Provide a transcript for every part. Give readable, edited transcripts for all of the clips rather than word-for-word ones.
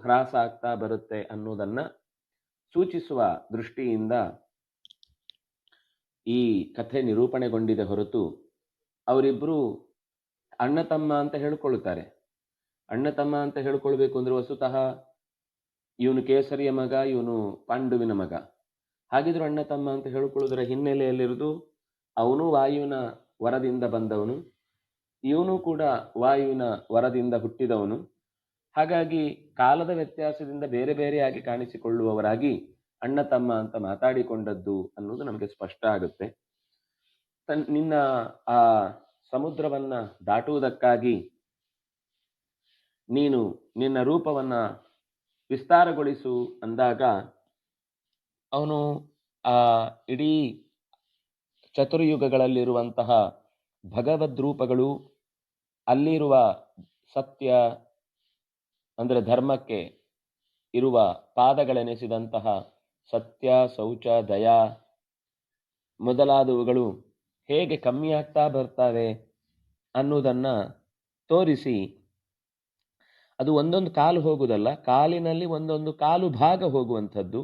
ಹ್ರಾಸ ಆಗ್ತಾ ಬರುತ್ತೆ ಅನ್ನೋದನ್ನ ಸೂಚಿಸುವ ದೃಷ್ಟಿಯಿಂದ ಈ ಕಥೆ ನಿರೂಪಣೆಗೊಂಡಿದೆ ಹೊರತು ಅವರಿಬ್ಬರು ಅಣ್ಣ ತಮ್ಮ ಅಂತ ಹೇಳ್ಕೊಳ್ತಾರೆ. ಅಣ್ಣ ತಮ್ಮ ಅಂತ ಹೇಳ್ಕೊಳ್ಬೇಕು ಅಂದ್ರೆ ವಸ್ತುತಃ ಇವನು ಕೇಸರಿಯ ಮಗ, ಇವನು ಪಾಂಡುವಿನ ಮಗ. ಹಾಗಿದ್ರು ಅಣ್ಣ ತಮ್ಮ ಅಂತ ಹೇಳ್ಕೊಳ್ಳೋದ್ರ ಹಿನ್ನೆಲೆಯಲ್ಲಿರುವುದು ಅವನು ವಾಯುವಿನ ವರದಿಂದ ಬಂದವನು, ಇವನು ಕೂಡ ವಾಯುವಿನ ವರದಿಂದ ಹುಟ್ಟಿದವನು. ಹಾಗಾಗಿ ಕಾಲದ ವ್ಯತ್ಯಾಸದಿಂದ ಬೇರೆ ಬೇರೆಯಾಗಿ ಕಾಣಿಸಿಕೊಳ್ಳುವವರಾಗಿ ಅಣ್ಣ ತಮ್ಮ ಅಂತ ಮಾತಾಡಿಕೊಂಡದ್ದು ಅನ್ನೋದು ನಮಗೆ ಸ್ಪಷ್ಟ ಆಗುತ್ತೆ. ನಿನ್ನ ಆ ಸಮುದ್ರವನ್ನ ದಾಟುವುದಕ್ಕಾಗಿ ನೀನು ನಿನ್ನ ರೂಪವನ್ನ ವಿಸ್ತಾರಗೊಳಿಸು ಅಂದಾಗ ಅವನು ಆ ಇಡೀ ಚತುರ್ಯುಗಗಳಲ್ಲಿರುವಂತಹ ಭಗವದ್ ರೂಪಗಳು, ಅಲ್ಲಿರುವ ಸತ್ಯ ಅಂದ್ರೆ ಧರ್ಮಕ್ಕೆ ಇರುವ ಪಾದಗಳೆನಿಸಿದಂತಹ ಸತ್ಯ, ಶೌಚ, ದಯಾ ಮೊದಲಾದವುಗಳು ಹೇಗೆ ಕಮ್ಮಿ ಆಗ್ತಾ ಬರ್ತವೆ ಅನ್ನೋದನ್ನ ತೋರಿಸಿ, ಅದು ಒಂದೊಂದು ಕಾಲು ಹೋಗುವುದಲ್ಲ, ಕಾಲಿನಲ್ಲಿ ಒಂದೊಂದು ಕಾಲು ಭಾಗ ಹೋಗುವಂಥದ್ದು.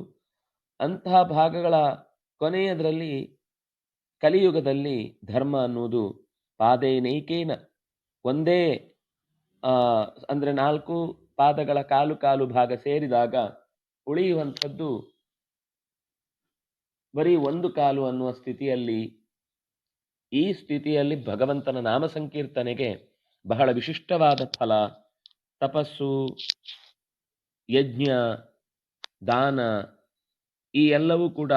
ಅಂತಹ ಭಾಗಗಳ ಕೊನೆಯದರಲ್ಲಿ ಕಲಿಯುಗದಲ್ಲಿ ಧರ್ಮ ಅನ್ನುವುದು ಪಾದೇನೈಕೇನ, ಒಂದೇ ಅಂದ್ರೆ 4 ಪಾದಗಳ ಕಾಲು ಕಾಲು ಭಾಗ ಸೇರಿದಾಗ ಉಳಿಯುವಂಥದ್ದು ಬರೀ 1 ಕಾಲು ಅನ್ನುವ ಸ್ಥಿತಿಯಲ್ಲಿ, ಈ ಸ್ಥಿತಿಯಲ್ಲಿ ಭಗವಂತನ ನಾಮ ಸಂಕೀರ್ತನೆಗೆ ಬಹಳ ವಿಶಿಷ್ಟವಾದ ಫಲ, ತಪಸ್ಸು, ಯಜ್ಞ, ದಾನ ಈ ಎಲ್ಲವೂ ಕೂಡ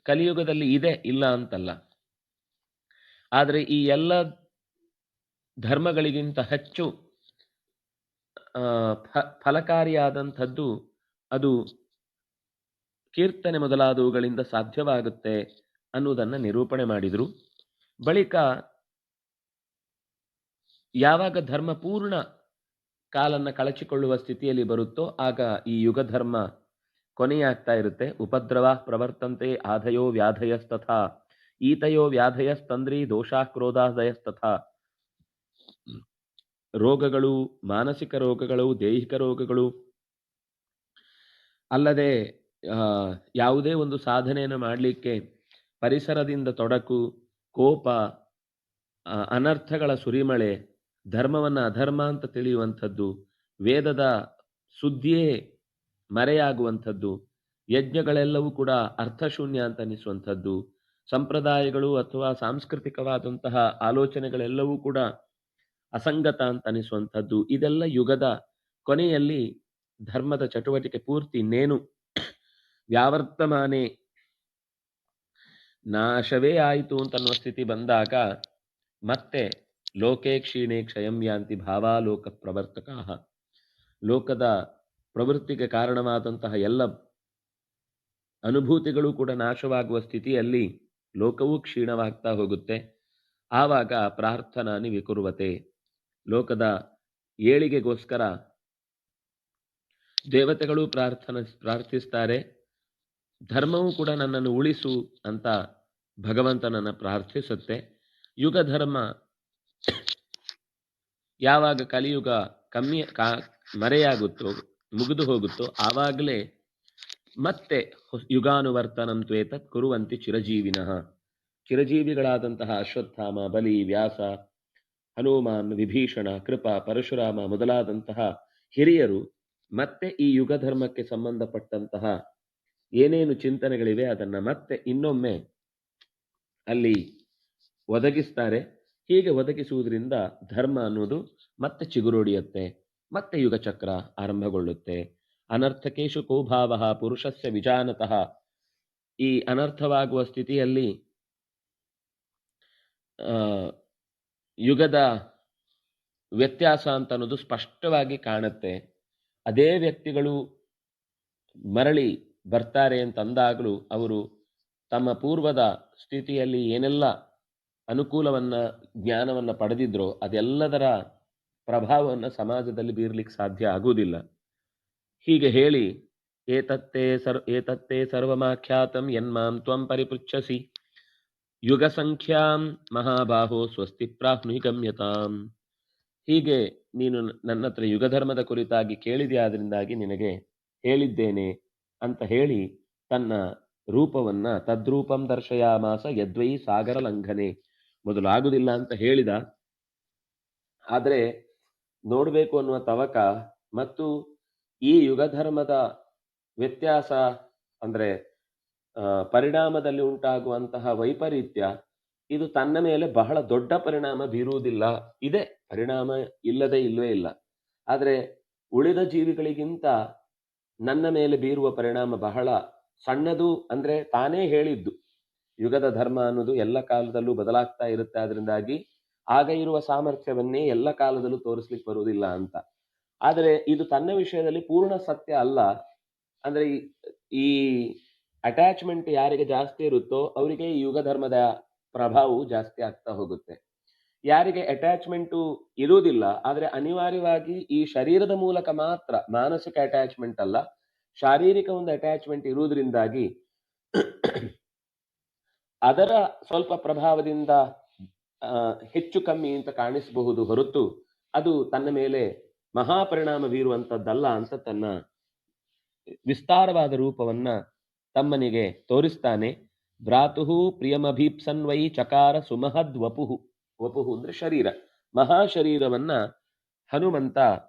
ಕಲಿಯುಗದಲ್ಲಿ ಇದೆ, ಇಲ್ಲ ಅಂತಲ್ಲ. ಆದರೆ ಈ ಎಲ್ಲ ಧರ್ಮಗಳಿಗಿಂತ ಹೆಚ್ಚು ಫಲಕಾರಿಯಾದಂಥದ್ದು ಅದು ಕೀರ್ತನೆ ಮೊದಲಾದವುಗಳಿಂದ ಸಾಧ್ಯವಾಗುತ್ತೆ ಅನ್ನುವುದನ್ನು ನಿರೂಪಣೆ ಮಾಡಿದರು. ಬಳಿಕ ಯಾವಾಗ ಧರ್ಮ ಪೂರ್ಣ ಕಾಲನ್ನ ಕಳಚಿಕೊಳ್ಳುವ ಸ್ಥಿತಿಯಲ್ಲಿ ಬರುತ್ತೋ ಆಗ ಈ ಯುಗ ಧರ್ಮ ಕೊನೆಯಾಗ್ತಾ ಇರುತ್ತೆ. ಉಪದ್ರವ ಪ್ರವರ್ತಂತೆ ಆಧಯೋ ವ್ಯಾಧಯಸ್ತಥಾ ಈತಯೋ ವ್ಯಾಧಯಸ್ತಂದ್ರಿ ದೋಷಾ ಕ್ರೋಧಾದಯಸ್ತಥಾ. ರೋಗಗಳು, ಮಾನಸಿಕ ರೋಗಗಳು, ದೈಹಿಕ ರೋಗಗಳು, ಅಲ್ಲದೆ ಯಾವುದೇ ಒಂದು ಸಾಧನೆಯನ್ನು ಮಾಡಲಿಕ್ಕೆ ಪರಿಸರದಿಂದ ತೊಡಕು, ಕೋಪ, ಅನರ್ಥಗಳ ಸುರಿಮಳೆ, ಧರ್ಮವನ್ನು ಅಧರ್ಮ ಅಂತ ತಿಳಿಯುವಂಥದ್ದು, ವೇದದ ಸುದ್ದಿಯೇ ಮರೆಯಾಗುವಂಥದ್ದು, ಯಜ್ಞಗಳೆಲ್ಲವೂ ಕೂಡ ಅರ್ಥಶೂನ್ಯ ಅಂತ ಅನಿಸುವಂಥದ್ದು, ಸಂಪ್ರದಾಯಗಳು ಅಥವಾ ಸಾಂಸ್ಕೃತಿಕವಾದಂತಹ ಆಲೋಚನೆಗಳೆಲ್ಲವೂ ಕೂಡ ಅಸಂಗತ ಅಂತ ಅನಿಸುವಂಥದ್ದು, ಇದೆಲ್ಲ ಯುಗದ ಕೊನೆಯಲ್ಲಿ ಧರ್ಮದ ಚಟುವಟಿಕೆ ಪೂರ್ತಿ ಇನ್ನೇನು ವ್ಯಾವರ್ತಮಾನೆ ನಾಶವೇ ಆಯಿತು ಅಂತನ್ನುವ ಸ್ಥಿತಿ ಬಂದಾಗ ಮತ್ತೆ ಲೋಕೆ ಕ್ಷೀಣೆ ಕ್ಷಯಂ ಯಾಂತಿ ಭಾವಾಲೋಕ ಪ್ರವರ್ತಕಃ. ಲೋಕದ ಪ್ರವೃತ್ತಿಗೆ ಕಾರಣವಾದಂತಹ ಎಲ್ಲ ಅನುಭೂತಿಗಳು ಕೂಡ ನಾಶವಾಗುವ ಸ್ಥಿತಿಯಲ್ಲಿ ಲೋಕವೂ ಕ್ಷೀಣವಾಗ್ತಾ ಹೋಗುತ್ತೆ. ಆವಾಗ ಪ್ರಾರ್ಥನಾನಿ ವಿಕುರ್ವತೆ, ಲೋಕದ ಏಳಿಗೆಗೋಸ್ಕರ ದೇವತೆಗಳು ಪ್ರಾರ್ಥಿಸ್ತಾರೆ, ಧರ್ಮವೂ ಕೂಡ ನನ್ನನ್ನು ಉಳಿಸು ಅಂತ ಭಗವಂತನನ್ನು ಪ್ರಾರ್ಥಿಸುತ್ತೆ. ಯುಗ ಧರ್ಮ ಯಾವಾಗ ಕಲಿಯುಗ ಮರೆಯಾಗುತ್ತೋ, ಮುಗಿದು ಹೋಗುತ್ತೋ, ಆವಾಗಲೇ ಮತ್ತೆ ಯುಗಾನುವರ್ತನಂ ತ್ವೇತತ್ ಕುರುವಂತಿ ಚಿರಜೀವಿನಃ. ಚಿರಜೀವಿಗಳಾದಂತಹ ಅಶ್ವತ್ಥಾಮ, ಬಲಿ, ವ್ಯಾಸ, ಹನುಮಾನ್, ವಿಭೀಷಣ, ಕೃಪ, ಪರಶುರಾಮ ಮೊದಲಾದಂತಹ ಹಿರಿಯರು ಮತ್ತೆ ಈ ಯುಗ ಧರ್ಮಕ್ಕೆ ಸಂಬಂಧಪಟ್ಟಂತಹ ಏನೇನು ಚಿಂತನೆಗಳಿವೆ ಅದನ್ನ ಮತ್ತೆ ಇನ್ನೊಮ್ಮೆ ಅಲ್ಲಿ ಒದಗಿಸ್ತಾರೆ. ಹೀಗೆ ಒದಗಿಸುವುದರಿಂದ ಧರ್ಮ ಅನ್ನೋದು ಮತ್ತೆ ಚಿಗುರೊಡೆಯುತ್ತೆ, ಮತ್ತೆ ಯುಗ ಚಕ್ರ ಆರಂಭಗೊಳ್ಳುತ್ತೆ. ಅನರ್ಥಕೇಶು ಕೋಭಾವ ಪುರುಷಸ್ಯ ವಿಜಾನತಃ. ಈ ಅನರ್ಥವಾಗುವ ಸ್ಥಿತಿಯಲ್ಲಿ ಯುಗದ ವ್ಯತ್ಯಾಸ ಅಂತ ಅನ್ನೋದು ಸ್ಪಷ್ಟವಾಗಿ ಕಾಣುತ್ತೆ. ಅದೇ ವ್ಯಕ್ತಿಗಳು ಮರಳಿ ಬರ್ತಾರೆ ಅಂತಂದಾಗಲೂ ಅವರು ತಮ್ಮ ಪೂರ್ವದ ಸ್ಥಿತಿಯಲ್ಲಿ ಏನೆಲ್ಲ ಅನುಕೂಲವನ್ನ, ಜ್ಞಾನವನ್ನ ಪಡೆದಿದ್ರೋ ಅದೆಲ್ಲದರ ಪ್ರಭಾವವನ್ನು ಸಮಾಜದಲ್ಲಿ ಬೀರ್ಲಿಕ್ಕೆ ಸಾಧ್ಯ ಆಗುವುದಿಲ್ಲ. ಹೀಗೆ ಹೇಳಿ ಏತತ್ತೇ ಸರ್ವಮಾಖ್ಯಾತಂ ಯನ್ಮಾಂ ತ್ವಂ ಪರಿಪೃಚ್ಛಸಿ ಯುಗ ಸಂಖ್ಯಾಂ ಮಹಾಬಾಹೋ ಸ್ವಸ್ತಿ ಪ್ರಾಹ್ನುಹಿ ಗಮ್ಯತಾಂ. ಹೀಗೆ ನೀನು ನನ್ನ ಹತ್ರ ಯುಗಧರ್ಮದ ಕುರಿತಾಗಿ ಕೇಳಿದೆಯಾದ್ರಿಂದಾಗಿ ನಿನಗೆ ಹೇಳಿದ್ದೇನೆ ಅಂತ ಹೇಳಿ ತನ್ನ ರೂಪವನ್ನ ತದ್ರೂಪಂ ದರ್ಶಯಾಮಾಸ ಯದ್ವೈ ಸಾಗರ ಲಂಘನೆ ಮೊದಲಾಗುವುದಿಲ್ಲ ಅಂತ ಹೇಳಿದ. ಆದರೆ ನೋಡಬೇಕು ಅನ್ನುವ ತವಕ ಮತ್ತು ಈ ಯುಗಧರ್ಮದ ವ್ಯತ್ಯಾಸ ಅಂದ್ರೆ ಪರಿಣಾಮದಲ್ಲಿ ಉಂಟಾಗುವಂತಹ ವೈಪರೀತ್ಯ ಇದು ತನ್ನ ಮೇಲೆ ಬಹಳ ದೊಡ್ಡ ಪರಿಣಾಮ ಬೀರುವುದಿಲ್ಲ. ಇದೆ ಪರಿಣಾಮ, ಇಲ್ಲದೆ ಇಲ್ಲವೇ ಇಲ್ಲ. ಆದರೆ ಉಳಿದ ಜೀವಿಗಳಿಗಿಂತ ನನ್ನ ಮೇಲೆ ಬೀರುವ ಪರಿಣಾಮ ಬಹಳ ಸಣ್ಣದು. ಅಂದ್ರೆ ತಾನೇ ಹೇಳಿದ್ದು ಯುಗದ ಧರ್ಮ ಅನ್ನೋದು ಎಲ್ಲ ಕಾಲದಲ್ಲೂ ಬದಲಾಗ್ತಾ ಇರುತ್ತೆ, ಅದರಿಂದಾಗಿ ಆಗ ಇರುವ ಸಾಮರ್ಥ್ಯವನ್ನೇ ಎಲ್ಲ ಕಾಲದಲ್ಲೂ ತೋರಿಸ್ಲಿಕ್ಕೆ ಬರುವುದಿಲ್ಲ ಅಂತ. ಆದರೆ ಇದು ತನ್ನ ವಿಷಯದಲ್ಲಿ ಪೂರ್ಣ ಸತ್ಯ ಅಲ್ಲ. ಅಂದ್ರೆ ಈ ಅಟ್ಯಾಚ್ಮೆಂಟ್ ಯಾರಿಗೆ ಜಾಸ್ತಿ ಇರುತ್ತೋ ಅವರಿಗೆ ಈ ಯುಗ ಧರ್ಮದ ಪ್ರಭಾವವು ಜಾಸ್ತಿ ಆಗ್ತಾ ಹೋಗುತ್ತೆ. ಯಾರಿಗೆ ಅಟ್ಯಾಚ್ಮೆಂಟು ಇರುವುದಿಲ್ಲ, ಆದರೆ ಅನಿವಾರ್ಯವಾಗಿ ಈ ಶರೀರದ ಮೂಲಕ ಮಾತ್ರ, ಮಾನಸಿಕ ಅಟ್ಯಾಚ್ಮೆಂಟ್ ಅಲ್ಲ, ಶಾರೀರಿಕ ಒಂದು ಅಟ್ಯಾಚ್ಮೆಂಟ್ ಇರುವುದರಿಂದಾಗಿ ಅದರ ಸ್ವಲ್ಪ ಪ್ರಭಾವದಿಂದ ಹೆಚ್ಚು ಕಮ್ಮಿ ಅಂತ ಕಾಣಿಸಬಹುದು ಹೊರತು ಅದು ತನ್ನ ಮೇಲೆ ಮಹಾಪರಿಣಾಮ ಬೀರುವಂಥದ್ದಲ್ಲ ಅಂತ ತನ್ನ ವಿಸ್ತಾರವಾದ ರೂಪವನ್ನ ತಮ್ಮನಿಗೆ ತೋರಿಸ್ತಾನೆ. ಭ್ರಾತುಹು ಪ್ರಿಯಮಭೀಪ್ಸನ್ವೈ ಚಕಾರ ಸುಮಹದ್ ವಪುಹು. ವಪುಹು ಅಂದ್ರೆ ಶರೀರ, ಮಹಾಶರೀರವನ್ನ ಹನುಮಂತ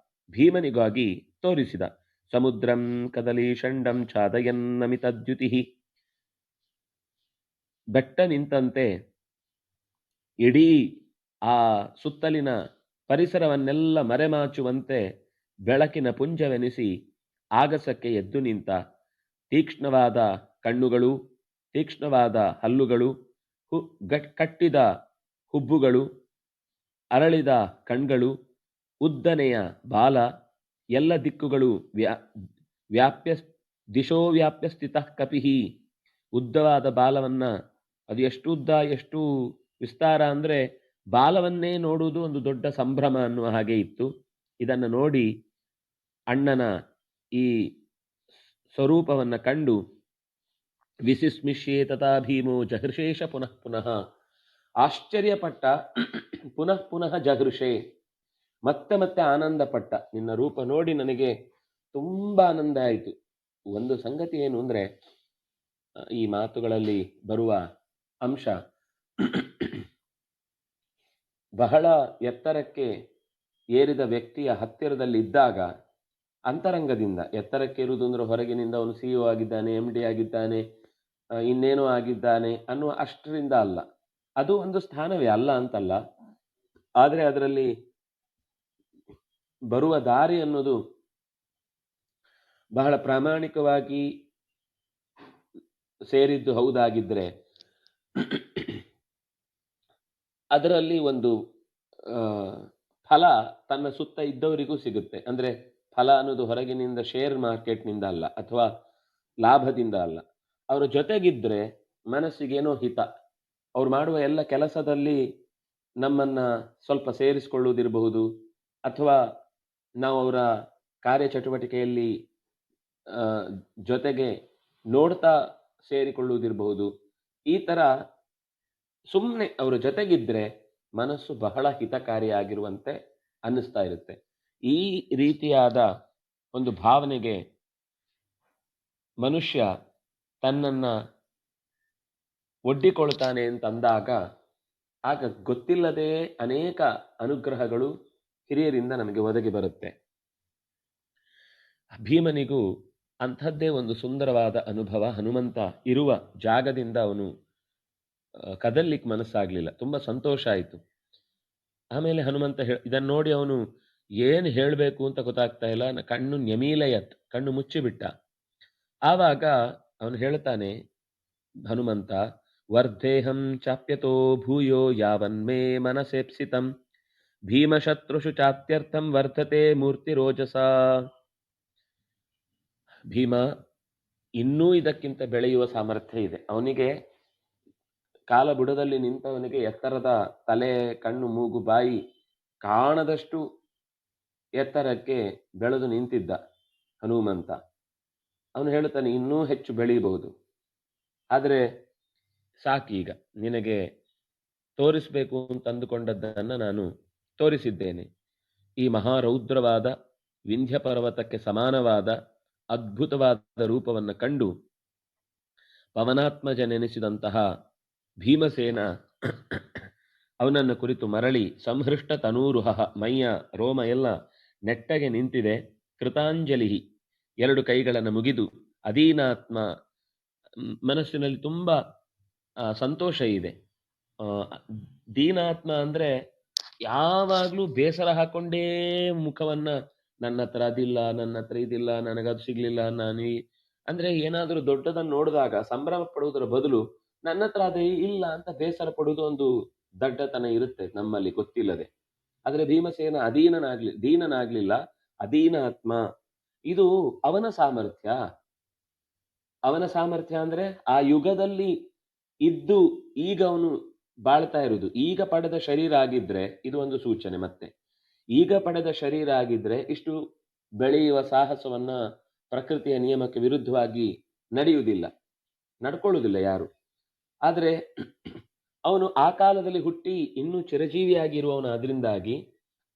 ಭೀಮನಿಗಾಗಿ ತೋರಿಸಿದ. ಸಮುದ್ರಂ ಕದಲೀಷಂಡಂ ಛಾದಯನ್ನಮಿತದ್ಯುತಿ. ಬೆಟ್ಟ ನಿಂತಂತೆ ಇಡೀ ಆ ಸುತ್ತಲಿನ ಪರಿಸರವನ್ನೆಲ್ಲ ಮರೆಮಾಚುವಂತೆ ಬೆಳಕಿನ ಪುಂಜವೆನಿಸಿ ಆಗಸಕ್ಕೆ ಎದ್ದು ನಿಂತ. ತೀಕ್ಷ್ಣವಾದ ಕಣ್ಣುಗಳು, ತೀಕ್ಷ್ಣವಾದ ಹಲ್ಲುಗಳು, ಕಟ್ಟಿದ ಹುಬ್ಬುಗಳು, ಅರಳಿದ ಕಣ್ಗಳು, ಉದ್ದನೆಯ ಬಾಲ, ಎಲ್ಲ ದಿಕ್ಕುಗಳು ವ್ಯಾಪ್ಯ ದಿಶೋ ವ್ಯಾಪ್ಯ ಸ್ಥಿತಃ ಕಪಿಹಿ. ಉದ್ದವಾದ ಬಾಲವನ್ನ, ಅದು ಎಷ್ಟು ಉದ್ದ ಎಷ್ಟು ವಿಸ್ತಾರ ಅಂದ್ರೆ ಬಾಲವನ್ನೇ ನೋಡುವುದು ಒಂದು ದೊಡ್ಡ ಸಂಭ್ರಮ ಅನ್ನುವ ಹಾಗೆ ಇತ್ತು. ಇದನ್ನು ನೋಡಿ ಅಣ್ಣನ ಈ ಸ್ವರೂಪವನ್ನ ಕಂಡು ವಿಸಿಸ್ಮಿಷ್ಯೇ ತಥಾ ಭೀಮೋ ಜಹೃಷೇಶ ಪುನಃ ಪುನಃ. ಆಶ್ಚರ್ಯಪಟ್ಟ, ಪುನಃ ಪುನಃ ಜಹೃಷೆ, ಮತ್ತೆ ಮತ್ತೆ ಆನಂದ ಪಟ್ಟ. ನಿನ್ನ ರೂಪ ನೋಡಿ ನನಗೆ ತುಂಬಾ ಆನಂದ ಆಯಿತು. ಒಂದು ಸಂಗತಿ ಏನು ಅಂದ್ರೆ, ಈ ಮಾತುಗಳಲ್ಲಿ ಬರುವ ಅಂಶ, ಬಹಳ ಎತ್ತರಕ್ಕೆ ಏರಿದ ವ್ಯಕ್ತಿಯ ಹತ್ತಿರದಲ್ಲಿ ಇದ್ದಾಗ ಅಂತರಂಗದಿಂದ, ಎತ್ತರಕ್ಕೆ ಇರುವುದು ಅಂದ್ರೆ ಹೊರಗಿನಿಂದ ಅವನು CEO ಆಗಿದ್ದಾನೆ, MD ಆಗಿದ್ದಾನೆ, ಇನ್ನೇನೋ ಆಗಿದ್ದಾನೆ ಅನ್ನುವ ಅಷ್ಟರಿಂದ ಅಲ್ಲ. ಅದು ಒಂದು ಸ್ಥಾನವೇ, ಅಲ್ಲ ಅಂತಲ್ಲ. ಆದರೆ ಅದರಲ್ಲಿ ಬರುವ ದಾರಿ ಅನ್ನೋದು ಬಹಳ ಪ್ರಾಮಾಣಿಕವಾಗಿ ಸೇರಿದ್ದು ಹೌದಾಗಿದ್ರೆ ಅದರಲ್ಲಿ ಒಂದು ಫಲ ತನ್ನ ಸುತ್ತ ಇದ್ದವರಿಗೂ ಸಿಗುತ್ತೆ. ಅಂದ್ರೆ ಫಲ ಅನ್ನೋದು ಹೊರಗಿನಿಂದ ಶೇರ್ ಮಾರ್ಕೆಟ್ನಿಂದ ಅಲ್ಲ, ಅಥವಾ ಲಾಭದಿಂದ ಅಲ್ಲ. ಅವರ ಜೊತೆಗಿದ್ರೆ ಮನಸ್ಸಿಗೇನೋ ಹಿತ. ಅವ್ರು ಮಾಡುವ ಎಲ್ಲ ಕೆಲಸದಲ್ಲಿ ನಮ್ಮನ್ನ ಸ್ವಲ್ಪ ಸೇರಿಸಿಕೊಳ್ಳುವುದಿರಬಹುದು, ಅಥವಾ ನಾವು ಅವರ ಕಾರ್ಯಚಟುವಟಿಕೆಯಲ್ಲಿ ಜೊತೆಗೆ ನೋಡ್ತಾ ಸೇರಿಕೊಳ್ಳುವುದಿರಬಹುದು. ಈ ತರ ಸುಮ್ಮನೆ ಅವರ ಜೊತೆಗಿದ್ರೆ ಮನಸ್ಸು ಬಹಳ ಹಿತಕಾರಿಯಾಗಿರುವಂತೆ ಅನ್ನಿಸ್ತಾ ಇರುತ್ತೆ. ಈ ರೀತಿಯಾದ ಒಂದು ಭಾವನೆಗೆ ಮನುಷ್ಯ ತನ್ನನ್ನ ಒಡ್ಡಿಕೊಳ್ತಾನೆ ಅಂತಂದಾಗ ಆಗ ಗೊತ್ತಿಲ್ಲದೆ ಅನೇಕ ಅನುಗ್ರಹಗಳು ಹಿರಿಯರಿಂದ ನಮಗೆ ಒದಗಿ ಬರುತ್ತೆ. ಭೀಮನಿಗೂ ಅಂಥದ್ದೇ ಒಂದು ಸುಂದರವಾದ ಅನುಭವ. ಹನುಮಂತ ಇರುವ ಜಾಗದಿಂದ ಅವನು ಕದಲಿಕ್ಕೆ ಮನಸ್ಸಾಗ್ಲಿಲ್ಲ, ತುಂಬಾ ಸಂತೋಷ ಆಯಿತು. ಆಮೇಲೆ ಹನುಮಂತ ಇದನ್ನು ನೋಡಿ ಅವನು ಏನು ಹೇಳಬೇಕು ಅಂತ ಗೊತ್ತಾಗ್ತಾ ಇಲ್ಲ, ಕಣ್ಣು ನ್ಯಮೀಲಯತ್, ಕಣ್ಣು ಮುಚ್ಚಿಬಿಟ್ಟ. ಆವಾಗ ಅವನು ಹೇಳ್ತಾನೆ ಹನುಮಂತ, ವರ್ಧೇಹಂ ಚಾಪ್ಯತೋ ಭೂಯೋ ಯಾವನ್ಮೇ ಮನಸೇಪ್ಸಿತಂ ಭೀಮಶತ್ರುಷು ಚಾತ್ಯರ್ಥಂ ವರ್ತತೆ ಮೂರ್ತಿ ರೋಜಸ. ಭೀಮ ಇನ್ನೂ ಇದಕ್ಕಿಂತ ಬೆಳೆಯುವ ಸಾಮರ್ಥ್ಯ ಇದೆ ಅವನಿಗೆ. ಕಾಲ ಬುಡದಲ್ಲಿ ನಿಂತವನಿಗೆ ಎತ್ತರದ ತಲೆ, ಕಣ್ಣು, ಮೂಗು, ಬಾಯಿ ಕಾಣದಷ್ಟು ಎತ್ತರಕ್ಕೆ ಬೆಳೆದು ನಿಂತಿದ್ದ ಹನುಮಂತ. ಅವನು ಹೇಳ್ತಾನೆ ಇನ್ನೂ ಹೆಚ್ಚು ಬೆಳೆಯಬಹುದು, ಆದರೆ ಸಾಕೀಗ, ನಿನಗೆ ತೋರಿಸ್ಬೇಕು ಅಂತ ಅಂದುಕೊಂಡದ್ದನ್ನು ನಾನು ತೋರಿಸಿದ್ದೇನೆ. ಈ ಮಹಾರೌದ್ರವಾದ ವಿಂಧ್ಯ ಪರ್ವತಕ್ಕೆ ಸಮಾನವಾದ ಅದ್ಭುತವಾದ ರೂಪವನ್ನು ಕಂಡು ಪವನಾತ್ಮಜನೆನಿಸಿದಂತಹ ಭೀಮಸೇನ ಅವನನ್ನು ಕುರಿತು ಮರಳಿ ಸಂಹೃಷ್ಟ ತನೂರುಹ, ಮೈಯ ರೋಮ ಎಲ್ಲ ನೆಟ್ಟಗೆ ನಿಂತಿದೆ. ಕೃತಾಂಜಲಿ, ಎರಡು ಕೈಗಳನ್ನು ಮುಗಿದು ಅಧೀನಾತ್ಮ, ಮನಸ್ಸಿನಲ್ಲಿ ತುಂಬ ಸಂತೋಷ ಇದೆ. ದೀನಾತ್ಮ ಅಂದ್ರೆ ಯಾವಾಗ್ಲೂ ಬೇಸರ ಹಾಕೊಂಡೇ ಮುಖವನ್ನ, ನನ್ನ ಹತ್ರ ಅದಿಲ್ಲ, ನನ್ನ ಹತ್ರ ಇದಿಲ್ಲ, ನನಗದು ಸಿಗ್ಲಿಲ್ಲ, ಅಂದ್ರೆ ಏನಾದ್ರೂ ದೊಡ್ಡದನ್ನು ನೋಡಿದಾಗ ಸಂಭ್ರಮ ಪಡುವುದರ ಬದಲು ನನ್ನ ಹತ್ರ ಅದೇ ಇಲ್ಲ ಅಂತ ಬೇಸರ ಪಡುವುದು ಒಂದು ದಡ್ಡತನ ಇರುತ್ತೆ ನಮ್ಮಲ್ಲಿ ಗೊತ್ತಿಲ್ಲದೆ. ಆದ್ರೆ ಭೀಮಸೇನ ದೀನನಾಗ್ಲಿಲ್ಲ, ಅಧೀನಾತ್ಮ. ಇದು ಅವನ ಸಾಮರ್ಥ್ಯ. ಅವನ ಸಾಮರ್ಥ್ಯ ಅಂದ್ರೆ ಆ ಯುಗದಲ್ಲಿ ಇದ್ದು ಈಗ ಅವನು ಬಾಳ್ತಾ ಇರುವುದು. ಈಗ ಪಡೆದ ಶರೀರ ಆಗಿದ್ರೆ ಇದು ಒಂದು ಸೂಚನೆ. ಮತ್ತೆ ಈಗ ಪಡೆದ ಶರೀರ ಆಗಿದ್ರೆ ಇಷ್ಟು ಬೆಳೆಯುವ ಸಾಹಸವನ್ನ ಪ್ರಕೃತಿಯ ನಿಯಮಕ್ಕೆ ವಿರುದ್ಧವಾಗಿ ನಡ್ಕೊಳ್ಳುವುದಿಲ್ಲ ಯಾರು. ಆದ್ರೆ ಅವನು ಆ ಕಾಲದಲ್ಲಿ ಹುಟ್ಟಿ ಇನ್ನೂ ಚಿರಜೀವಿಯಾಗಿರುವವನು. ಅದರಿಂದಾಗಿ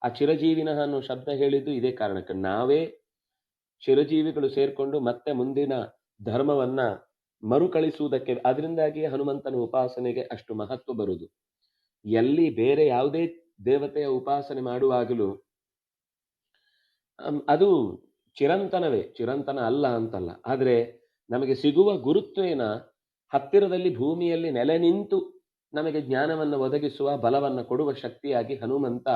ಆ ಚಿರಜೀವಿನ ಅನ್ನೋ ಶಬ್ದ ಹೇಳಿದ್ದು ಇದೇ ಕಾರಣಕ್ಕೆ. ನಾವೇ ಚಿರಜೀವಿಗಳು ಸೇರ್ಕೊಂಡು ಮತ್ತೆ ಮುಂದಿನ ಧರ್ಮವನ್ನ ಮರುಕಳಿಸುವುದಕ್ಕೆ. ಅದರಿಂದಾಗಿ ಹನುಮಂತನ ಉಪಾಸನೆಗೆ ಅಷ್ಟು ಮಹತ್ವ ಬರುವುದು. ಎಲ್ಲಿ ಬೇರೆ ಯಾವುದೇ ದೇವತೆಯ ಉಪಾಸನೆ ಮಾಡುವಾಗಲೂ ಅದು ಚಿರಂತನವೇ, ಚಿರಂತನ ಅಲ್ಲ ಅಂತಲ್ಲ. ಆದ್ರೆ ನಮಗೆ ಸಿಗುವ ಗುರುತ್ವೇನ ಹತ್ತಿರದಲ್ಲಿ ಭೂಮಿಯಲ್ಲಿ ನೆಲೆ ನಿಂತು ನಮಗೆ ಜ್ಞಾನವನ್ನು ಒದಗಿಸುವ, ಬಲವನ್ನು ಕೊಡುವ ಶಕ್ತಿಯಾಗಿ ಹನುಮಂತ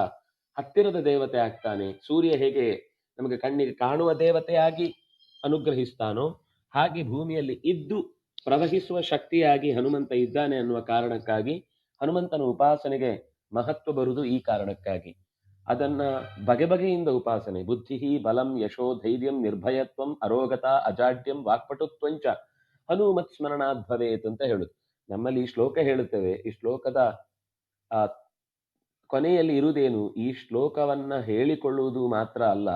ಹತ್ತಿರದ ದೇವತೆ ಆಗ್ತಾನೆ. ಸೂರ್ಯ ಹೇಗೆ ನಮಗೆ ಕಣ್ಣಿಗೆ ಕಾಣುವ ದೇವತೆಯಾಗಿ ಅನುಗ್ರಹಿಸ್ತಾನೋ ಹಾಗೆ ಭೂಮಿಯಲ್ಲಿ ಇದ್ದು ಪ್ರವಹಿಸುವ ಶಕ್ತಿಯಾಗಿ ಹನುಮಂತ ಇದ್ದಾನೆ ಅನ್ನುವ ಕಾರಣಕ್ಕಾಗಿ ಹನುಮಂತನ ಉಪಾಸನೆಗೆ ಮಹತ್ವ ಬರುವುದು ಈ ಕಾರಣಕ್ಕಾಗಿ. ಅದನ್ನ ಬಗೆ ಬಗೆಯಿಂದ ಉಪಾಸನೆ, ಬುದ್ಧಿ ಬಲಂ ಯಶೋ ಧೈರ್ಯಂ ನಿರ್ಭಯತ್ವಂ ಅರೋಗತಾ ಅಜಾಡ್ಯಂ ವಾಕ್ಪಟುತ್ವಂಚ ಹನುಮತ್ ಸ್ಮರಣಾದ್ ಭವೇತ್ ಅಂತ ಹೇಳುದು. ನಮ್ಮಲ್ಲಿ ಈ ಶ್ಲೋಕ ಹೇಳುತ್ತೇವೆ. ಈ ಶ್ಲೋಕದ ಕೊನೆಯಲ್ಲಿ ಇರುವುದೇನು? ಈ ಶ್ಲೋಕವನ್ನ ಹೇಳಿಕೊಳ್ಳುವುದು ಮಾತ್ರ ಅಲ್ಲ,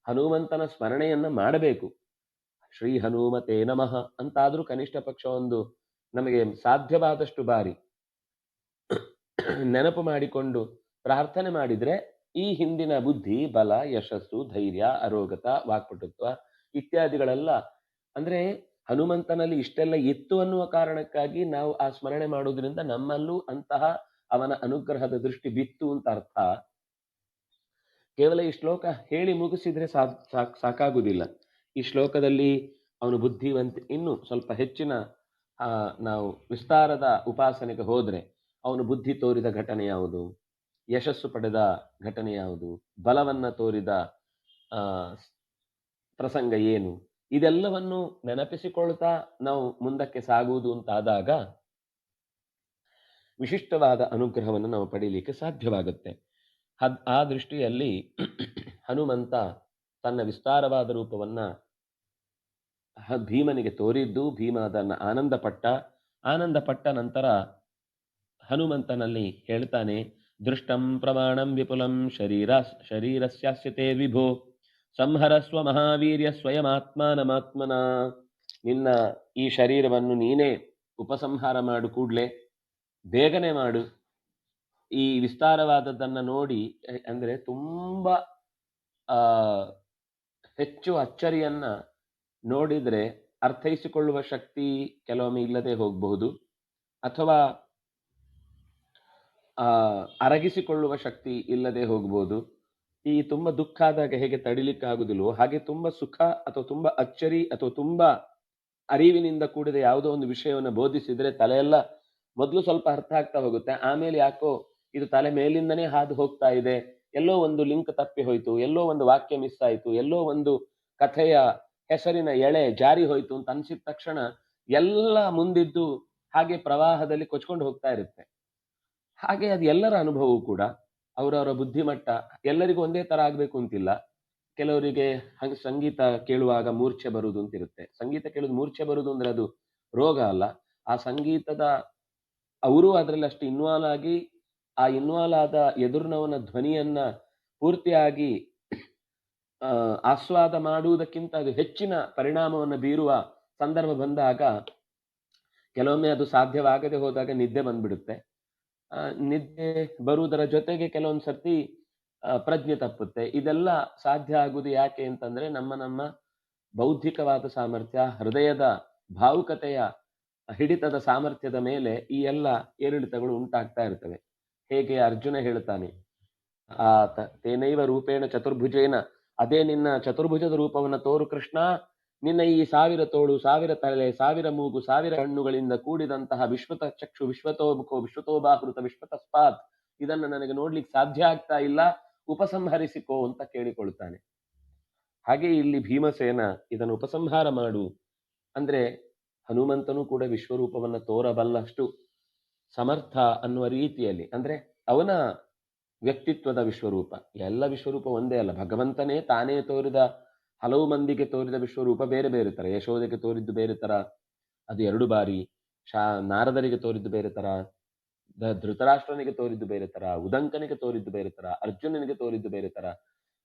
ಹನುಮಂತನ ಸ್ಮರಣೆಯನ್ನ ಮಾಡಬೇಕು. ಶ್ರೀ ಹನುಮತೇ ನಮಃ ಅಂತಾದ್ರೂ ಕನಿಷ್ಠ ಪಕ್ಷ ಒಂದು ನಮಗೆ ಸಾಧ್ಯವಾದಷ್ಟು ಬಾರಿ ನೆನಪು ಮಾಡಿಕೊಂಡು ಪ್ರಾರ್ಥನೆ ಮಾಡಿದ್ರೆ ಈ ಹಿಂದಿನ ಬುದ್ಧಿ ಬಲ ಯಶಸ್ಸು ಧೈರ್ಯ ಅರೋಗತ ವಾಕ್ಪಟುತ್ವ ಇತ್ಯಾದಿಗಳೆಲ್ಲ, ಅಂದ್ರೆ ಹನುಮಂತನಲ್ಲಿ ಇಷ್ಟೆಲ್ಲ ಇತ್ತು ಅನ್ನುವ ಕಾರಣಕ್ಕಾಗಿ ನಾವು ಆ ಸ್ಮರಣೆ ಮಾಡುವುದರಿಂದ ನಮ್ಮಲ್ಲೂ ಅಂತಹ ಅವನ ಅನುಗ್ರಹದ ದೃಷ್ಟಿ ಬಿತ್ತು ಅಂತ ಅರ್ಥ. ಕೇವಲ ಈ ಶ್ಲೋಕ ಹೇಳಿ ಮುಗಿಸಿದ್ರೆ ಸಾಕಾಗುವುದಿಲ್ಲ. ಈ ಶ್ಲೋಕದಲ್ಲಿ ಅವನು ಬುದ್ಧಿವಂತ, ಇನ್ನು ಸ್ವಲ್ಪ ಹೆಚ್ಚಿನ ನಾವು ವಿಸ್ತಾರದ ಉಪಾಸನೆಗೆ ಹೋದ್ರೆ ಅವನು ಬುದ್ಧಿ ತೋರಿದ ಘಟನೆ ಯಾವುದು, ಯಶಸ್ಸು ಪಡೆದ ಘಟನೆ ಯಾವುದು, ಬಲವನ್ನ ತೋರಿದ ಪ್ರಸಂಗ ಏನು, ಇದೆಲ್ಲವನ್ನು ನೆನಪಿಸಿಕೊಳ್ತಾ ನಾವು ಮುಂದಕ್ಕೆ ಸಾಗುವುದು ಅಂತಾದಾಗ ವಿಶಿಷ್ಟವಾದ ಅನುಗ್ರಹವನ್ನು ನಾವು ಪಡೀಲಿಕ್ಕೆ ಸಾಧ್ಯವಾಗುತ್ತೆ. ಆ ದೃಷ್ಟಿಯಲ್ಲಿ ಹನುಮಂತ ತನ್ನ ವಿಸ್ತಾರವಾದ ರೂಪವನ್ನ ಭೀಮನಿಗೆ ತೋರಿದ್ದು, ಭೀಮ ಅದನ್ನ ಆನಂದ ಪಟ್ಟ ನಂತರ ಹನುಮಂತನಲ್ಲಿ ಹೇಳ್ತಾನೆ, ದೃಷ್ಟಂ ಪ್ರಮಾಣಂ ವಿಪುಲಂ ಶರೀರಸ್ಯಾಸ್ಯತೆ ವಿಭೋ ಸಂಹರಸ್ವ ಮಹಾವೀರ್ಯ ಸ್ವಯಮಾತ್ಮಾನಮಾತ್ಮನ. ನಿನ್ನ ಈ ಶರೀರವನ್ನು ನೀನೇ ಉಪಸಂಹಾರ ಮಾಡು, ಕೂಡ್ಲೆ ಬೇಗನೆ ಮಾಡು. ಈ ವಿಸ್ತಾರವಾದದ್ದನ್ನ ನೋಡಿ, ಅಂದ್ರೆ ತುಂಬಾ ಹೆಚ್ಚು ಅಚ್ಚರಿಯನ್ನ ನೋಡಿದ್ರೆ ಅರ್ಥೈಸಿಕೊಳ್ಳುವ ಶಕ್ತಿ ಕೆಲವೊಮ್ಮೆ ಇಲ್ಲದೆ ಹೋಗಬಹುದು, ಅಥವಾ ಅರಗಿಸಿಕೊಳ್ಳುವ ಶಕ್ತಿ ಇಲ್ಲದೆ ಹೋಗಬಹುದು. ಈ ತುಂಬಾ ದುಃಖ ಆದಾಗ ಹೇಗೆ ತಡಿಲಿಕ್ಕಾಗುದಿಲ್ವೋ ಹಾಗೆ ತುಂಬಾ ಸುಖ ಅಥವಾ ತುಂಬಾ ಅಚ್ಚರಿ ಅಥವಾ ತುಂಬಾ ಅರಿವಿನಿಂದ ಕೂಡಿದ ಯಾವುದೋ ಒಂದು ವಿಷಯವನ್ನು ಬೋಧಿಸಿದ್ರೆ ತಲೆಯೆಲ್ಲ ಮೊದಲು ಸ್ವಲ್ಪ ಅರ್ಥ ಆಗ್ತಾ ಹೋಗುತ್ತೆ. ಆಮೇಲೆ ಯಾಕೋ ಇದು ತಲೆ ಮೇಲಿಂದನೇ ಹಾದು ಹೋಗ್ತಾ ಇದೆ, ಎಲ್ಲೋ ಒಂದು ಲಿಂಕ್ ತಪ್ಪಿ ಹೋಯ್ತು, ಎಲ್ಲೋ ಒಂದು ವಾಕ್ಯ ಮಿಸ್ ಆಯ್ತು, ಎಲ್ಲೋ ಒಂದು ಕಥೆಯ ಹೆಸರಿನ ಎಳೆ ಜಾರಿ ಹೋಯ್ತು ಅಂತ ಅನ್ಸಿದ ತಕ್ಷಣ ಎಲ್ಲ ಮುಂದಿದ್ದು ಹಾಗೆ ಪ್ರವಾಹದಲ್ಲಿ ಕೊಚ್ಕೊಂಡು ಹೋಗ್ತಾ ಇರುತ್ತೆ. ಹಾಗೆ ಅದು ಎಲ್ಲರ ಅನುಭವವೂ ಕೂಡ. ಅವರವರ ಬುದ್ಧಿಮಟ್ಟ ಎಲ್ಲರಿಗೂ ಒಂದೇ ತರ ಆಗ್ಬೇಕು ಅಂತಿಲ್ಲ. ಕೆಲವರಿಗೆ ಸಂಗೀತ ಕೇಳುವಾಗ ಮೂರ್ಛೆ ಬರುವುದು ಅಂತಿರುತ್ತೆ. ಸಂಗೀತ ಕೇಳುದು ಮೂರ್ಛೆ ಬರುವುದು ಅಂದ್ರೆ ಅದು ರೋಗ ಅಲ್ಲ. ಆ ಸಂಗೀತದ ಅವರು ಅದರಲ್ಲಿ ಅಷ್ಟು ಇನ್ವಾಲ್ವ್ ಆಗಿ ಆ ಇನ್ವಾಲ್ವ್ ಆದ ಎದುರಿನವನ ಧ್ವನಿಯನ್ನ ಪೂರ್ತಿಯಾಗಿ ಆಸ್ವಾದ ಮಾಡುವುದಕ್ಕಿಂತ ಅದು ಹೆಚ್ಚಿನ ಪರಿಣಾಮವನ್ನು ಬೀರುವ ಸಂದರ್ಭ ಬಂದಾಗ ಕೆಲವೊಮ್ಮೆ ಅದು ಸಾಧ್ಯವಾಗದೆ ಹೋದಾಗ ನಿದ್ದೆ ಬಂದ್ಬಿಡುತ್ತೆ. ನಿದ್ದೆ ಬರುವುದರ ಜೊತೆಗೆ ಕೆಲವೊಂದು ಸರ್ತಿ ಪ್ರಜ್ಞೆ ತಪ್ಪುತ್ತೆ. ಇದೆಲ್ಲ ಸಾಧ್ಯ ಆಗುವುದು ಯಾಕೆ ಅಂತಂದ್ರೆ ನಮ್ಮ ಬೌದ್ಧಿಕವಾದ ಸಾಮರ್ಥ್ಯ, ಹೃದಯದ ಭಾವುಕತೆಯ ಹಿಡಿತದ ಸಾಮರ್ಥ್ಯದ ಮೇಲೆ ಈ ಎಲ್ಲ ಏರಿಳಿತಗಳು ಉಂಟಾಗ್ತಾ ಇರ್ತವೆ. ಹೇಗೆ ಅರ್ಜುನ ಹೇಳ್ತಾನೆ, ತೇನೈವ ರೂಪೇಣ ಚತುರ್ಭುಜೇನ, ಅದೇ ನಿನ್ನ ಚತುರ್ಭುಜದ ರೂಪವನ್ನ ತೋರು ಕೃಷ್ಣ, ನಿನ್ನ ಈ 1000 ತೋಳು, 1000 ತಲೆ, 1000 ಮೂಗು, 1000 ಕಣ್ಣುಗಳಿಂದ ಕೂಡಿದಂತಹ ವಿಶ್ವತ ಚಕ್ಷು, ವಿಶ್ವತೋಮುಖೋ, ವಿಶ್ವತೋಬಾಹೃತ, ವಿಶ್ವತಸ್ಪಾತ್, ಇದನ್ನು ನನಗೆ ನೋಡ್ಲಿಕ್ಕೆ ಸಾಧ್ಯ ಆಗ್ತಾ ಇಲ್ಲ, ಉಪಸಂಹರಿಸಿಕೋ ಅಂತ ಕೇಳಿಕೊಳ್ತಾನೆ. ಹಾಗೆ ಇಲ್ಲಿ ಭೀಮಸೇನ ಇದನ್ನು ಉಪಸಂಹಾರ ಮಾಡು ಅಂದ್ರೆ, ಹನುಮಂತನು ಕೂಡ ವಿಶ್ವರೂಪವನ್ನ ತೋರಬಲ್ಲಷ್ಟು ಸಮರ್ಥ ಅನ್ನುವ ರೀತಿಯಲ್ಲಿ, ಅಂದ್ರೆ ಅವನ ವ್ಯಕ್ತಿತ್ವದ ವಿಶ್ವರೂಪ. ಎಲ್ಲ ವಿಶ್ವರೂಪ ಒಂದೇ ಅಲ್ಲ, ಭಗವಂತನೇ ತಾನೇ ತೋರಿದ ಹಲವು ಮಂದಿಗೆ ತೋರಿದ ವಿಶ್ವರೂಪ ಬೇರೆ ಬೇರೆ ತರ. ಯಶೋದೆಗೆ ತೋರಿದ್ದು ಬೇರೆ ತರ, ಅದು 2 ಬಾರಿ. ನಾರದರಿಗೆ ತೋರಿದ್ದು ಬೇರೆ ತರ, ಧೃತರಾಷ್ಟ್ರನಿಗೆ ತೋರಿದ್ದು ಬೇರೆ ತರ, ಉದಂಕನಿಗೆ ತೋರಿದ್ದು ಬೇರೆ ತರ, ಅರ್ಜುನನಿಗೆ ತೋರಿದ್ದು ಬೇರೆ ತರ.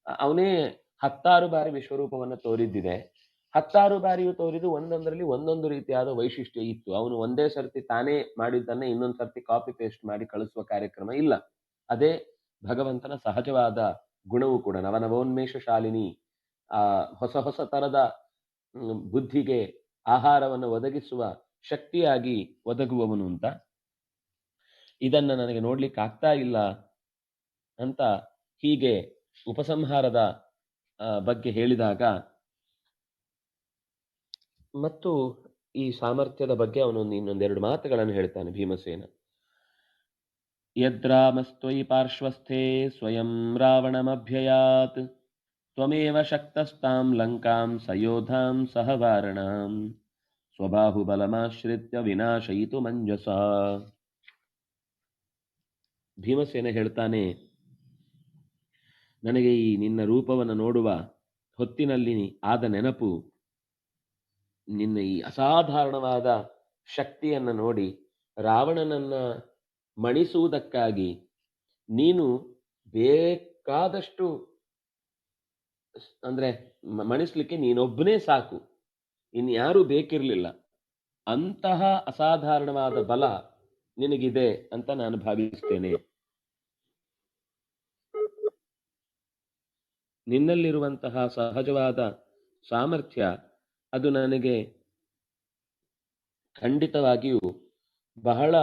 ಅವನೇ 10 ಬಾರಿ ವಿಶ್ವರೂಪವನ್ನ ತೋರಿದ್ದಿದೆ. 10 ಬಾರಿಯೂ ತೋರಿದು ಒಂದೊಂದರಲ್ಲಿ ಒಂದೊಂದು ರೀತಿಯಾದ ವೈಶಿಷ್ಟ್ಯ ಇತ್ತು. ಅವನು ಒಂದೇ ಸರ್ತಿ ತಾನೇ ಮಾಡಿದ್ದನ್ನೇ ಇನ್ನೊಂದು ಸರ್ತಿ ಕಾಪಿ ಪೇಸ್ಟ್ ಮಾಡಿ ಕಳಿಸುವ ಕಾರ್ಯಕ್ರಮ ಇಲ್ಲ. ಅದೇ ಭಗವಂತನ ಸಹಜವಾದ ಗುಣವೂ ಕೂಡ. ನವನವೋನ್ಮೇಷ ಶಾಲಿನಿ, ಹೊಸ ಹೊಸ ತರದ ಬುದ್ಧಿಗೆ ಆಹಾರವನ್ನು ಒದಗಿಸುವ ಶಕ್ತಿಯಾಗಿ ಒದಗುವವನು ಅಂತ. ಇದನ್ನ ನನಗೆ ನೋಡ್ಲಿಕ್ಕೆ ಆಗ್ತಾ ಇಲ್ಲ ಅಂತ ಹೀಗೆ ಉಪಸಂಹಾರದ ಬಗ್ಗೆ ಹೇಳಿದಾಗ, ಮತ್ತು ಈ ಸಾಮರ್ಥ್ಯದ ಬಗ್ಗೆ ಅವನೊಂದು ಇನ್ನೊಂದೆರಡು ಮಾತುಗಳನ್ನು ಹೇಳ್ತಾನೆ ಭೀಮಸೇನ. ಯದ್ರಾಮಸ್ತ್ವಯಿ ಪಾರ್ಶ್ವಸ್ಥೆ ಸ್ವಯಂ ರಾವಣಮಭ್ಯಯಾತ್ ತ್ವಮೇವ ಶಕ್ತಸ್ತಾಂ ಲಂಕಾಂ ಸಯೋಧಾಂ ಸಹವಾರಣಾಂ ಸ್ವಬಾಹುಬಲಮಾಶ್ರಿತ್ಯ ವಿನಾಶಯಿತು ಮಂಜಸ. ಭೀಮಸೇನ ಹೇಳ್ತಾನೆ, ನನಗೆ ಈ ನಿನ್ನ ರೂಪವನ್ನು ನೋಡುವ ಹೊತ್ತಿನಲ್ಲಿ ಆದ ನೆನಪು, ನಿನ್ನ ಈ ಅಸಾಧಾರಣವಾದ ಶಕ್ತಿಯನ್ನು ನೋಡಿ ರಾವಣನನ್ನ ಮಣಿಸುವುದಕ್ಕಾಗಿ ನೀನು ಬೇಕಾದಷ್ಟು, ಅಂದ್ರೆ ಮಣಿಸ್ಲಿಕ್ಕೆ ನೀನೊಬ್ಬನೇ ಸಾಕು, ಇನ್ಯಾರೂ ಬೇಕಿರಲಿಲ್ಲ. ಅಂತಹ ಅಸಾಧಾರಣವಾದ ಬಲ ನಿನಗಿದೆ ಅಂತ ನಾನು ಭಾವಿಸ್ತೇನೆ. ನಿನ್ನಲ್ಲಿರುವಂತಹ ಸಹಜವಾದ ಸಾಮರ್ಥ್ಯ ಅದು ನನಗೆ ಖಂಡಿತವಾಗಿಯೂ ಬಹಳ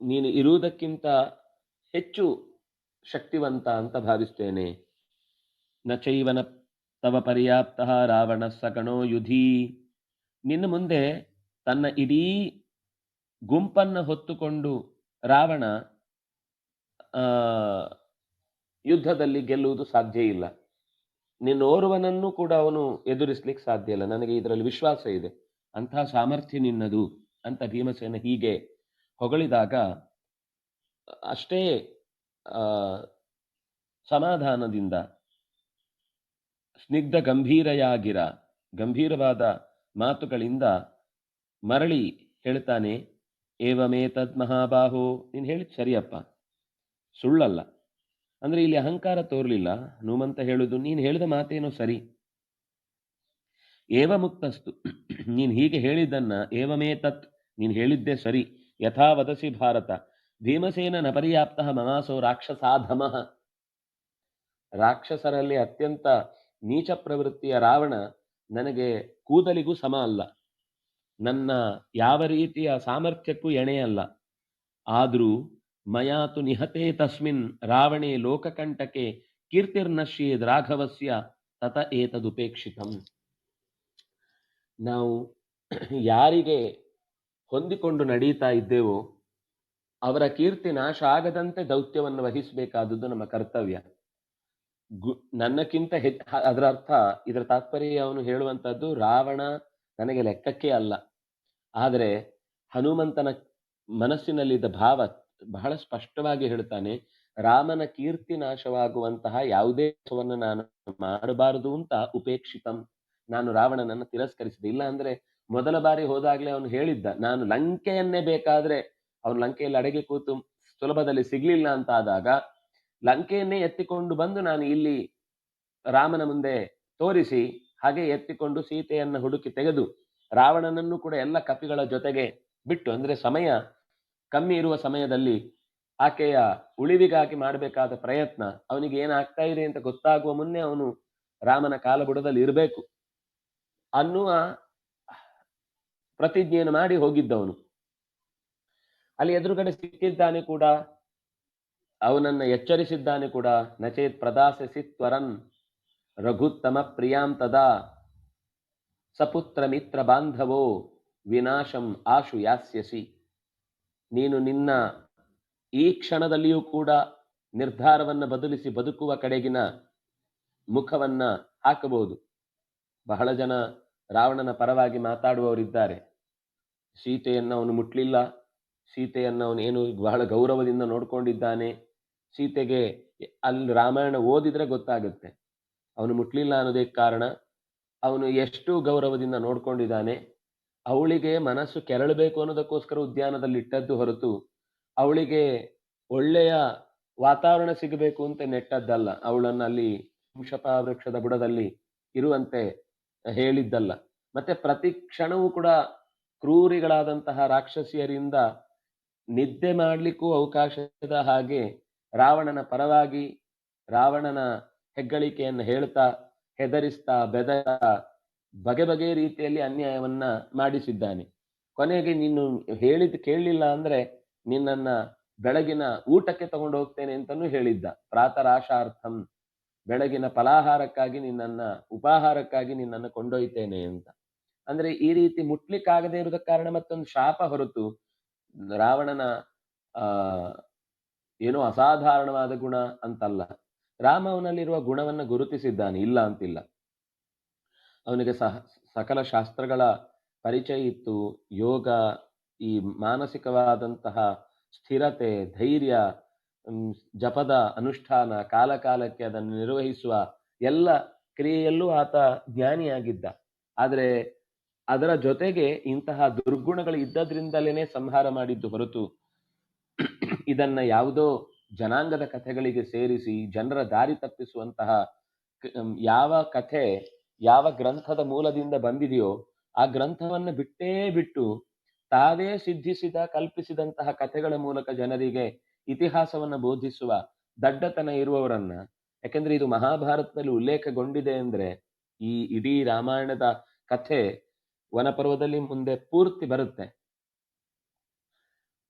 ನೀನು ಇರುವುದಕ್ಕಿಂತ ಹೆಚ್ಚು ಶಕ್ತಿವಂತ ಅಂತ ಭಾವಿಸ್ತೇನೆ. ನಚೈವನ ತವ ಪರ್ಯಾಪ್ತ ರಾವಣ ಸಕಣೋ ಯುಧಿ. ನಿನ್ನ ಮುಂದೆ ತನ್ನ ಇಡೀ ಗುಂಪನ್ನು ಹೊತ್ತುಕೊಂಡು ರಾವಣ ಯುದ್ಧದಲ್ಲಿ ಗೆಲ್ಲುವುದು ಸಾಧ್ಯ ಇಲ್ಲ. ನಿನ್ನೋರ್ವನನ್ನು ಕೂಡ ಅವನು ಎದುರಿಸ್ಲಿಕ್ಕೆ ಸಾಧ್ಯ ಇಲ್ಲ. ನನಗೆ ಇದರಲ್ಲಿ ವಿಶ್ವಾಸ ಇದೆ, ಅಂತಹ ಸಾಮರ್ಥ್ಯ ನಿನ್ನದು ಅಂತ ಭೀಮಸೇನ ಹೀಗೆ ಹೊಗಳಿದಾಗ ಅಷ್ಟೇ ಸಮಾಧಾನದಿಂದ ಸ್ನಿಗ್ಧ ಗಂಭೀರವಾದ ಮಾತುಗಳಿಂದ ಮರಳಿ ಹೇಳ್ತಾನೆ, ಏವಮೇತದ್ ಮಹಾಬಾಹೋ. ನೀನು ಹೇಳಿದ್ ಸರಿಯಪ್ಪ, ಸುಳ್ಳಲ್ಲ. ಅಂದ್ರೆ ಇಲ್ಲಿ ಅಹಂಕಾರ ತೋರ್ಲಿಲ್ಲ. ಹನುಮಂತ ಹೇಳುದು, ನೀನು ಹೇಳಿದ ಮಾತೇನೋ ಸರಿ. ಏವ ಮುಕ್ತಸ್ತು, ನೀನು ಹೀಗೆ ಹೇಳಿದ್ದನ್ನ, ಏವಮೇತತ್, ನೀನು ಹೇಳಿದ್ದೇ ಸರಿ. ಯಥಾ ವದಸಿ ಭಾರತ ಭೀಮಸೇನ ನಪರ್ಯಾಪ್ತ ಮಮಾಸೋ ರಾಕ್ಷಸಾಧಮ. ರಾಕ್ಷಸರಲ್ಲಿ ಅತ್ಯಂತ ನೀಚ ಪ್ರವೃತ್ತಿಯ ರಾವಣ ನನಗೆ ಕೂದಲಿಗೂ ಸಮ ಅಲ್ಲ, ನನ್ನ ಯಾವ ರೀತಿಯ ಸಾಮರ್ಥ್ಯಕ್ಕೂ ಎಣೆಯಲ್ಲ. ಆದ್ರೂ ಮಯಾತು ನಿಹತೆ ತಸ್ಮಿನ್ ರಾವಣೇ ಲೋಕಕಂಟಕೆ ಕೀರ್ತಿರ್ನಶ್ಯೇದ್ ರಾಘವಸ್ಯ ತತ ಏತದುಪೇಕ್ಷಿತಂ. ನಾವು ಯಾರಿಗೆ ಹೊಂದಿಕೊಂಡು ನಡೀತಾ ಇದ್ದೇವೋ ಅವರ ಕೀರ್ತಿ ನಾಶ ಆಗದಂತೆ ದೌತ್ಯವನ್ನು ವಹಿಸಬೇಕಾದದ್ದು ನಮ್ಮ ಕರ್ತವ್ಯ. ನನ್ನಕ್ಕಿಂತ ಅದರ ಅರ್ಥ, ಇದರ ತಾತ್ಪರ್ಯ ಅವನು ಹೇಳುವಂತದ್ದು ರಾವಣ ನನಗೆ ಲೆಕ್ಕಕ್ಕೆ ಅಲ್ಲ. ಆದರೆ ಹನುಮಂತನ ಮನಸ್ಸಿನಲ್ಲಿದ್ದ ಭಾವ ಬಹಳ ಸ್ಪಷ್ಟವಾಗಿ ಹೇಳ್ತಾನೆ, ರಾಮನ ಕೀರ್ತಿ ನಾಶವಾಗುವಂತಹ ಯಾವುದೇ ಕೆಲಸವನ್ನು ನಾನು ಮಾಡಬಾರದು ಅಂತ ಉಪೇಕ್ಷಿತಂ. ನಾನು ರಾವಣನನ್ನು ತಿರಸ್ಕರಿಸಿದೆ. ಇಲ್ಲ ಅಂದ್ರೆ ಮೊದಲ ಬಾರಿ ಹೋದಾಗ್ಲೇ ಅವನು ಹೇಳಿದ್ದ, ನಾನು ಲಂಕೆಯನ್ನೇ ಬೇಕಾದ್ರೆ, ಅವನು ಲಂಕೆಯಲ್ಲಿ ಅಡಗಿ ಕೂತು ಸುಲಭದಲ್ಲಿ ಸಿಗ್ಲಿಲ್ಲ ಅಂತ ಆದಾಗ ಲಂಕೆಯನ್ನೇ ಎತ್ತಿಕೊಂಡು ಬಂದು ನಾನು ಇಲ್ಲಿ ರಾಮನ ಮುಂದೆ ತೋರಿಸಿ, ಹಾಗೆ ಎತ್ತಿಕೊಂಡು ಸೀತೆಯನ್ನು ಹುಡುಕಿ ತೆಗೆದು ರಾವಣನನ್ನು ಕೂಡ ಎಲ್ಲ ಕಪಿಗಳ ಜೊತೆಗೆ ಬಿಟ್ಟು, ಅಂದ್ರೆ ಸಮಯ ಕಮ್ಮಿ ಇರುವ ಸಮಯದಲ್ಲಿ ಆಕೆಯ ಉಳಿವಿಗಾಗಿ ಮಾಡಬೇಕಾದ ಪ್ರಯತ್ನ, ಅವನಿಗೆ ಏನಾಗ್ತಾ ಇದೆ ಅಂತ ಗೊತ್ತಾಗುವ ಮುನ್ನೆ ಅವನು ರಾಮನ ಕಾಲಬುಡದಲ್ಲಿ ಇರಬೇಕು ಅನ್ನುವ ಪ್ರತಿಜ್ಞೆಯನ್ನು ಮಾಡಿ ಹೋಗಿದ್ದವನು. ಅಲ್ಲಿ ಎದುರುಗಡೆ ಸಿಕ್ಕಿದ್ದಾನೆ ಕೂಡ, ಅವನನ್ನ ಎಚ್ಚರಿಸಿದ್ದಾನೆ ಕೂಡ. ನಚೇತ್ ಪ್ರದಾಸಸಿ ತ್ವರನ್ ರಘುತ್ತಮ ಪ್ರಿಯಾಂ ತದಾ ಸಪುತ್ರ ಮಿತ್ರ ಬಾಂಧವೋ ವಿನಾಶಂ ಆಶು ಯಾಸ್ಯಸಿ. ನೀನು ನಿನ್ನ ಈ ಕ್ಷಣದಲ್ಲಿಯೂ ಕೂಡ ನಿರ್ಧಾರವನ್ನ ಬದಲಿಸಿ ಬದುಕುವ ಕಡೆಗಿನ ಮುಖವನ್ನ ಹಾಕಬಹುದು. ಬಹಳ ಜನ ರಾವಣನ ಪರವಾಗಿ ಮಾತಾಡುವವರಿದ್ದಾರೆ. ಸೀತೆಯನ್ನು ಅವನು ಮುಟ್ಲಿಲ್ಲ, ಸೀತೆಯನ್ನು ಅವನು ಏನು ಬಹಳ ಗೌರವದಿಂದ ನೋಡ್ಕೊಂಡಿದ್ದಾನೆ. ಸೀತೆಗೆ ಅಲ್ಲಿ ರಾಮಾಯಣ ಓದಿದ್ರೆ ಗೊತ್ತಾಗುತ್ತೆ ಅವನು ಮುಟ್ಲಿಲ್ಲ ಅನ್ನೋದಕ್ಕೆ ಕಾರಣ ಅವನು ಎಷ್ಟು ಗೌರವದಿಂದ ನೋಡ್ಕೊಂಡಿದ್ದಾನೆ. ಅವಳಿಗೆ ಮನಸ್ಸು ಕೆರಳಬೇಕು ಅನ್ನೋದಕ್ಕೋಸ್ಕರ ಉದ್ಯಾನದಲ್ಲಿ ಇಟ್ಟದ್ದು ಹೊರತು ಅವಳಿಗೆ ಒಳ್ಳೆಯ ವಾತಾವರಣ ಸಿಗಬೇಕು ಅಂತ ನೆಟ್ಟದ್ದಲ್ಲ. ಅವಳನ್ನು ಅಲ್ಲಿ ಹುಂಶಪ ವೃಕ್ಷದ ಬುಡದಲ್ಲಿ ಇರುವಂತೆ ಹೇಳಿದ್ದಲ್ಲ. ಮತ್ತೆ ಪ್ರತಿ ಕ್ಷಣವೂ ಕೂಡ ಕ್ರೂರಿಗಳಾದಂತಹ ರಾಕ್ಷಸಿಯರಿಂದ ನಿದ್ದೆ ಮಾಡ್ಲಿಕ್ಕೂ ಅವಕಾಶದ ಹಾಗೆ ರಾವಣನ ಪರವಾಗಿ ರಾವಣನ ಹೆಗ್ಗಳಿಕೆಯನ್ನು ಹೇಳ್ತಾ, ಹೆದರಿಸ್ತಾ, ಬೆದರ ಬಗೆ ಬಗೆಯ ರೀತಿಯಲ್ಲಿ ಅನ್ಯಾಯವನ್ನ ಮಾಡಿಸಿದ್ದಾನೆ. ಕೊನೆಗೆ ನೀನು ಹೇಳಿದ್ ಕೇಳಲಿಲ್ಲ ಅಂದ್ರೆ ನಿನ್ನನ್ನ ಬೆಳಗಿನ ಊಟಕ್ಕೆ ತಗೊಂಡು ಹೋಗ್ತೇನೆ ಅಂತಲೂ ಹೇಳಿದ್ದ. ಪ್ರಾತರಾಶಾರ್ಥಂ, ಬೆಳಗಿನ ಫಲಾಹಾರಕ್ಕಾಗಿ ನಿನ್ನನ್ನ, ಉಪಾಹಾರಕ್ಕಾಗಿ ನಿನ್ನನ್ನು ಕೊಂಡೊಯ್ತೇನೆ ಅಂತ. ಅಂದ್ರೆ ಈ ರೀತಿ ಮುಟ್ಲಿಕ್ಕಾಗದೇ ಇರುವುದ ಕಾರಣ ಮತ್ತೊಂದು ಶಾಪ ಹೊರತು ರಾವಣನ ಏನೋ ಅಸಾಧಾರಣವಾದ ಗುಣ ಅಂತಲ್ಲ. ರಾಮ ಅವನಲ್ಲಿರುವ ಗುಣವನ್ನ ಗುರುತಿಸಿದ್ದಾನೆ, ಇಲ್ಲ ಅಂತಿಲ್ಲ. ಅವನಿಗೆ ಸಕಲ ಶಾಸ್ತ್ರಗಳ ಪರಿಚಯ ಇತ್ತು. ಯೋಗ, ಈ ಮಾನಸಿಕವಾದಂತಹ ಸ್ಥಿರತೆ, ಧೈರ್ಯ, ಜಪದ ಅನುಷ್ಠಾನ, ಕಾಲ ಕಾಲಕ್ಕೆ ಅದನ್ನು ನಿರ್ವಹಿಸುವ ಎಲ್ಲ ಕ್ರಿಯೆಯಲ್ಲೂ ಆತ ಜ್ಞಾನಿಯಾಗಿದ್ದ. ಆದರೆ ಅದರ ಜೊತೆಗೆ ಇಂತಹ ದುರ್ಗುಣಗಳು ಇದ್ದದ್ರಿಂದಲೇ ಸಂಹಾರ ಮಾಡಿದ್ದು ಹೊರತು ಇದನ್ನ ಯಾವುದೋ ಜನಾಂಗದ ಕಥೆಗಳಿಗೆ ಸೇರಿಸಿ ಜನರ ದಾರಿ ತಪ್ಪಿಸುವಂತಹ ಯಾವ ಕಥೆ ಯಾವ ಗ್ರಂಥದ ಮೂಲದಿಂದ ಬಂದಿದೆಯೋ ಆ ಗ್ರಂಥವನ್ನು ಬಿಟ್ಟೇ ಬಿಟ್ಟು ತಾವೇ ಸಿದ್ಧಿಸಿದ ಕಲ್ಪಿಸಿದಂತಹ ಕಥೆಗಳ ಮೂಲಕ ಜನರಿಗೆ ಇತಿಹಾಸವನ್ನ ಬೋಧಿಸುವ ದಡ್ಡತನ ಇರುವವರನ್ನ, ಯಾಕೆಂದ್ರೆ ಇದು ಮಹಾಭಾರತದಲ್ಲಿ ಉಲ್ಲೇಖಗೊಂಡಿದೆ ಅಂದ್ರೆ ಈ ಇಡೀ ರಾಮಾಯಣದ ಕಥೆ ವನಪರ್ವದಲ್ಲಿ ಮುಂದೆ ಪೂರ್ತಿ ಬರುತ್ತೆ.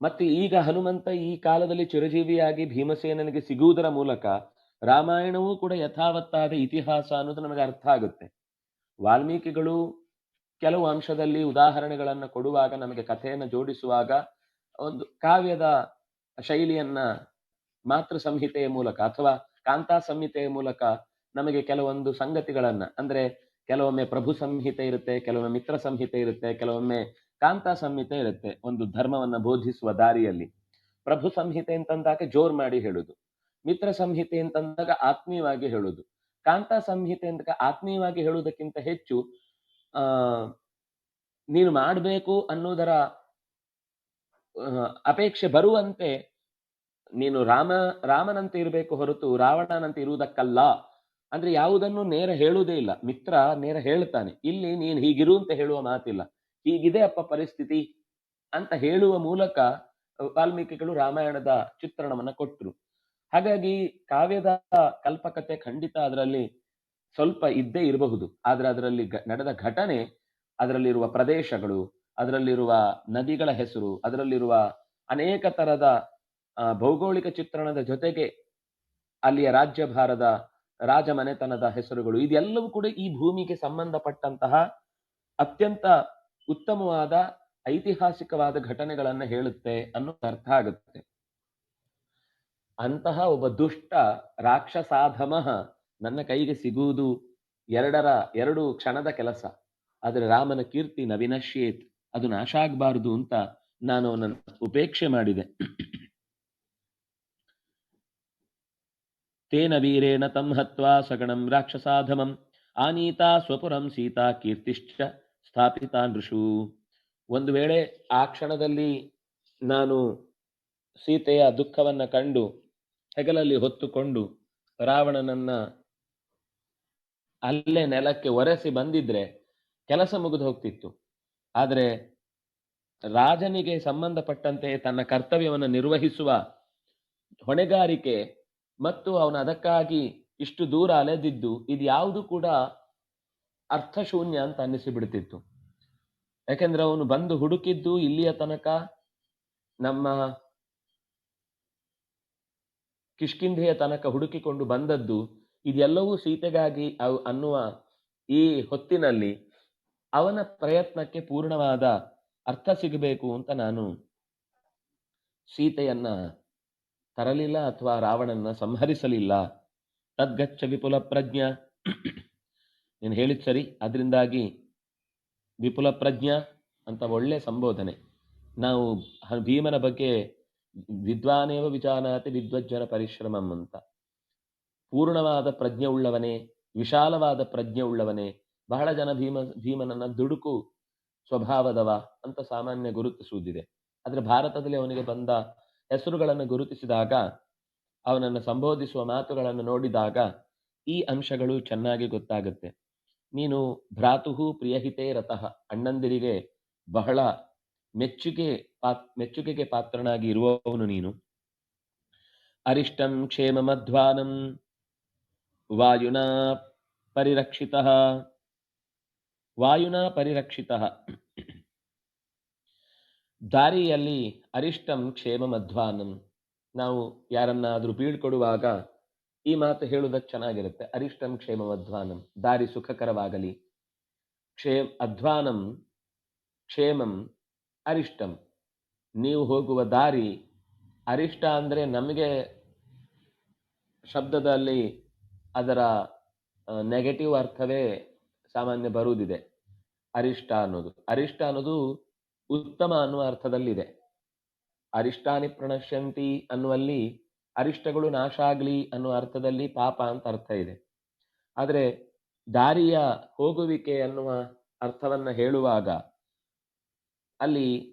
ಮತ್ತೆ ಈಗ ಹನುಮಂತ ಈ ಕಾಲದಲ್ಲಿ ಚಿರಜೀವಿಯಾಗಿ ಭೀಮಸೇನನಿಗೆ ಸಿಗುವುದರ ಮೂಲಕ ರಾಮಾಯಣವೂ ಕೂಡ ಯಥಾವತ್ತಾದ ಇತಿಹಾಸ ಅನ್ನೋದು ನಮಗೆ ಅರ್ಥ ಆಗುತ್ತೆ. ವಾಲ್ಮೀಕಿಗಳು ಕೆಲವು ಅಂಶದಲ್ಲಿ ಉದಾಹರಣೆಗಳನ್ನ ಕೊಡುವಾಗ, ನಮಗೆ ಕಥೆಯನ್ನು ಜೋಡಿಸುವಾಗ ಒಂದು ಕಾವ್ಯದ ಶೈಲಿಯನ್ನ ಮಾತೃ ಸಂಹಿತೆಯ ಮೂಲಕ ಅಥವಾ ಕಾಂತಾ ಸಂಹಿತೆಯ ಮೂಲಕ ನಮಗೆ ಕೆಲವೊಂದು ಸಂಗತಿಗಳನ್ನ, ಅಂದ್ರೆ ಕೆಲವೊಮ್ಮೆ ಪ್ರಭು ಸಂಹಿತೆ ಇರುತ್ತೆ, ಕೆಲವೊಮ್ಮೆ ಮಿತ್ರ ಸಂಹಿತೆ ಇರುತ್ತೆ, ಕೆಲವೊಮ್ಮೆ ಕಾಂತಾ ಸಂಹಿತೆ ಇರುತ್ತೆ. ಒಂದು ಧರ್ಮವನ್ನ ಬೋಧಿಸುವ ದಾರಿಯಲ್ಲಿ ಪ್ರಭು ಸಂಹಿತೆ ಅಂತಂದಾಗ ಜೋರ್ ಮಾಡಿ ಹೇಳುದು, ಮಿತ್ರ ಸಂಹಿತೆ ಅಂತಂದಾಗ ಆತ್ಮೀಯವಾಗಿ ಹೇಳುದು, ಕಾಂತಾ ಸಂಹಿತೆ ಅಂತ ಆತ್ಮೀಯವಾಗಿ ಹೇಳುವುದಕ್ಕಿಂತ ಹೆಚ್ಚು ನೀನು ಮಾಡಬೇಕು ಅನ್ನೋದರ ಅಪೇಕ್ಷೆ ಬರುವಂತೆ ನೀನು ರಾಮನಂತೆ ಇರಬೇಕು ಹೊರತು ರಾವಣನಂತೆ ಇರುವುದಕ್ಕಲ್ಲ. ಅಂದ್ರೆ ಯಾವುದನ್ನು ನೇರ ಹೇಳುವುದೇ ಇಲ್ಲ. ಮಿತ್ರ ನೇರ ಹೇಳ್ತಾನೆ, ಇಲ್ಲಿ ನೀನು ಹೀಗಿರು ಅಂತ ಹೇಳುವ ಮಾತಿಲ್ಲ, ಹೀಗಿದೆ ಅಪ್ಪ ಪರಿಸ್ಥಿತಿ ಅಂತ ಹೇಳುವ ಮೂಲಕ ವಾಲ್ಮೀಕಿಗಳು ರಾಮಾಯಣದ ಚಿತ್ರಣವನ್ನ ಕೊಟ್ಟರು. ಹಾಗಾಗಿ ಕಾವ್ಯದ ಕಲ್ಪಕತೆ ಖಂಡಿತ ಅದರಲ್ಲಿ ಸ್ವಲ್ಪ ಇದ್ದೇ ಇರಬಹುದು. ಆದ್ರೆ ಅದರಲ್ಲಿ ನಡೆದ ಘಟನೆ, ಅದರಲ್ಲಿರುವ ಪ್ರದೇಶಗಳು, ಅದರಲ್ಲಿರುವ ನದಿಗಳ ಹೆಸರು, ಅದರಲ್ಲಿರುವ ಅನೇಕ ತರದ ಭೌಗೋಳಿಕ ಚಿತ್ರಣದ ಜೊತೆಗೆ ಅಲ್ಲಿಯ ರಾಜ್ಯಭಾರದ ರಾಜಮನೆತನದ ಹೆಸರುಗಳು, ಇದೆಲ್ಲವೂ ಕೂಡ ಈ ಭೂಮಿಗೆ ಸಂಬಂಧಪಟ್ಟಂತಹ ಅತ್ಯಂತ ಉತ್ತಮವಾದ ಐತಿಹಾಸಿಕವಾದ ಘಟನೆಗಳನ್ನ ಹೇಳುತ್ತೆ ಅನ್ನೋದು ಅರ್ಥ ಆಗುತ್ತೆ. ಅಂತಹ ಒಬ್ಬ ದುಷ್ಟ ರಾಕ್ಷಸಾಧಮಃ ನನ್ನ ಕೈಗೆ ಸಿಗುವುದು ಎರಡು ಕ್ಷಣದ ಕೆಲಸ. ಆದರೆ ರಾಮನ ಕೀರ್ತಿ ನವಿನಶ್ಯೇತ್, ಅದು ನಾಶ ಆಗಬಾರದು ಅಂತ ನಾನು ಅವನನ್ನು ಉಪೇಕ್ಷೆ ಮಾಡಿದೆ. ತೇನ ವೀರೇಣ ತಂ ಹತ್ವಾ ಸಗಣಂ ರಾಕ್ಷಸಾಧಮಂ ಆನೀತಾ ಸ್ವಪುರಂ ಸೀತಾ ಕೀರ್ತಿಶ್ಚ ಸ್ಥಾಪಿತಾ ನೃಷು. ಒಂದು ವೇಳೆ ಆ ಕ್ಷಣದಲ್ಲಿ ನಾನು ಸೀತೆಯ ದುಃಖವನ್ನ ಕಂಡು ಹೆಗಲಲ್ಲಿ ಹೊತ್ತುಕೊಂಡು ರಾವಣನನ್ನ ಅಲ್ಲೇ ನೆಲಕ್ಕೆ ಒರೆಸಿ ಬಂದಿದ್ರೆ ಕೆಲಸ ಮುಗಿದು ಹೋಗ್ತಿತ್ತು. ಆದರೆ ರಾಜನಿಗೆ ಸಂಬಂಧಪಟ್ಟಂತೆ ತನ್ನ ಕರ್ತವ್ಯವನ್ನು ನಿರ್ವಹಿಸುವ ಹೊಣೆಗಾರಿಕೆ ಮತ್ತು ಅವನು ಅದಕ್ಕಾಗಿ ಇಷ್ಟು ದೂರ ಅಲೆದಿದ್ದು ಇದು ಯಾವುದು ಕೂಡ ಅರ್ಥಶೂನ್ಯ ಅಂತ ಅನ್ನಿಸಿಬಿಡ್ತಿತ್ತು. ಯಾಕೆಂದ್ರೆ ಅವನು ಬಂದು ಹುಡುಕಿದ್ದು ಇಲ್ಲಿಯ ತನಕ ನಮ್ಮ ಕಿಷ್ಕಿಂಧೆಯ ತನಕ ಹುಡುಕಿಕೊಂಡು ಬಂದದ್ದು ಇದೆಲ್ಲವೂ ಸೀತೆಗಾಗಿ ಅನ್ನುವ ಈ ಹೊತ್ತಿನಲ್ಲಿ ಅವನ ಪ್ರಯತ್ನಕ್ಕೆ ಪೂರ್ಣವಾದ ಅರ್ಥ ಸಿಗಬೇಕು ಅಂತ ನಾನು ಸೀತೆಯನ್ನ ತರಲಿಲ್ಲ ಅಥವಾ ರಾವಣನ ಸಂಹರಿಸಲಿಲ್ಲ. ತದ್ಗಚ್ಚ ವಿಪುಲ ಪ್ರಜ್ಞ, ನೀನು ಹೇಳಿದ್ ಸರಿ. ಅದರಿಂದಾಗಿ ವಿಪುಲ ಪ್ರಜ್ಞ ಅಂತ ಒಳ್ಳೆ ಸಂಬೋಧನೆ. ನಾವು ಭೀಮನ ಬಗ್ಗೆ ವಿದ್ವಾನೇವ ವಿಜಾನಾತಿ ವಿದ್ವಜ್ಜನ ಪರಿಶ್ರಮಂ ಅಂತ, ಪೂರ್ಣವಾದ ಪ್ರಜ್ಞೆ ಉಳ್ಳವನೇ, ವಿಶಾಲವಾದ ಪ್ರಜ್ಞೆ ಉಳ್ಳವನೇ. ಬಹಳ ಜನ ಭೀಮನನ್ನ ದುಡುಕು ಸ್ವಭಾವದವ ಅಂತ ಸಾಮಾನ್ಯ ಗುರುತಿಸುವುದಿದೆ. ಆದರೆ ಭಾರತದಲ್ಲಿ ಅವನಿಗೆ ಬಂದ ಹೆಸರುಗಳನ್ನು ಗುರುತಿಸಿದಾಗ, ಅವನನ್ನು ಸಂಬೋಧಿಸುವ ಮಾತುಗಳನ್ನು ನೋಡಿದಾಗ ಈ ಅಂಶಗಳು ಚೆನ್ನಾಗಿ ಗೊತ್ತಾಗುತ್ತೆ. ನೀನು ಭ್ರಾತುಹು ಪ್ರಿಯಹಿತೇ ರತಃ, ಅಣ್ಣಂದಿರಿಗೆ ಬಹಳ ಮೆಚ್ಚುಗೆಗೆ ಪಾತ್ರನಾಗಿ ಇರುವವನು ನೀನು. ಅರಿಷ್ಟಂ ಕ್ಷೇಮ ಮಧ್ವಾನಂ ವಾಯುನಾ ಪರಿರಕ್ಷಿತಃ. ವಾಯುನಾ ಪರಿರಕ್ಷಿತಃ, ದಾರಿಯಲ್ಲಿ ಅರಿಷ್ಟಂ ಕ್ಷೇಮ ಮಧ್ವಾನಂ. ನಾವು ಯಾರನ್ನಾದರೂ ಬೀಳ್ಕೊಡುವಾಗ ಈ ಮಾತು ಹೇಳುವುದಕ್ಕೆ ಚೆನ್ನಾಗಿರುತ್ತೆ. ಅರಿಷ್ಟಂ ಕ್ಷೇಮ ಮಧ್ವಾನಂ, ದಾರಿ ಸುಖಕರವಾಗಲಿ. ಅಧ್ವಾನಂ ಕ್ಷೇಮಂ ಅರಿಷ್ಟಂ, ನೀವು ಹೋಗುವ ದಾರಿ ಅರಿಷ್ಟ ಅಂದ್ರೆ ನಮಗೆ ಶಬ್ದದಲ್ಲಿ ಅದರ ನೆಗೆಟಿವ್ ಅರ್ಥವೇ ಸಾಮಾನ್ಯ ಬರುವುದಿದೆ. ಅರಿಷ್ಟ ಅನ್ನೋದು ಉತ್ತಮ ಅನ್ನುವ ಅರ್ಥದಲ್ಲಿದೆ. ಅರಿಷ್ಟಾನಿ ಪ್ರಣಶ್ಯಂತಿ ಅನ್ನುವಲ್ಲಿ ಅರಿಷ್ಟಗಳು ನಾಶ ಆಗ್ಲಿ ಅನ್ನುವ ಅರ್ಥದಲ್ಲಿ ಪಾಪ ಅಂತ ಅರ್ಥ ಇದೆ. ಆದರೆ ದಾರಿಯ ಹೋಗುವಿಕೆ ಅನ್ನುವ ಅರ್ಥವನ್ನ ಹೇಳುವಾಗ ಅಲ್ಲಿ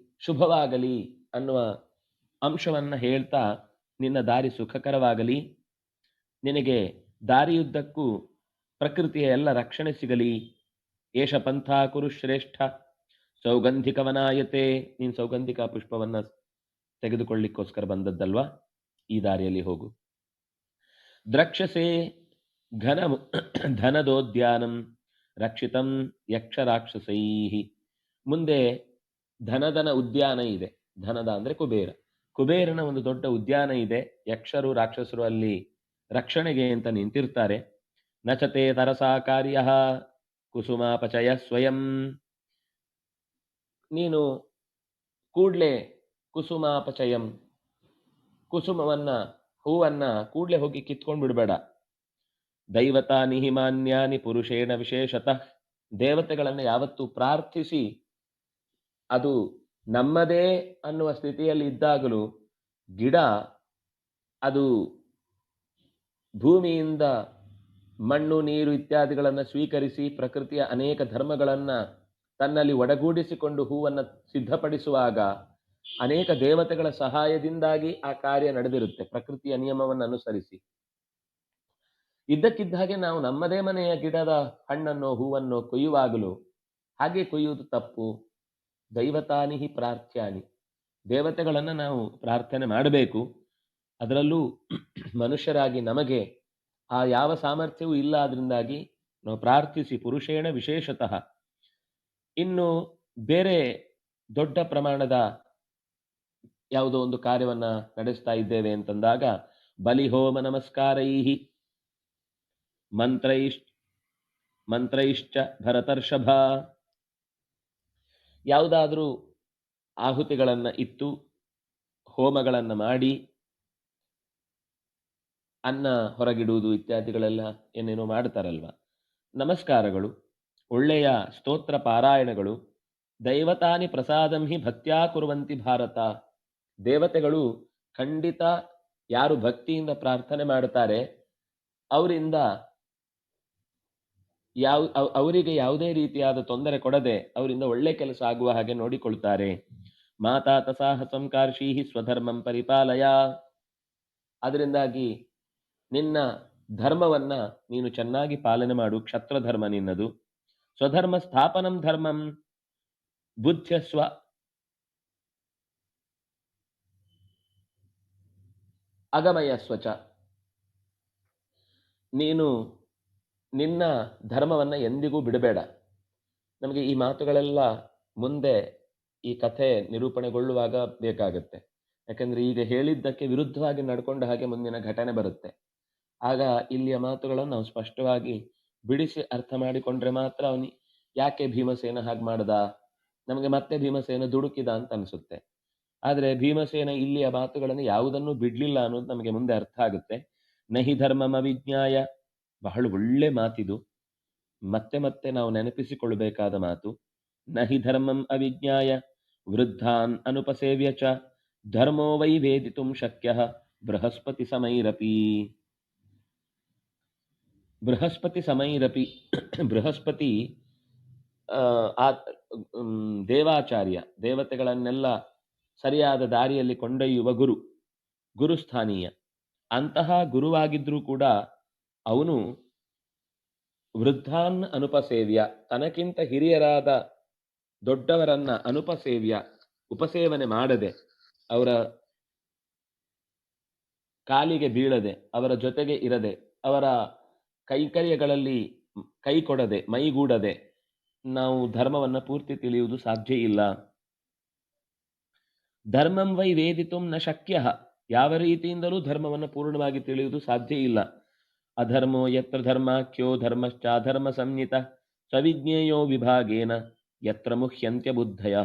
ಶುಭವಾಗಲಿ ಅನ್ನುವ ಅಂಶವನ್ನ ಹೇಳ್ತಾ, ನಿನ್ನ ದಾರಿ ಸುಖಕರವಾಗಲಿ, ನಿನಗೆ ದಾರಿಯುದ್ದಕ್ಕೂ ಪ್ರಕೃತಿಯ ಎಲ್ಲ ರಕ್ಷಣೆ ಸಿಗಲಿ. ಏಷ ಪಂಥ ಕುರು ಶ್ರೇಷ್ಠ ಸೌಗಂಧಿಕವನಾಯತೆ, ನೀನು ಸೌಗಂಧಿಕ ಪುಷ್ಪವನ್ನ ತೆಗೆದುಕೊಳ್ಳಿಕ್ಕೋಸ್ಕರ ಬಂದದ್ದಲ್ವಾ, ಈ ದಾರಿಯಲ್ಲಿ ಹೋಗು. ದ್ರಕ್ಷಸೆ ಧನದೋದ್ಯಾನಂ ರಕ್ಷಿತಂ ಯಕ್ಷ ರಾಕ್ಷಸೈಹಿ. ಮುಂದೆ ಧನದನ ಉದ್ಯಾನ ಇದೆ. ಧನದ ಅಂದ್ರೆ ಕುಬೇರನ ಒಂದು ದೊಡ್ಡ ಉದ್ಯಾನ ಇದೆ. ಯಕ್ಷರು ರಾಕ್ಷಸರು ಅಲ್ಲಿ ರಕ್ಷಣೆಗೆ ಅಂತ ನಿಂತಿರ್ತಾರೆ. ನಚತೆ ತರಸಾ ಕಾರ್ಯ ಕುಸುಮಾಪಚಯ ಸ್ವಯಂ. ನೀನು ಕೂಡ್ಲೆ ಕುಸುಮಾಪಚಯಂ, ಕುಸುಮವನ್ನ ಹೂವನ್ನ ಕೂಡ್ಲೆ ಹೋಗಿ ಕಿತ್ಕೊಂಡು ಬಿಡಬೇಡ. ದೈವತಾನಿ ಹಿಮಾನ್ಯಾನಿ ಪುರುಷೇಣ ವಿಶೇಷತಃ. ದೇವತೆಗಳನ್ನು ಯಾವತ್ತು ಪ್ರಾರ್ಥಿಸಿ ಅದು ನಮ್ಮದೇ ಅನ್ನುವ ಸ್ಥಿತಿಯಲ್ಲಿ ಇದ್ದಾಗಲೂ ಗಿಡ ಅದು ಭೂಮಿಯಿಂದ ಮಣ್ಣು ನೀರು ಇತ್ಯಾದಿಗಳನ್ನು ಸ್ವೀಕರಿಸಿ ಪ್ರಕೃತಿಯ ಅನೇಕ ಧರ್ಮಗಳನ್ನ ತನ್ನಲ್ಲಿ ಒಡಗೂಡಿಸಿಕೊಂಡು ಹೂವನ್ನು ಸಿದ್ಧಪಡಿಸುವಾಗ ಅನೇಕ ದೇವತೆಗಳ ಸಹಾಯದಿಂದಾಗಿ ಆ ಕಾರ್ಯ ನಡೆದಿರುತ್ತೆ, ಪ್ರಕೃತಿಯ ನಿಯಮವನ್ನು ಅನುಸರಿಸಿ. ಇದ್ದಕ್ಕಿದ್ದ ಹಾಗೆ ನಾವು ನಮ್ಮದೇ ಮನೆಯ ಗಿಡದ ಹಣ್ಣನ್ನು ಹೂವನ್ನು ಕೊಯ್ಯುವಾಗಲೂ ಹಾಗೆ ಕೊಯ್ಯುವುದು ತಪ್ಪು. ದೈವತಾನಿ ಪ್ರಾರ್ಥ್ಯಾನಿ, ದೇವತೆಗಳನ್ನು ನಾವು ಪ್ರಾರ್ಥನೆ ಮಾಡಬೇಕು. ಅದರಲ್ಲೂ ಮನುಷ್ಯರಾಗಿ ನಮಗೆ ಆ ಯಾವ ಸಾಮರ್ಥ್ಯವೂ ಇಲ್ಲ. ಅದರಿಂದಾಗಿ ನಾವು ಪ್ರಾರ್ಥಿಸಿ ಪುರುಷೇಣ ವಿಶೇಷತಃ. ಇನ್ನು ಬೇರೆ ದೊಡ್ಡ ಪ್ರಮಾಣದ ಯಾವುದೋ ಒಂದು ಕಾರ್ಯವನ್ನ ನಡೆಸ್ತಾ ಇದ್ದೇವೆ ಅಂತಂದಾಗ ಬಲಿಹೋಮ ನಮಸ್ಕಾರೈಹಿ ಮಂತ್ರೈಶ್ಚ ಭರತರ್ಷಭ. ಯಾವುದಾದ್ರೂ ಆಹುತಿಗಳನ್ನ ಇತ್ತು, ಹೋಮಗಳನ್ನ ಮಾಡಿ ಅನ್ನ ಹೊರಗಿಡುವುದು ಇತ್ಯಾದಿಗಳೆಲ್ಲ ಏನೇನೋ ಮಾಡ್ತಾರಲ್ವ, ನಮಸ್ಕಾರಗಳು, ಒಳ್ಳೆಯ ಸ್ತೋತ್ರ ಪಾರಾಯಣಗಳು. ದೈವತಾನಿ ಪ್ರಸಾದಂ ಹಿ ಭಕ್ತ್ಯಾ ಕುರುವಂತಿ ಭಾರತ. ದೇವತೆಗಳು ಖಂಡಿತ ಯಾರು ಭಕ್ತಿಯಿಂದ ಪ್ರಾರ್ಥನೆ ಮಾಡುತ್ತಾರೆ ಅವರಿಂದ ಅವರಿಗೆ ಯಾವುದೇ ರೀತಿಯಾದ ತೊಂದರೆ ಕೊಡದೆ ಅವರಿಂದ ಒಳ್ಳೆ ಕೆಲಸ ಆಗುವ ಹಾಗೆ ನೋಡಿಕೊಳ್ತಾರೆ. ಮಾತಾ ತಸಾಹಸಂ ಕಾರ್ಷೀಹಿ ಸ್ವಧರ್ಮಂ ಪರಿಪಾಲಯ. ಅದರಿಂದಾಗಿ ನಿನ್ನ ಧರ್ಮವನ್ನ ನೀನು ಚೆನ್ನಾಗಿ ಪಾಲನೆ ಮಾಡು. ಕ್ಷತ್ರ ಧರ್ಮ ನಿನ್ನದು. ಸ್ವಧರ್ಮ ಸ್ಥಾಪನಂ ಧರ್ಮಂ ಬುದ್ಧ್ಯಸ್ವ. ಅಗಮಯ ಸ್ವಚ, ನೀನು ನಿನ್ನ ಧರ್ಮವನ್ನು ಎಂದಿಗೂ ಬಿಡಬೇಡ. ನಮಗೆ ಈ ಮಾತುಗಳೆಲ್ಲ ಮುಂದೆ ಈ ಕಥೆ ನಿರೂಪಣೆಗೊಳ್ಳುವಾಗ ಬೇಕಾಗುತ್ತೆ. ಯಾಕಂದ್ರೆ ಈಗ ಹೇಳಿದ್ದಕ್ಕೆ ವಿರುದ್ಧವಾಗಿ ನಡ್ಕೊಂಡ ಹಾಗೆ ಮುಂದಿನ ಘಟನೆ ಬರುತ್ತೆ. ಆಗ ಇಲ್ಲಿಯ ಮಾತುಗಳನ್ನು ನಾವು ಸ್ಪಷ್ಟವಾಗಿ ಬಿಡಿಸಿ ಅರ್ಥ ಮಾಡಿಕೊಂಡ್ರೆ ಮಾತ್ರ ಅವನಿ ಯಾಕೆ ಭೀಮಸೇನ ಹಾಗೆ ಮಾಡ್ದ, ನಮಗೆ ಮತ್ತೆ ಭೀಮಸೇನ ದುಡುಕಿದ ಅಂತ ಅನಿಸುತ್ತೆ. ಆದರೆ ಭೀಮಸೇನ ಇಲ್ಲಿಯ ಮಾತುಗಳನ್ನು ಯಾವುದನ್ನು ಬಿಡ್ಲಿಲ್ಲ ಅನ್ನೋದು ನಮಗೆ ಮುಂದೆ ಅರ್ಥ ಆಗುತ್ತೆ. ನಹಿ ಧರ್ಮಮ ವಿಜ್ಞಾಯ, ಬಹಳ ಒಳ್ಳೆ ಮಾತಿದು, ಮತ್ತೆ ಮತ್ತೆ ನಾವು ನೆನಪಿಸಿಕೊಳ್ಳಬೇಕಾದ ಮಾತು. ನಹಿ ಧರ್ಮಂ ಅವಿಜ್ಞಾಯ ವೃದ್ಧಾನ್ ಅನುಪಸೇವ್ಯ ಚ ಧರ್ಮೋ ವೈ ವೇದಿತುಂ ಶಕ್ಯಃ ಬೃಹಸ್ಪತಿ ಸಮೈರಪಿ. ಬೃಹಸ್ಪತಿ ಸಮೈರಪಿ, ಬೃಹಸ್ಪತಿ ದೇವಾಚಾರ್ಯ, ದೇವತೆಗಳನ್ನೆಲ್ಲ ಸರಿಯಾದ ದಾರಿಯಲ್ಲಿ ಕೊಂಡೊಯ್ಯುವ ಗುರುಸ್ಥಾನೀಯ. ಅಂತಹ ಗುರುವಾಗಿದ್ರೂ ಕೂಡ ಅವನು ವೃದ್ಧಾನ್ ಅನುಪಸೇವ್ಯ, ತನಕ್ಕಿಂತ ಹಿರಿಯರಾದ ದೊಡ್ಡವರನ್ನ ಅನುಪಸೇವ್ಯ, ಉಪಸೇವನೆ ಮಾಡದೆ, ಅವರ ಕಾಲಿಗೆ ಬೀಳದೆ, ಅವರ ಜೊತೆಗೆ ಇರದೆ, ಅವರ ಕೈಕರ್ಯಗಳಲ್ಲಿ ಕೈ ಕೊಡದೆ, ಮೈಗೂಡದೆ ನಾವು ಧರ್ಮವನ್ನು ಪೂರ್ತಿ ತಿಳಿಯುವುದು ಸಾಧ್ಯ ಇಲ್ಲ. ಧರ್ಮಂ ವೈ ವೇದಿತುಂ ನ ಶಕ್ಯ, ಯಾವ ರೀತಿಯಿಂದಲೂ ಧರ್ಮವನ್ನು ಪೂರ್ಣವಾಗಿ ತಿಳಿಯುವುದು ಸಾಧ್ಯ ಇಲ್ಲ. ಅಧರ್ಮೋ ಯತ್ರ ಧರ್ಮಾಖ್ಯೋ ಧರ್ಮಶ್ಚಾಧರ್ಮ ಸಂಹಿತ ಸವಿಜ್ಞೇಯೋ ವಿಭಾಗೇನ ಯತ್ರ ಮುಹ್ಯಂತ್ಯ ಬುದ್ಧಯ.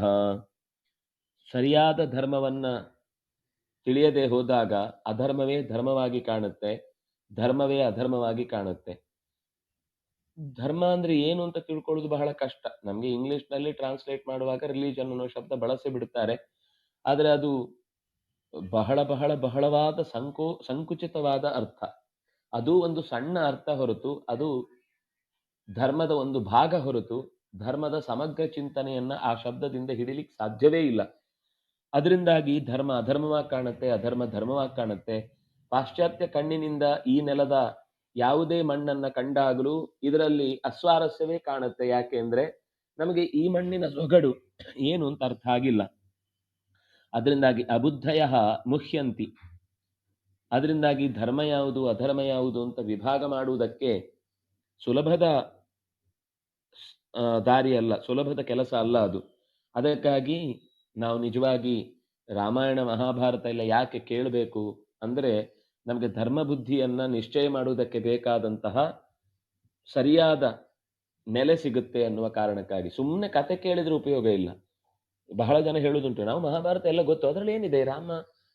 ಸರಿಯಾದ ಧರ್ಮವನ್ನ ತಿಳಿಯದೆ ಹೋದಾಗ ಅಧರ್ಮವೇ ಧರ್ಮವಾಗಿ ಕಾಣುತ್ತೆ, ಧರ್ಮವೇ ಅಧರ್ಮವಾಗಿ ಕಾಣುತ್ತೆ. ಧರ್ಮ ಅಂದ್ರೆ ಏನು ಅಂತ ತಿಳ್ಕೊಳ್ಳೋದು ಬಹಳ ಕಷ್ಟ. ನಮಗೆ ಇಂಗ್ಲಿಷ್ನಲ್ಲಿ ಟ್ರಾನ್ಸ್ಲೇಟ್ ಮಾಡುವಾಗ ರಿಲಿಜನ್ ಅನ್ನೋ ಶಬ್ದ ಬಳಸಿ ಬಿಡ್ತಾರೆ. ಆದರೆ ಅದು ಬಹಳ ಬಹಳ ಬಹಳವಾದ ಸಂಕುಚಿತವಾದ ಅರ್ಥ. ಅದು ಒಂದು ಸಣ್ಣ ಅರ್ಥ ಹೊರತು, ಅದು ಧರ್ಮದ ಒಂದು ಭಾಗ ಹೊರತು ಧರ್ಮದ ಸಮಗ್ರ ಚಿಂತನೆಯನ್ನ ಆ ಶಬ್ದದಿಂದ ಹಿಡಿಲಿಕ್ಕೆ ಸಾಧ್ಯವೇ ಇಲ್ಲ. ಅದರಿಂದಾಗಿ ಧರ್ಮ ಅಧರ್ಮವಾಗಿ ಕಾಣುತ್ತೆ, ಅಧರ್ಮ ಧರ್ಮವಾಗಿ ಕಾಣುತ್ತೆ. ಪಾಶ್ಚಾತ್ಯ ಕಣ್ಣಿನಿಂದ ಈ ನೆಲದ ಯಾವುದೇ ಮಣ್ಣನ್ನ ಕಂಡಾಗಲೂ ಇದರಲ್ಲಿ ಅಸ್ವಾರಸ್ಯವೇ ಕಾಣುತ್ತೆ. ಯಾಕೆ ಅಂದ್ರೆ ನಮಗೆ ಈ ಮಣ್ಣಿನ ಸೊಗಡು ಏನು ಅಂತ ಅರ್ಥ ಆಗಿಲ್ಲ. ಅದರಿಂದಾಗಿ ಅಬುದ್ಧಯ ಮುಹ್ಯಂತಿ. ಅದರಿಂದಾಗಿ ಧರ್ಮ ಯಾವುದು ಅಧರ್ಮ ಯಾವುದು ಅಂತ ವಿಭಾಗ ಮಾಡುವುದಕ್ಕೆ ಸುಲಭದ ದಾರಿ ಅಲ್ಲ, ಸುಲಭದ ಕೆಲಸ ಅಲ್ಲ ಅದು. ಅದಕ್ಕಾಗಿ ನಾವು ನಿಜವಾಗಿ ರಾಮಾಯಣ ಮಹಾಭಾರತ ಎಲ್ಲ ಯಾಕೆ ಕೇಳಬೇಕು ಅಂದ್ರೆ, ನಮಗೆ ಧರ್ಮ ಬುದ್ಧಿಯನ್ನ ನಿಶ್ಚಯ ಮಾಡುವುದಕ್ಕೆ ಬೇಕಾದಂತಹ ಸರಿಯಾದ ನೆಲೆ ಸಿಗುತ್ತೆ ಅನ್ನುವ ಕಾರಣಕ್ಕಾಗಿ. ಸುಮ್ಮನೆ ಕತೆ ಕೇಳಿದ್ರೆ ಉಪಯೋಗ ಇಲ್ಲ. ಬಹಳ ಜನ ಹೇಳುದುಂಟು, ನಾವು ಮಹಾಭಾರತ ಎಲ್ಲ ಗೊತ್ತು, ಅದರಲ್ಲಿ ಏನಿದೆ,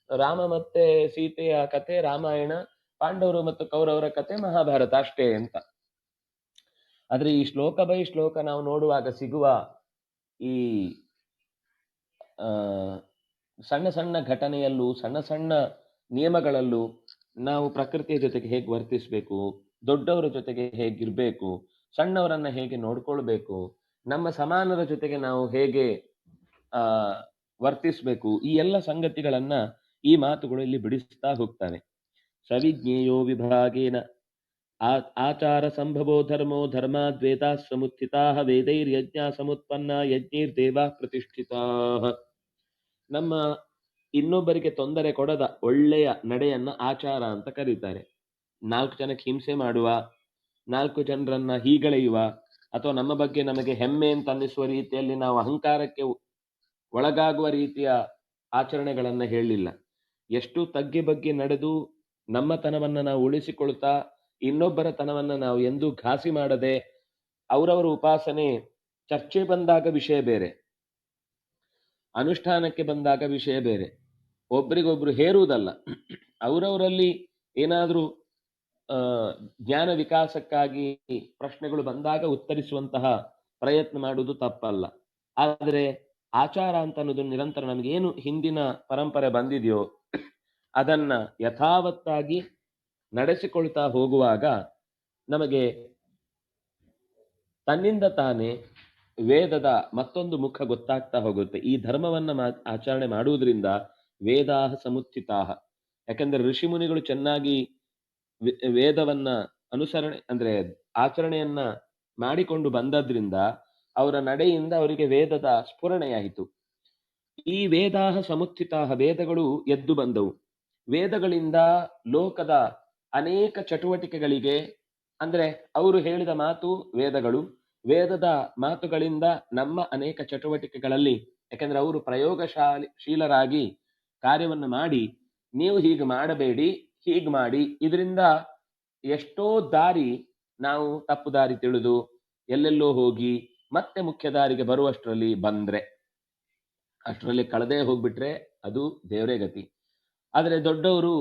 ರಾಮ ಮತ್ತೆ ಸೀತೆಯ ಕತೆ ರಾಮಾಯಣ, ಪಾಂಡವರು ಮತ್ತು ಕೌರವರ ಕತೆ ಮಹಾಭಾರತ ಅಷ್ಟೇ ಅಂತ. ಆದ್ರೆ ಈ ಶ್ಲೋಕ ಬೈ ಶ್ಲೋಕ ನಾವು ನೋಡುವಾಗ ಸಿಗುವ ಈ ಸಣ್ಣ ಸಣ್ಣ ಘಟನೆಯಲ್ಲೂ ಸಣ್ಣ ಸಣ್ಣ ನಿಯಮಗಳಲ್ಲೂ ನಾವು ಪ್ರಕೃತಿಯ ಜೊತೆಗೆ ಹೇಗೆ ವರ್ತಿಸಬೇಕು, ದೊಡ್ಡವರ ಜೊತೆಗೆ ಹೇಗಿರ್ಬೇಕು, ಸಣ್ಣವರನ್ನ ಹೇಗೆ ನೋಡ್ಕೊಳ್ಬೇಕು, ನಮ್ಮ ಸಮಾನರ ಜೊತೆಗೆ ನಾವು ಹೇಗೆ ವರ್ತಿಸಬೇಕು, ಈ ಎಲ್ಲ ಸಂಗತಿಗಳನ್ನ ಈ ಮಾತುಗಳು ಇಲ್ಲಿ ಬಿಡಿಸ್ತಾ ಹೋಗ್ತಾನೆ. ಸವಿಜ್ಞೇಯೋ ವಿಭಾಗೇನ ಆಚಾರ ಸಂಭವೋ ಧರ್ಮೋ ಧರ್ಮಾದ್ವೇತಾ ಸಮುತ್ಥಿತಾ ವೇದೈರ್ಯಜ್ಞ ಸಮುತ್ಪನ್ನ ಯಜ್ಞೈರ್ದೇವಾ ಪ್ರತಿಷ್ಠಿತಾ. ನಮ್ಮ ಇನ್ನೊಬ್ಬರಿಗೆ ತೊಂದರೆ ಕೊಡದ ಒಳ್ಳೆಯ ನಡೆಯನ್ನ ಆಚಾರ ಅಂತ ಕರೀತಾರೆ. 4 ಜನಕ್ಕೆ ಹಿಂಸೆ ಮಾಡುವ, 4 ಜನರನ್ನ ಹೀಗಳೆಯುವ, ಅಥವಾ ನಮ್ಮ ಬಗ್ಗೆ ನಮಗೆ ಹೆಮ್ಮೆ ಅಂತ ಅನ್ನಿಸುವ ರೀತಿಯಲ್ಲಿ ನಾವು ಅಹಂಕಾರಕ್ಕೆ ಒಳಗಾಗುವ ರೀತಿಯ ಆಚರಣೆಗಳನ್ನ ಹೇಳಲಿಲ್ಲ. ಎಷ್ಟು ತಗ್ಗಿ ಬಗ್ಗೆ ನಡೆದು ನಮ್ಮ ತನವನ್ನ ನಾವು ಉಳಿಸಿಕೊಳ್ತಾ, ಇನ್ನೊಬ್ಬರ ತನವನ್ನ ನಾವು ಎಂದೂ ಘಾಸಿ ಮಾಡದೆ, ಅವರವರ ಉಪಾಸನೆ ಚರ್ಚೆ ಬಂದಾಗ ವಿಷಯ ಬೇರೆ, ಅನುಷ್ಠಾನಕ್ಕೆ ಬಂದಾಗ ವಿಷಯ ಬೇರೆ. ಒಬ್ರಿಗೊಬ್ರು ಹೇರುವುದಲ್ಲ, ಅವರವರಲ್ಲಿ ಏನಾದ್ರೂ ಜ್ಞಾನ ವಿಕಾಸಕ್ಕಾಗಿ ಪ್ರಶ್ನೆಗಳು ಬಂದಾಗ ಉತ್ತರಿಸುವಂತಹ ಪ್ರಯತ್ನ ಮಾಡುವುದು ತಪ್ಪಲ್ಲ. ಆದರೆ ಆಚಾರ ಅಂತ ಅನ್ನೋದು ನಿರಂತರ ನಮಗೇನು ಹಿಂದಿನ ಪರಂಪರೆ ಬಂದಿದೆಯೋ ಅದನ್ನ ಯಥಾವತ್ತಾಗಿ ನಡೆಸಿಕೊಳ್ತಾ ಹೋಗುವಾಗ ನಮಗೆ ತನ್ನಿಂದ ತಾನೇ ವೇದದ ಮತ್ತೊಂದು ಮುಖ ಗೊತ್ತಾಗ್ತಾ ಹೋಗುತ್ತೆ. ಈ ಧರ್ಮವನ್ನ ಆಚರಣೆ ಮಾಡುವುದರಿಂದ ವೇದಾಹ ಸಮುತ್ಥಿತಾಹ. ಯಾಕಂದ್ರೆ ಋಷಿ ಮುನಿಗಳು ಚೆನ್ನಾಗಿ ವೇದವನ್ನ ಅನುಸರಣೆ ಅಂದ್ರೆ ಆಚರಣೆಯನ್ನ ಮಾಡಿಕೊಂಡು ಬಂದದ್ರಿಂದ ಅವರ ನಡೆಯಿಂದ ಅವರಿಗೆ ವೇದದ ಸ್ಫುರಣೆಯಾಯಿತು. ಈ ವೇದಾಹ ಸಮುತ್ಥಿತಾಹ, ವೇದಗಳು ಎದ್ದು ಬಂದವು. ವೇದಗಳಿಂದ ಲೋಕದ ಅನೇಕ ಚಟುವಟಿಕೆಗಳಿಗೆ, ಅಂದ್ರೆ ಅವರು ಹೇಳಿದ ಮಾತು ವೇದಗಳು, ವೇದದ ಮಾತುಗಳಿಂದ ನಮ್ಮ ಅನೇಕ ಚಟುವಟಿಕೆಗಳಲ್ಲಿ, ಯಾಕಂದ್ರೆ ಅವರು ಪ್ರಯೋಗಶೀಲರಾಗಿ ಕಾರ್ಯವನ್ನು ಮಾಡಿ, ನೀವು ಹೀಗೆ ಮಾಡಬೇಡಿ, ಹೀಗೆ ಮಾಡಿ, ಇದರಿಂದ ಎಷ್ಟೋ ದಾರಿ ನಾವು ತಪ್ಪು ದಾರಿ ತಿಳಿದು ಎಲ್ಲೆಲ್ಲೋ ಹೋಗಿ ಮತ್ತೆ ಮುಖ್ಯ ದಾರಿಗೆ ಬರುವಷ್ಟರಲ್ಲಿ ಬಂದ್ರೆ, ಅಷ್ಟರಲ್ಲಿ ಕಳೆದೇ ಹೋಗ್ಬಿಟ್ರೆ ಅದು ದೇವರೇ ಗತಿ. ಆದ್ರೆ ದೊಡ್ಡವರು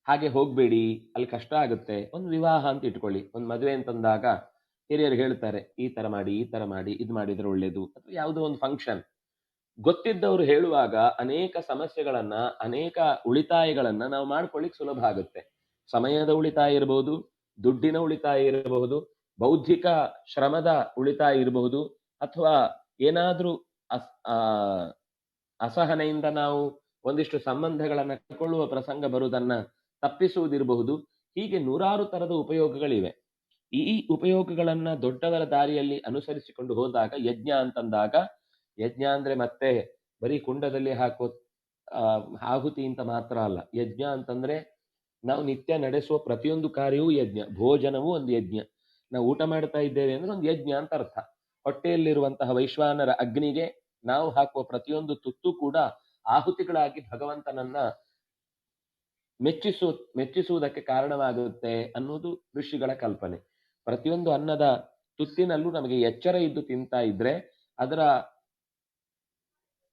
ಹಾಗೆ ಹೋಗ್ಬೇಡಿ, ಅಲ್ಲಿ ಕಷ್ಟ ಆಗುತ್ತೆ. ಒಂದು ವಿವಾಹ ಅಂತ ಇಟ್ಕೊಳ್ಳಿ, ಒಂದು ಮದುವೆ ಅಂತಂದಾಗ ಹಿರಿಯರು ಹೇಳ್ತಾರೆ, ಈ ತರ ಮಾಡಿ, ಈ ತರ ಮಾಡಿ, ಇದು ಮಾಡಿದ್ರೆ ಒಳ್ಳೇದು, ಅಥವಾ ಯಾವುದೋ ಒಂದು ಫಂಕ್ಷನ್. ಗೊತ್ತಿದ್ದವರು ಹೇಳುವಾಗ ಅನೇಕ ಸಮಸ್ಯೆಗಳನ್ನ, ಅನೇಕ ಉಳಿತಾಯಗಳನ್ನ ನಾವು ಮಾಡ್ಕೊಳ್ಳಿಕ್ ಸುಲಭ ಆಗುತ್ತೆ. ಸಮಯದ ಉಳಿತಾಯ ಇರಬಹುದು, ದುಡ್ಡಿನ ಉಳಿತಾಯ ಇರಬಹುದು, ಬೌದ್ಧಿಕ ಶ್ರಮದ ಉಳಿತಾಯ ಇರಬಹುದು, ಅಥವಾ ಏನಾದ್ರೂ ಅಸಹನೆಯಿಂದ ನಾವು ಒಂದಿಷ್ಟು ಸಂಬಂಧಗಳನ್ನ ಕಳ್ಕೊಳ್ಳುವ ಪ್ರಸಂಗ ಬರುವುದನ್ನ ತಪ್ಪಿಸುವುದಿರಬಹುದು. ಹೀಗೆ ನೂರಾರು ತರದ ಉಪಯೋಗಗಳಿವೆ. ಈ ಉಪಯೋಗಗಳನ್ನ ದೊಡ್ಡವರ ದಾರಿಯಲ್ಲಿ ಅನುಸರಿಸಿಕೊಂಡು ಹೋದಾಗ, ಯಜ್ಞ ಅಂತಂದಾಗ, ಯಜ್ಞ ಅಂದ್ರೆ ಮತ್ತೆ ಬರೀ ಕುಂಡದಲ್ಲಿ ಹಾಕೋ ಆಹುತಿ ಅಂತ ಮಾತ್ರ ಅಲ್ಲ. ಯಜ್ಞ ಅಂತಂದ್ರೆ ನಾವು ನಿತ್ಯ ನಡೆಸುವ ಪ್ರತಿಯೊಂದು ಕಾರ್ಯವೂ ಯಜ್ಞ. ಭೋಜನವೂ ಒಂದು ಯಜ್ಞ. ನಾವು ಊಟ ಮಾಡ್ತಾ ಇದ್ದೇವೆ ಅಂದ್ರೆ ಒಂದು ಯಜ್ಞ ಅಂತ ಅರ್ಥ. ಹೊಟ್ಟೆಯಲ್ಲಿರುವಂತಹ ವೈಶ್ವಾನರ ಅಗ್ನಿಗೆ ನಾವು ಹಾಕುವ ಪ್ರತಿಯೊಂದು ತುತ್ತು ಕೂಡ ಆಹುತಿಗಳಾಗಿ ಭಗವಂತನನ್ನ ಮೆಚ್ಚಿಸುವುದಕ್ಕೆ ಕಾರಣವಾಗುತ್ತೆ ಅನ್ನೋದು ಋಷಿಗಳ ಕಲ್ಪನೆ. ಪ್ರತಿಯೊಂದು ಅನ್ನದ ತುತ್ತಿನಲ್ಲೂ ನಮಗೆ ಎಚ್ಚರ ಇದ್ದು ತಿಂತಾ ಇದ್ರೆ ಅದರ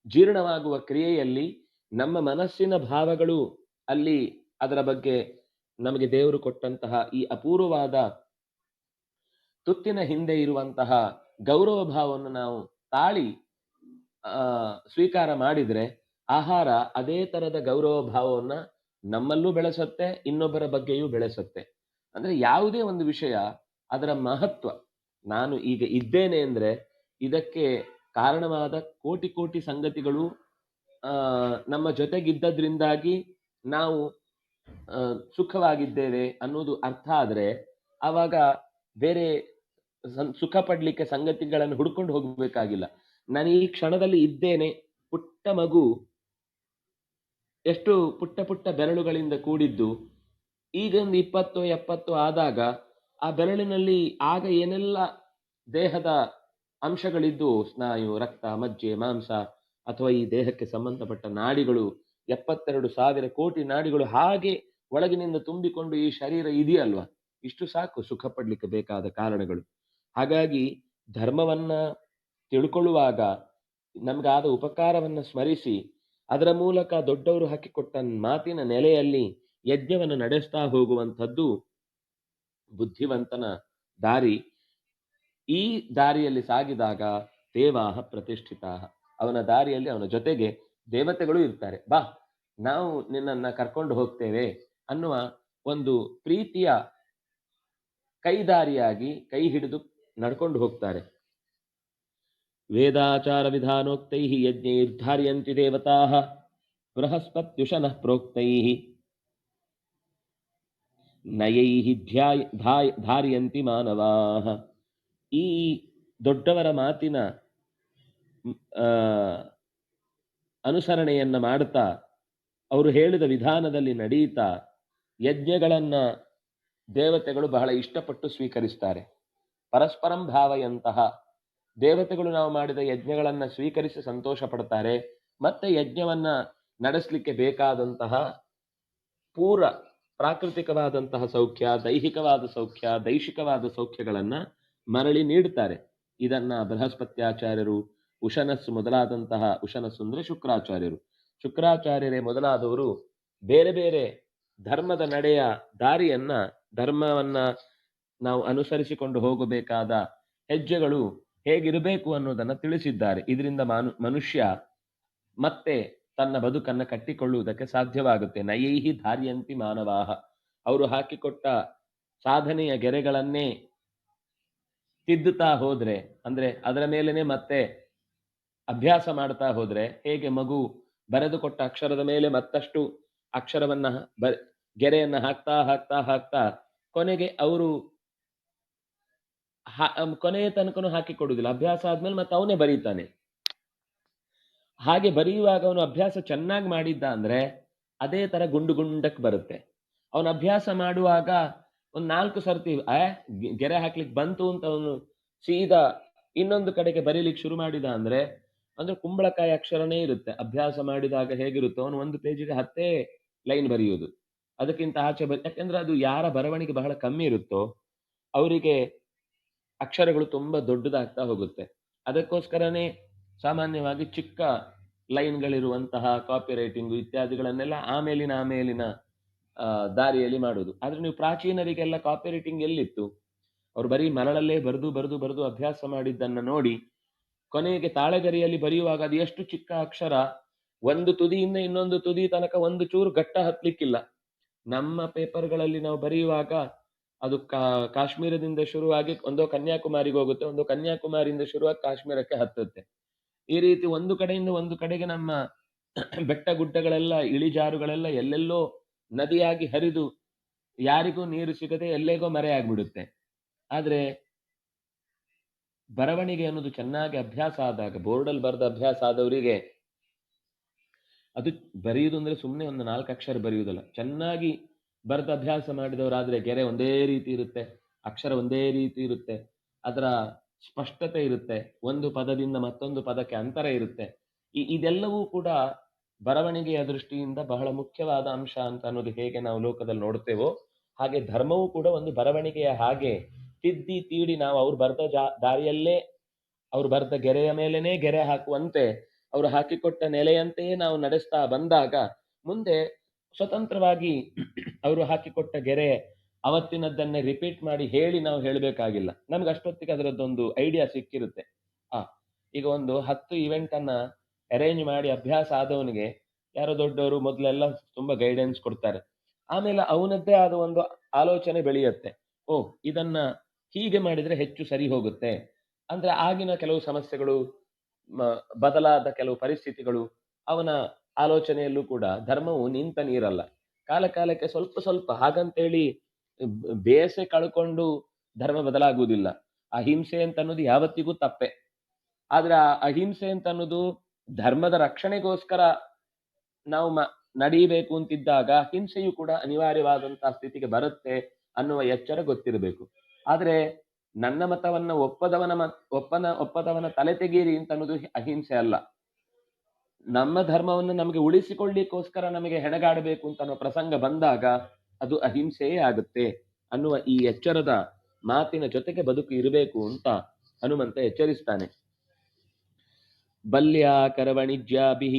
ಜೀರ್ಣವಾಗುವ ಕ್ರಿಯೆಯಲ್ಲಿ ನಮ್ಮ ಮನಸ್ಸಿನ ಭಾವಗಳು ಅಲ್ಲಿ ಅದರ ಬಗ್ಗೆ ನಮಗೆ ದೇವರು ಕೊಟ್ಟಂತಹ ಈ ಅಪೂರ್ವವಾದ ತುತ್ತಿನ ಹಿಂದೆ ಇರುವಂತಹ ಗೌರವ ಭಾವವನ್ನು ನಾವು ತಾಳಿ ಸ್ವೀಕಾರ ಮಾಡಿದ್ರೆ ಆಹಾರ ಅದೇ ತರದ ಗೌರವ ಭಾವವನ್ನ ನಮ್ಮಲ್ಲೂ ಬೆಳೆಸುತ್ತೆ, ಇನ್ನೊಬ್ಬರ ಬಗ್ಗೆಯೂ ಬೆಳೆಸುತ್ತೆ. ಅಂದ್ರೆ ಯಾವುದೇ ಒಂದು ವಿಷಯ ಅದರ ಮಹತ್ವ, ನಾನು ಈಗ ಇದ್ದೇನೆ ಅಂದ್ರೆ ಇದಕ್ಕೆ ಕಾರಣವಾದ ಕೋಟಿ ಕೋಟಿ ಸಂಗತಿಗಳು ನಮ್ಮ ಜೊತೆಗಿದ್ದದ್ರಿಂದಾಗಿ ನಾವು ಸುಖವಾಗಿದ್ದೇವೆ ಅನ್ನೋದು ಅರ್ಥ ಆದ್ರೆ ಆವಾಗ ಬೇರೆ ಸುಖ ಪಡ್ಲಿಕ್ಕೆ ಸಂಗತಿಗಳನ್ನು ಹುಡ್ಕೊಂಡು ಹೋಗಬೇಕಾಗಿಲ್ಲ. ನಾನು ಈ ಕ್ಷಣದಲ್ಲಿ ಇದ್ದೇನೆ. ಪುಟ್ಟ ಮಗು ಎಷ್ಟು ಪುಟ್ಟ ಪುಟ್ಟ ಬೆರಳುಗಳಿಂದ ಕೂಡಿದ್ದು, ಈಗ ಒಂದು 20-70 ಆದಾಗ ಆ ಬೆರಳಿನಲ್ಲಿ ಆಗ ಏನೆಲ್ಲ ದೇಹದ ಅಂಶಗಳಿದ್ದು, ಸ್ನಾಯು, ರಕ್ತ, ಮಜ್ಜೆ, ಮಾಂಸ, ಅಥವಾ ಈ ದೇಹಕ್ಕೆ ಸಂಬಂಧಪಟ್ಟ ನಾಡಿಗಳು, 72,000 ಕೋಟಿ ನಾಡಿಗಳು ಹಾಗೆ ಒಳಗಿನಿಂದ ತುಂಬಿಕೊಂಡು ಈ ಶರೀರ ಇದೆಯಲ್ವಾ, ಇಷ್ಟು ಸಾಕು ಸುಖ ಪಡ್ಲಿಕ್ಕೆ ಬೇಕಾದ ಕಾರಣಗಳು. ಹಾಗಾಗಿ ಧರ್ಮವನ್ನ ತಿಳ್ಕೊಳ್ಳುವಾಗ ನಮ್ಗಾದ ಉಪಕಾರವನ್ನ ಸ್ಮರಿಸಿ ಅದರ ಮೂಲಕ ದೊಡ್ಡವರು ಹಾಕಿಕೊಟ್ಟ ಮಾತಿನ ನೆಲೆಯಲ್ಲಿ ಯಜ್ಞವನ್ನು ನಡೆಸ್ತಾ ಹೋಗುವಂಥದ್ದು ಬುದ್ಧಿವಂತನ ದಾರಿ. ಈ ದಾರಿಯಲ್ಲಿ ಸಾಗಿದಾಗ ದೇವಾಹ ಪ್ರತಿಷ್ಠಿತಾಹ, ಅವನ ದಾರಿಯಲ್ಲಿ ಅವನ ಜೊತೆಗೆ ದೇವತೆಗಳು ಇರ್ತಾರೆ. ಬಾ, ನಾವು ನಿನ್ನನ್ನ ಕರ್ಕೊಂಡು ಹೋಗ್ತೇವೆ ಅನ್ನುವ ಒಂದು ಪ್ರೀತಿಯ ಕೈದಾರಿಯಾಗಿ ಕೈ ಹಿಡಿದು ನಡ್ಕೊಂಡು ಹೋಗ್ತಾರೆ. ವೇದಾಚಾರ ವಿಧಾನೋಕ್ತೈಃ ಯಜ್ಞೈರ್ಧಾರ್ಯಂತಿ ದೇವತಾಃ ಬೃಹಸ್ಪತ್ಯುಶನಃ ಪ್ರೋಕ್ತೈಃ ನಯೈಃ ಧಾರ್ಯಂತಿ ಮಾನವಾಃ. ಈ ದೊಡ್ಡವರ ಮಾತಿನ ಅನುಸರಣೆಯನ್ನ ಮಾಡ್ತಾ, ಅವರು ಹೇಳಿದ ವಿಧಾನದಲ್ಲಿ ನಡೆಯುತ್ತಾ ಯಜ್ಞಗಳನ್ನ ದೇವತೆಗಳು ಬಹಳ ಇಷ್ಟಪಟ್ಟು ಸ್ವೀಕರಿಸ್ತಾರೆ. ಪರಸ್ಪರಂ ಭಾವಯಂತಹ, ದೇವತೆಗಳು ನಾವು ಮಾಡಿದ ಯಜ್ಞಗಳನ್ನ ಸ್ವೀಕರಿಸಿ ಸಂತೋಷ ಪಡ್ತಾರೆ. ಮತ್ತೆ ಯಜ್ಞವನ್ನ ನಡೆಸಲಿಕ್ಕೆ ಬೇಕಾದಂತಹ ಪೂರ ಪ್ರಾಕೃತಿಕವಾದಂತಹ ಸೌಖ್ಯ, ದೈಹಿಕವಾದ ಸೌಖ್ಯ, ದೈಶಿಕವಾದ ಸೌಖ್ಯಗಳನ್ನ ಮರಳಿ ನೀಡುತ್ತಾರೆ. ಇದನ್ನ ಬೃಹಸ್ಪತ್ಯಾಚಾರ್ಯರು, ಉಶನಸ್ಸು ಮೊದಲಾದಂತಹ, ಉಶನಸ್ಸು ಅಂದ್ರೆ ಶುಕ್ರಾಚಾರ್ಯರು, ಶುಕ್ರಾಚಾರ್ಯರೇ ಮೊದಲಾದವರು ಬೇರೆ ಬೇರೆ ಧರ್ಮದ ನಡೆಯ ದಾರಿಯನ್ನ, ಧರ್ಮವನ್ನ ನಾವು ಅನುಸರಿಸಿಕೊಂಡು ಹೋಗಬೇಕಾದ ಹೆಜ್ಜೆಗಳು ಹೇಗಿರಬೇಕು ಅನ್ನೋದನ್ನ ತಿಳಿಸಿದ್ದಾರೆ. ಇದರಿಂದ ಮನುಷ್ಯ ಮತ್ತೆ ತನ್ನ ಬದುಕನ್ನ ಕಟ್ಟಿಕೊಳ್ಳುವುದಕ್ಕೆ ಸಾಧ್ಯವಾಗುತ್ತೆ. ನಯೈಹಿ ಧಾರ್ಯಂತಿ ಮಾನವಾಹ, ಅವರು ಹಾಕಿಕೊಟ್ಟ ಸಾಧನೆಯ ಗೆರೆಗಳನ್ನೇ ತಿದ್ದುತ್ತಾ ಹೋದ್ರೆ, ಅಂದ್ರೆ ಅದರ ಮೇಲೇನೆ ಮತ್ತೆ ಅಭ್ಯಾಸ ಮಾಡ್ತಾ ಹೋದ್ರೆ, ಹೇಗೆ ಮಗು ಬರೆದುಕೊಟ್ಟ ಅಕ್ಷರದ ಮೇಲೆ ಮತ್ತಷ್ಟು ಅಕ್ಷರವನ್ನ ಗೆರೆಯನ್ನ ಹಾಕ್ತಾ ಹಾಕ್ತಾ ಹಾಕ್ತಾ ಕೊನೆಗೆ ಅವರು ಕೊನೆಯ ತನಕನೂ ಹಾಕಿಕೊಡುವುದಿಲ್ಲ. ಅಭ್ಯಾಸ ಆದ್ಮೇಲೆ ಮತ್ತೆ ಅವನೇ ಬರೀತಾನೆ. ಹಾಗೆ ಬರೆಯುವಾಗ ಅವನು ಅಭ್ಯಾಸ ಚೆನ್ನಾಗಿ ಮಾಡಿದ್ದ ಅಂದ್ರೆ ಅದೇ ತರ ಗುಂಡು ಗುಂಡಕ್ಕೆ ಬರುತ್ತೆ. ಅವನು ಅಭ್ಯಾಸ ಮಾಡುವಾಗ ಒಂದು 4 ಸರ್ತಿ ಗೆರೆ ಹಾಕ್ಲಿಕ್ಕೆ ಬಂತು ಅಂತ ಅವನು ಸೀದಾ ಇನ್ನೊಂದು ಕಡೆಗೆ ಬರೀಲಿಕ್ಕೆ ಶುರು ಮಾಡಿದ ಅಂದ್ರೆ ಕುಂಬಳಕಾಯಿ ಅಕ್ಷರನೇ ಇರುತ್ತೆ. ಅಭ್ಯಾಸ ಮಾಡಿದಾಗ ಹೇಗಿರುತ್ತೋ ಅವನು ಒಂದು ಪೇಜಿಗೆ 10 ಲೈನ್ ಬರೆಯುವುದು. ಅದಕ್ಕಿಂತ ಆಚೆ ಯಾಕೆಂದ್ರೆ ಅದು ಯಾರ ಬರವಣಿಗೆ ಬಹಳ ಕಮ್ಮಿ ಇರುತ್ತೋ ಅವರಿಗೆ ಅಕ್ಷರಗಳು ತುಂಬಾ ದೊಡ್ಡದಾಗ್ತಾ ಹೋಗುತ್ತೆ. ಅದಕ್ಕೋಸ್ಕರನೇ ಸಾಮಾನ್ಯವಾಗಿ ಚಿಕ್ಕ ಲೈನ್ಗಳಿರುವಂತಹ ಕಾಪಿ ರೈಟಿಂಗ್ ಇತ್ಯಾದಿಗಳನ್ನೆಲ್ಲ ಆಮೇಲಿನ ದಾರಿಯಲ್ಲಿ ಮಾಡುವುದು. ಆದ್ರೆ ನೀವು ಪ್ರಾಚೀನರಿಗೆಲ್ಲ ಕಾಪಿ ರೈಟಿಂಗ್ ಎಲ್ಲಿತ್ತು? ಅವ್ರು ಬರೀ ಮರಳಲ್ಲೇ ಬರೆದು ಅಭ್ಯಾಸ ಮಾಡಿದ್ದನ್ನ ನೋಡಿ ಕೊನೆಗೆ ತಾಳೆಗರಿಯಲ್ಲಿ ಬರೆಯುವಾಗ ಅದು ಎಷ್ಟು ಚಿಕ್ಕ ಅಕ್ಷರ, ಒಂದು ತುದಿಯಿಂದ ಇನ್ನೊಂದು ತುದಿ ತನಕ ಒಂದು ಚೂರು ಗಟ್ಟ ಹತ್ಲಿಕ್ಕಿಲ್ಲ. ನಮ್ಮ ಪೇಪರ್ಗಳಲ್ಲಿ ನಾವು ಬರೆಯುವಾಗ ಅದು ಕಾಶ್ಮೀರದಿಂದ ಶುರುವಾಗಿ ಒಂದೋ ಕನ್ಯಾಕುಮಾರಿಗೆ ಹೋಗುತ್ತೆ, ಒಂದೋ ಕನ್ಯಾಕುಮಾರಿಯಿಂದ ಶುರುವಾಗಿ ಕಾಶ್ಮೀರಕ್ಕೆ ಹತ್ತುತ್ತೆ. ಈ ರೀತಿ ಒಂದು ಕಡೆಯಿಂದ ಒಂದು ಕಡೆಗೆ ನಮ್ಮ ಬೆಟ್ಟ ಗುಡ್ಡಗಳೆಲ್ಲ ಇಳಿಜಾರುಗಳೆಲ್ಲ ಎಲ್ಲೆಲ್ಲೋ ನದಿಯಾಗಿ ಹರಿದು ಯಾರಿಗೂ ನೀರು ಸಿಗದೆ ಎಲ್ಲೇಗೋ ಮರೆಯಾಗ್ಬಿಡುತ್ತೆ. ಆದ್ರೆ ಬರವಣಿಗೆ ಅನ್ನೋದು ಚೆನ್ನಾಗಿ ಅಭ್ಯಾಸ ಆದಾಗ, ಬೋರ್ಡಲ್ಲಿ ಬರೆದ ಅಭ್ಯಾಸ ಆದವರಿಗೆ ಅದು ಬರೆಯುವುದು ಅಂದ್ರೆ ಸುಮ್ಮನೆ ಒಂದು 4 ಅಕ್ಷರ ಬರೆಯುವುದಲ್ಲ. ಚೆನ್ನಾಗಿ ಬರೆದ ಅಭ್ಯಾಸ ಮಾಡಿದವರಾದ್ರೆ ಗೆರೆ ಒಂದೇ ರೀತಿ ಇರುತ್ತೆ, ಅಕ್ಷರ ಒಂದೇ ರೀತಿ ಇರುತ್ತೆ, ಅದರ ಸ್ಪಷ್ಟತೆ ಇರುತ್ತೆ, ಒಂದು ಪದದಿಂದ ಮತ್ತೊಂದು ಪದಕ್ಕೆ ಅಂತರ ಇರುತ್ತೆ. ಇದೆಲ್ಲವೂ ಕೂಡ ಬರವಣಿಗೆಯ ದೃಷ್ಟಿಯಿಂದ ಬಹಳ ಮುಖ್ಯವಾದ ಅಂಶ ಅಂತ ಅನ್ನೋದು ಹೇಗೆ ನಾವು ಲೋಕದಲ್ಲಿ ನೋಡ್ತೇವೋ ಹಾಗೆ ಧರ್ಮವೂ ಕೂಡ ಒಂದು ಬರವಣಿಗೆಯ ಹಾಗೆ ತಿದ್ದಿ ತೀಡಿ ನಾವು ಅವ್ರು ಬರೆದ ದಾರಿಯಲ್ಲೇ ಅವ್ರು ಬರೆದ ಗೆರೆಯ ಮೇಲೇನೆ ಗೆರೆ ಹಾಕುವಂತೆ ಅವರು ಹಾಕಿಕೊಟ್ಟ ನೆಲೆಯಂತೆಯೇ ನಾವು ನಡೆಸ್ತಾ ಬಂದಾಗ ಮುಂದೆ ಸ್ವತಂತ್ರವಾಗಿ ಅವರು ಹಾಕಿಕೊಟ್ಟ ಗೆರೆ ಅವತ್ತಿನದ್ದನ್ನೇ ರಿಪೀಟ್ ಮಾಡಿ ಹೇಳಿ ನಾವು ಹೇಳಬೇಕಾಗಿಲ್ಲ. ನಮ್ಗೆ ಅಷ್ಟೊತ್ತಿಗೆ ಅದರದ್ದೊಂದು ಐಡಿಯಾ ಸಿಕ್ಕಿರುತ್ತೆ. ಈಗ ಒಂದು 10 ಇವೆಂಟ್ ಅನ್ನ ಅರೇಂಜ್ ಮಾಡಿ ಅಭ್ಯಾಸ ಆದವನಿಗೆ ಯಾರೋ ದೊಡ್ಡವರು ಮೊದಲೆಲ್ಲ ತುಂಬಾ ಗೈಡೆನ್ಸ್ ಕೊಡ್ತಾರೆ. ಆಮೇಲೆ ಅವನದ್ದೇ ಆದ ಒಂದು ಆಲೋಚನೆ ಬೆಳೆಯುತ್ತೆ. ಇದನ್ನ ಹೀಗೆ ಮಾಡಿದ್ರೆ ಹೆಚ್ಚು ಸರಿ ಹೋಗುತ್ತೆ ಅಂದ್ರೆ ಆಗಿನ ಕೆಲವು ಸಮಸ್ಯೆಗಳು, ಬದಲಾದ ಕೆಲವು ಪರಿಸ್ಥಿತಿಗಳು, ಅವನ ಆಲೋಚನೆಯಲ್ಲೂ ಕೂಡ ಧರ್ಮವು ನಿಂತ ನೀರಲ್ಲ. ಕಾಲ ಕಾಲಕ್ಕೆ ಸ್ವಲ್ಪ ಸ್ವಲ್ಪ ಹಾಗಂತೇಳಿ ಬೇಸೆ ಕಳ್ಕೊಂಡು ಧರ್ಮ ಬದಲಾಗುವುದಿಲ್ಲ. ಅಹಿಂಸೆ ಅಂತ ಅನ್ನೋದು ಯಾವತ್ತಿಗೂ ತಪ್ಪೆ. ಆದ್ರೆ ಆ ಅಹಿಂಸೆ ಅಂತ ಅನ್ನೋದು ಧರ್ಮದ ರಕ್ಷಣೆಗೋಸ್ಕರ ನಾವು ನಡೀಬೇಕು ಅಂತಿದ್ದಾಗ ಹಿಂಸೆಯು ಕೂಡ ಅನಿವಾರ್ಯವಾದಂತಹ ಸ್ಥಿತಿಗೆ ಬರುತ್ತೆ ಅನ್ನುವ ಎಚ್ಚರ ಗೊತ್ತಿರಬೇಕು. ಆದ್ರೆ ನನ್ನ ಮತವನ್ನ ಒಪ್ಪದವನ ತಲೆ ತೆಗೀರಿ ಅಂತ ಅನ್ನೋದು ಅಹಿಂಸೆ ಅಲ್ಲ. ನಮ್ಮ ಧರ್ಮವನ್ನು ನಮಗೆ ಉಳಿಸಿಕೊಳ್ಳಿಕ್ಕೋಸ್ಕರ ನಮಗೆ ಹೆಣಗಾಡಬೇಕು ಅಂತ ಅನ್ನೋ ಪ್ರಸಂಗ ಬಂದಾಗ ಅದು ಅಹಿಂಸೆಯೇ ಆಗುತ್ತೆ ಅನ್ನುವ ಈ ಎಚ್ಚರದ ಮಾತಿನ ಜೊತೆಗೆ ಬದುಕು ಇರಬೇಕು ಅಂತ ಹನುಮಂತ ಎಚ್ಚರಿಸ್ತಾನೆ. ಬಲ್ಯಾಕರ ವಾಣಿಜ್ಯಾಭಿಃ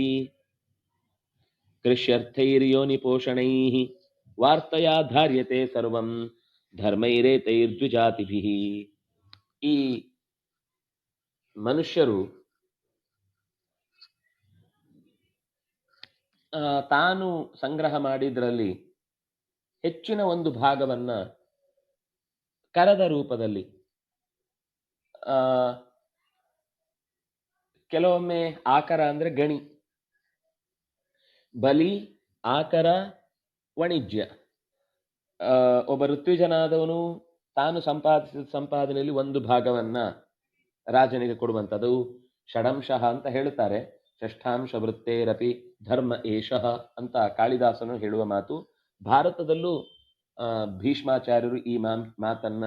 ಕೃಷ್ಯರ್ಥೈರ್ಯೋನಿಪೋಷಣೈಃ ವಾರ್ತಯಾ ಧಾರ್ಯತೆ ಸರ್ವಂ ಧರ್ಮೈರೇತೈರ್ದ್ವಿಜಾತಿಭಿಃ. ಈ ಮನುಷ್ಯರು ತಾನು ಸಂಗ್ರಹ ಮಾಡಿದ್ರಲ್ಲಿ ಹೆಚ್ಚಿನ ಒಂದು ಭಾಗವನ್ನ ಕರದ ರೂಪದಲ್ಲಿ, ಕೆಲವೊಮ್ಮೆ ಆಕರ ಅಂದ್ರೆ ಗಣಿ, ಬಲಿ, ಆಕರ, ವಾಣಿಜ್ಯ. ಒಬ್ಬ ಋತ್ವಿಜನಾದವನು ತಾನು ಸಂಪಾದಿಸಿದ ಸಂಪಾದನೆಯಲ್ಲಿ ಒಂದು ಭಾಗವನ್ನ ರಾಜನಿಗೆ ಕೊಡುವಂಥದ್ದು ಷಡಂಶಃ ಅಂತ ಹೇಳ್ತಾರೆ. ಷಷ್ಠಾಂಶ ವೃತ್ತೇರಪಿ ಧರ್ಮ ಏಷಃ ಅಂತ ಕಾಳಿದಾಸನು ಹೇಳುವ ಮಾತು. ಭಾರತದಲ್ಲೂ ಭೀಷ್ಮಾಚಾರ್ಯರು ಈ ಮಾತನ್ನ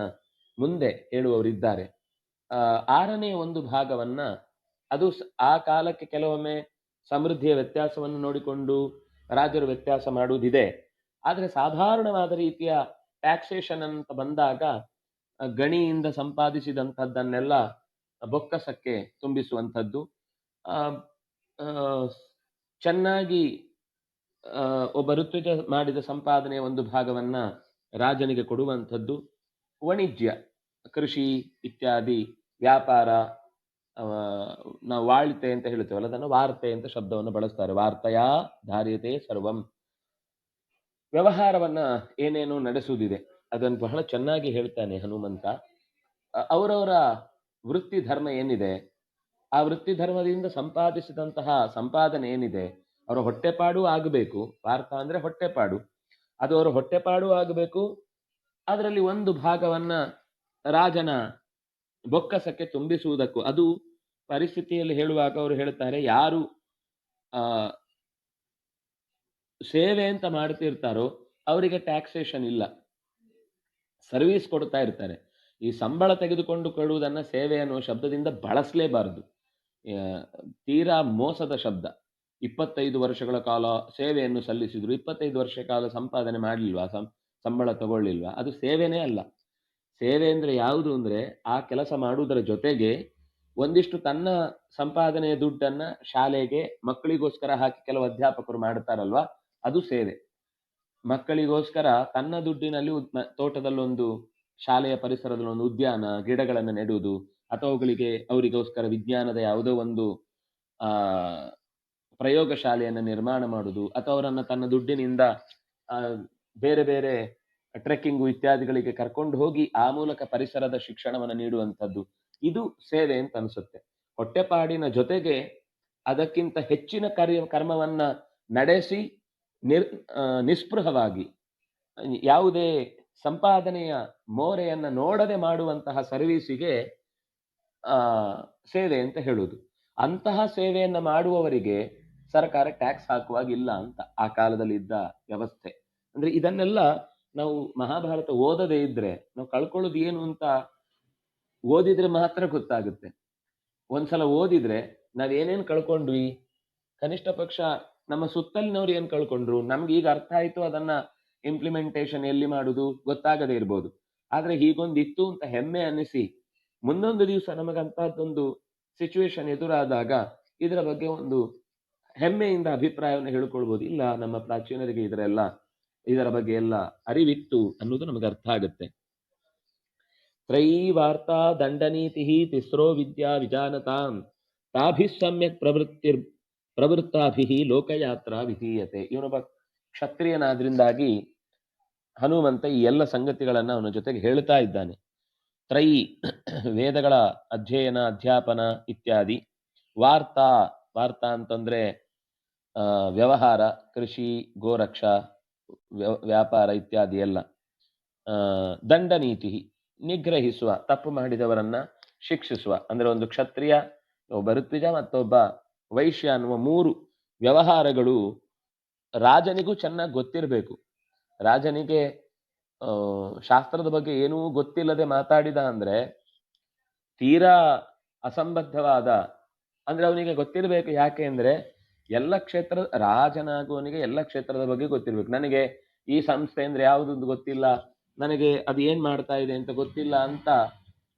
ಮುಂದೆ ಹೇಳುವವರಿದ್ದಾರೆ. 6ನೇ ಒಂದು ಭಾಗವನ್ನ, ಅದು ಆ ಕಾಲಕ್ಕೆ ಕೆಲವೊಮ್ಮೆ ಸಮೃದ್ಧಿಯ ವ್ಯತ್ಯಾಸವನ್ನು ನೋಡಿಕೊಂಡು ರಾಜರು ವ್ಯತ್ಯಾಸ ಮಾಡುವುದಿದೆ. ಆದರೆ ಸಾಧಾರಣವಾದ ರೀತಿಯ ಟ್ಯಾಕ್ಸೇಷನ್ ಅಂತ ಬಂದಾಗ ಗಣಿಯಿಂದ ಸಂಪಾದಿಸಿದಂಥದ್ದನ್ನೆಲ್ಲ ಬೊಕ್ಕಸಕ್ಕೆ ತುಂಬಿಸುವಂಥದ್ದು, ಚೆನ್ನಾಗಿ ಒಬ್ಬ ಋತ್ವಿಜ ಮಾಡಿದ ಸಂಪಾದನೆಯ ಒಂದು ಭಾಗವನ್ನ ರಾಜನಿಗೆ ಕೊಡುವಂಥದ್ದು. ವಾಣಿಜ್ಯ, ಕೃಷಿ ಇತ್ಯಾದಿ ವ್ಯಾಪಾರ, ನಾವು ವಾಳ್ತೆ ಅಂತ ಹೇಳ್ತೇವಲ್ಲ ಅದನ್ನು ವಾರ್ತೆ ಅಂತ ಶಬ್ದವನ್ನು ಬಳಸ್ತಾರೆ. ವಾರ್ತೆಯ ಧಾರ್ಯತೆ ಸರ್ವಂ. ವ್ಯವಹಾರವನ್ನ ಏನೇನೋ ನಡೆಸುವುದಿದೆ ಅದನ್ನು ಬಹಳ ಚೆನ್ನಾಗಿ ಹೇಳ್ತಾನೆ ಹನುಮಂತ. ಅವರವರ ವೃತ್ತಿ ಧರ್ಮ ಏನಿದೆ, ಆ ವೃತ್ತಿ ಧರ್ಮದಿಂದ ಸಂಪಾದಿಸಿದಂತಹ ಸಂಪಾದನೆ ಏನಿದೆ ಅವರ ಹೊಟ್ಟೆಪಾಡು ಆಗಬೇಕು. ವಾರ್ತ ಅಂದ್ರೆ ಹೊಟ್ಟೆಪಾಡು, ಅದು ಅವರ ಹೊಟ್ಟೆಪಾಡು ಆಗಬೇಕು. ಅದರಲ್ಲಿ ಒಂದು ಭಾಗವನ್ನ ರಾಜನ ಬೊಕ್ಕಸಕ್ಕೆ ತುಂಬಿಸುವುದಕ್ಕೂ, ಅದು ಪರಿಸ್ಥಿತಿಯಲ್ಲಿ ಹೇಳುವಾಗ ಅವರು ಹೇಳ್ತಾರೆ, ಯಾರು ಸೇವೆ ಅಂತ ಮಾಡ್ತಿರ್ತಾರೋ ಅವರಿಗೆ ಟ್ಯಾಕ್ಸೇಷನ್ ಇಲ್ಲ, ಸರ್ವಿಸ್ ಕೊಡ್ತಾ ಇರ್ತಾರೆ. ಈ ಸಂಬಳ ತೆಗೆದುಕೊಂಡು ಕೊಡುವುದನ್ನ ಸೇವೆ ಅನ್ನುವ ಶಬ್ದದಿಂದ ಬಳಸಲೇಬಾರದು. ತೀರಾ ಮೋಸದ ಶಬ್ದ. 25 ವರ್ಷಗಳ ಕಾಲ ಸೇವೆಯನ್ನು ಸಲ್ಲಿಸಿದ್ರು, 25 ವರ್ಷ ಕಾಲ ಸಂಪಾದನೆ ಮಾಡಲಿಲ್ವಾ, ಸಂಬಳ ತಗೊಳ್ಳಿಲ್ವಾ, ಅದು ಸೇವೆನೇ ಅಲ್ಲ. ಸೇವೆ ಅಂದ್ರೆ ಯಾವುದು ಅಂದ್ರೆ ಆ ಕೆಲಸ ಮಾಡುವುದರ ಜೊತೆಗೆ ಒಂದಿಷ್ಟು ತನ್ನ ಸಂಪಾದನೆಯ ದುಡ್ಡನ್ನ ಶಾಲೆಗೆ ಮಕ್ಕಳಿಗೋಸ್ಕರ ಹಾಕಿ ಕೆಲವು ಅಧ್ಯಾಪಕರು ಮಾಡ್ತಾರಲ್ವಾ, ಅದು ಸೇವೆ. ಮಕ್ಕಳಿಗೋಸ್ಕರ ತನ್ನ ದುಡ್ಡಿನಲ್ಲಿ ತೋಟದಲ್ಲೊಂದು, ಶಾಲೆಯ ಪರಿಸರದಲ್ಲಿ ಒಂದು ಉದ್ಯಾನ, ಗಿಡಗಳನ್ನು ನೆಡುವುದು, ಅಥವಾ ಅವರಿಗೋಸ್ಕರ ವಿಜ್ಞಾನದ ಯಾವುದೋ ಒಂದು ಆ ಪ್ರಯೋಗ ಶಾಲೆಯನ್ನು ನಿರ್ಮಾಣ ಮಾಡುವುದು, ಅಥವಾ ಅವರನ್ನ ತನ್ನ ದುಡ್ಡಿನಿಂದ ಬೇರೆ ಬೇರೆ ಟ್ರೆಕ್ಕಿಂಗು ಇತ್ಯಾದಿಗಳಿಗೆ ಕರ್ಕೊಂಡು ಹೋಗಿ ಆ ಮೂಲಕ ಪರಿಸರದ ಶಿಕ್ಷಣವನ್ನು ನೀಡುವಂಥದ್ದು, ಇದು ಸೇವೆ ಅಂತ ಅನಿಸುತ್ತೆ. ಹೊಟ್ಟೆಪಾಡಿನ ಜೊತೆಗೆ ಅದಕ್ಕಿಂತ ಹೆಚ್ಚಿನ ಕರ್ಮವನ್ನ ನಡೆಸಿ ನಿಸ್ಪೃಹವಾಗಿ ಯಾವುದೇ ಸಂಪಾದನೆಯ ಮೋರೆಯನ್ನ ನೋಡದೆ ಮಾಡುವಂತಹ ಸರ್ವೀಸಿಗೆ ಸೇವೆ ಅಂತ ಹೇಳುವುದು. ಅಂತಹ ಸೇವೆಯನ್ನ ಮಾಡುವವರಿಗೆ ಸರ್ಕಾರ ಟ್ಯಾಕ್ಸ್ ಹಾಕುವಾಗಿಲ್ಲ ಅಂತ ಆ ಕಾಲದಲ್ಲಿ ಇದ್ದ ವ್ಯವಸ್ಥೆ. ಅಂದ್ರೆ ಇದನ್ನೆಲ್ಲ ನಾವು ಮಹಾಭಾರತ ಓದದೇ ಇದ್ರೆ ನಾವು ಕಳ್ಕೊಳ್ಳೋದು ಏನು ಅಂತ ಓದಿದ್ರೆ ಮಾತ್ರ ಗೊತ್ತಾಗುತ್ತೆ. ಒಂದ್ಸಲ ಓದಿದ್ರೆ ನಾವೇನೇನ್ ಕಳ್ಕೊಂಡ್ವಿ, ಕನಿಷ್ಠ ಪಕ್ಷ ನಮ್ಮ ಸುತ್ತಲಿನವ್ರು ಏನ್ ಕಳ್ಕೊಂಡ್ರು, ನಮ್ಗೆ ಈಗ ಅರ್ಥ ಆಯ್ತು, ಅದನ್ನ ಇಂಪ್ಲಿಮೆಂಟೇಷನ್ ಎಲ್ಲಿ ಮಾಡುದು ಗೊತ್ತಾಗದೇ ಇರ್ಬೋದು. ಆದ್ರೆ ಹೀಗೊಂದಿತ್ತು ಅಂತ ಹೆಮ್ಮೆ ಅನ್ನಿಸಿ ಮುಂದೊಂದು ದಿವಸ ನಮಗಂತಹದ್ದೊಂದು ಸಿಚುವೇಶನ್ ಎದುರಾದಾಗ ಇದರ ಬಗ್ಗೆ ಒಂದು ಹೆಮ್ಮೆಯಿಂದ ಅಭಿಪ್ರಾಯವನ್ನು ಹೇಳ್ಕೊಳ್ಬೋದು. ಇಲ್ಲ, ನಮ್ಮ ಪ್ರಾಚೀನರಿಗೆ ಇದರ ಬಗ್ಗೆ ಎಲ್ಲ ಅರಿವಿತ್ತು ಅನ್ನೋದು ನಮಗೆ ಅರ್ಥ ಆಗುತ್ತೆ. ತ್ರಯೀ ವಾರ್ತಾ ದಂಡನೀತಿ ತಿಸ್ರೋ ವಿದ್ಯಾ ವಿಜಾನತಾಂ ತಾಭಿ ಸಮ್ಯಕ್ ಪ್ರವೃತ್ತಾಭಿ ಲೋಕಯಾತ್ರಾ ವಿಧೀಯತೆ. ಇವನೊಬ್ಬ ಕ್ಷತ್ರಿಯನಾದ್ರಿಂದಾಗಿ ಹನುಮಂತ ಈ ಎಲ್ಲ ಸಂಗತಿಗಳನ್ನ ಅವನ ಜೊತೆಗೆ ಹೇಳ್ತಾ ಇದ್ದಾನೆ. ತ್ರಯಿ ವೇದಗಳ ಅಧ್ಯಯನ, ಅಧ್ಯಾಪನ ಇತ್ಯಾದಿ. ವಾರ್ತಾ ಅಂತಂದ್ರೆ ವ್ಯವಹಾರ, ಕೃಷಿ, ಗೋರಕ್ಷ, ವ್ಯಾಪಾರ ಇತ್ಯಾದಿ ಎಲ್ಲ. ದಂಡನೀತಿ ನಿಗ್ರಹಿಸುವ, ತಪ್ಪು ಮಾಡಿದವರನ್ನ ಶಿಕ್ಷಿಸುವ. ಅಂದ್ರೆ ಒಂದು ಕ್ಷತ್ರಿಯ, ಒಬ್ಬ ಋತ್ವಿಜ ಮತ್ತೊಬ್ಬ ವೈಶ್ಯ ಅನ್ನುವ 3 ವ್ಯವಹಾರಗಳು ರಾಜನಿಗೂ ಚೆನ್ನಾಗಿ ಗೊತ್ತಿರಬೇಕು. ರಾಜನಿಗೆ ಶಾಸ್ತ್ರದ ಬಗ್ಗೆ ಏನೂ ಗೊತ್ತಿಲ್ಲದೆ ಮಾತಾಡಿದ ಅಂದ್ರೆ ತೀರಾ ಅಸಂಬದ್ಧವಾದ, ಅಂದ್ರೆ ಅವನಿಗೆ ಗೊತ್ತಿರಬೇಕು. ಯಾಕೆ ಅಂದ್ರೆ ರಾಜನಾಗುವನಿಗೆ ಎಲ್ಲ ಕ್ಷೇತ್ರದ ಬಗ್ಗೆ ಗೊತ್ತಿರ್ಬೇಕು. ನನಗೆ ಈ ಸಂಸ್ಥೆ ಅಂದ್ರೆ ಯಾವುದೊಂದು ಗೊತ್ತಿಲ್ಲ, ನನಗೆ ಅದು ಏನ್ ಮಾಡ್ತಾ ಇದೆ ಅಂತ ಗೊತ್ತಿಲ್ಲ ಅಂತ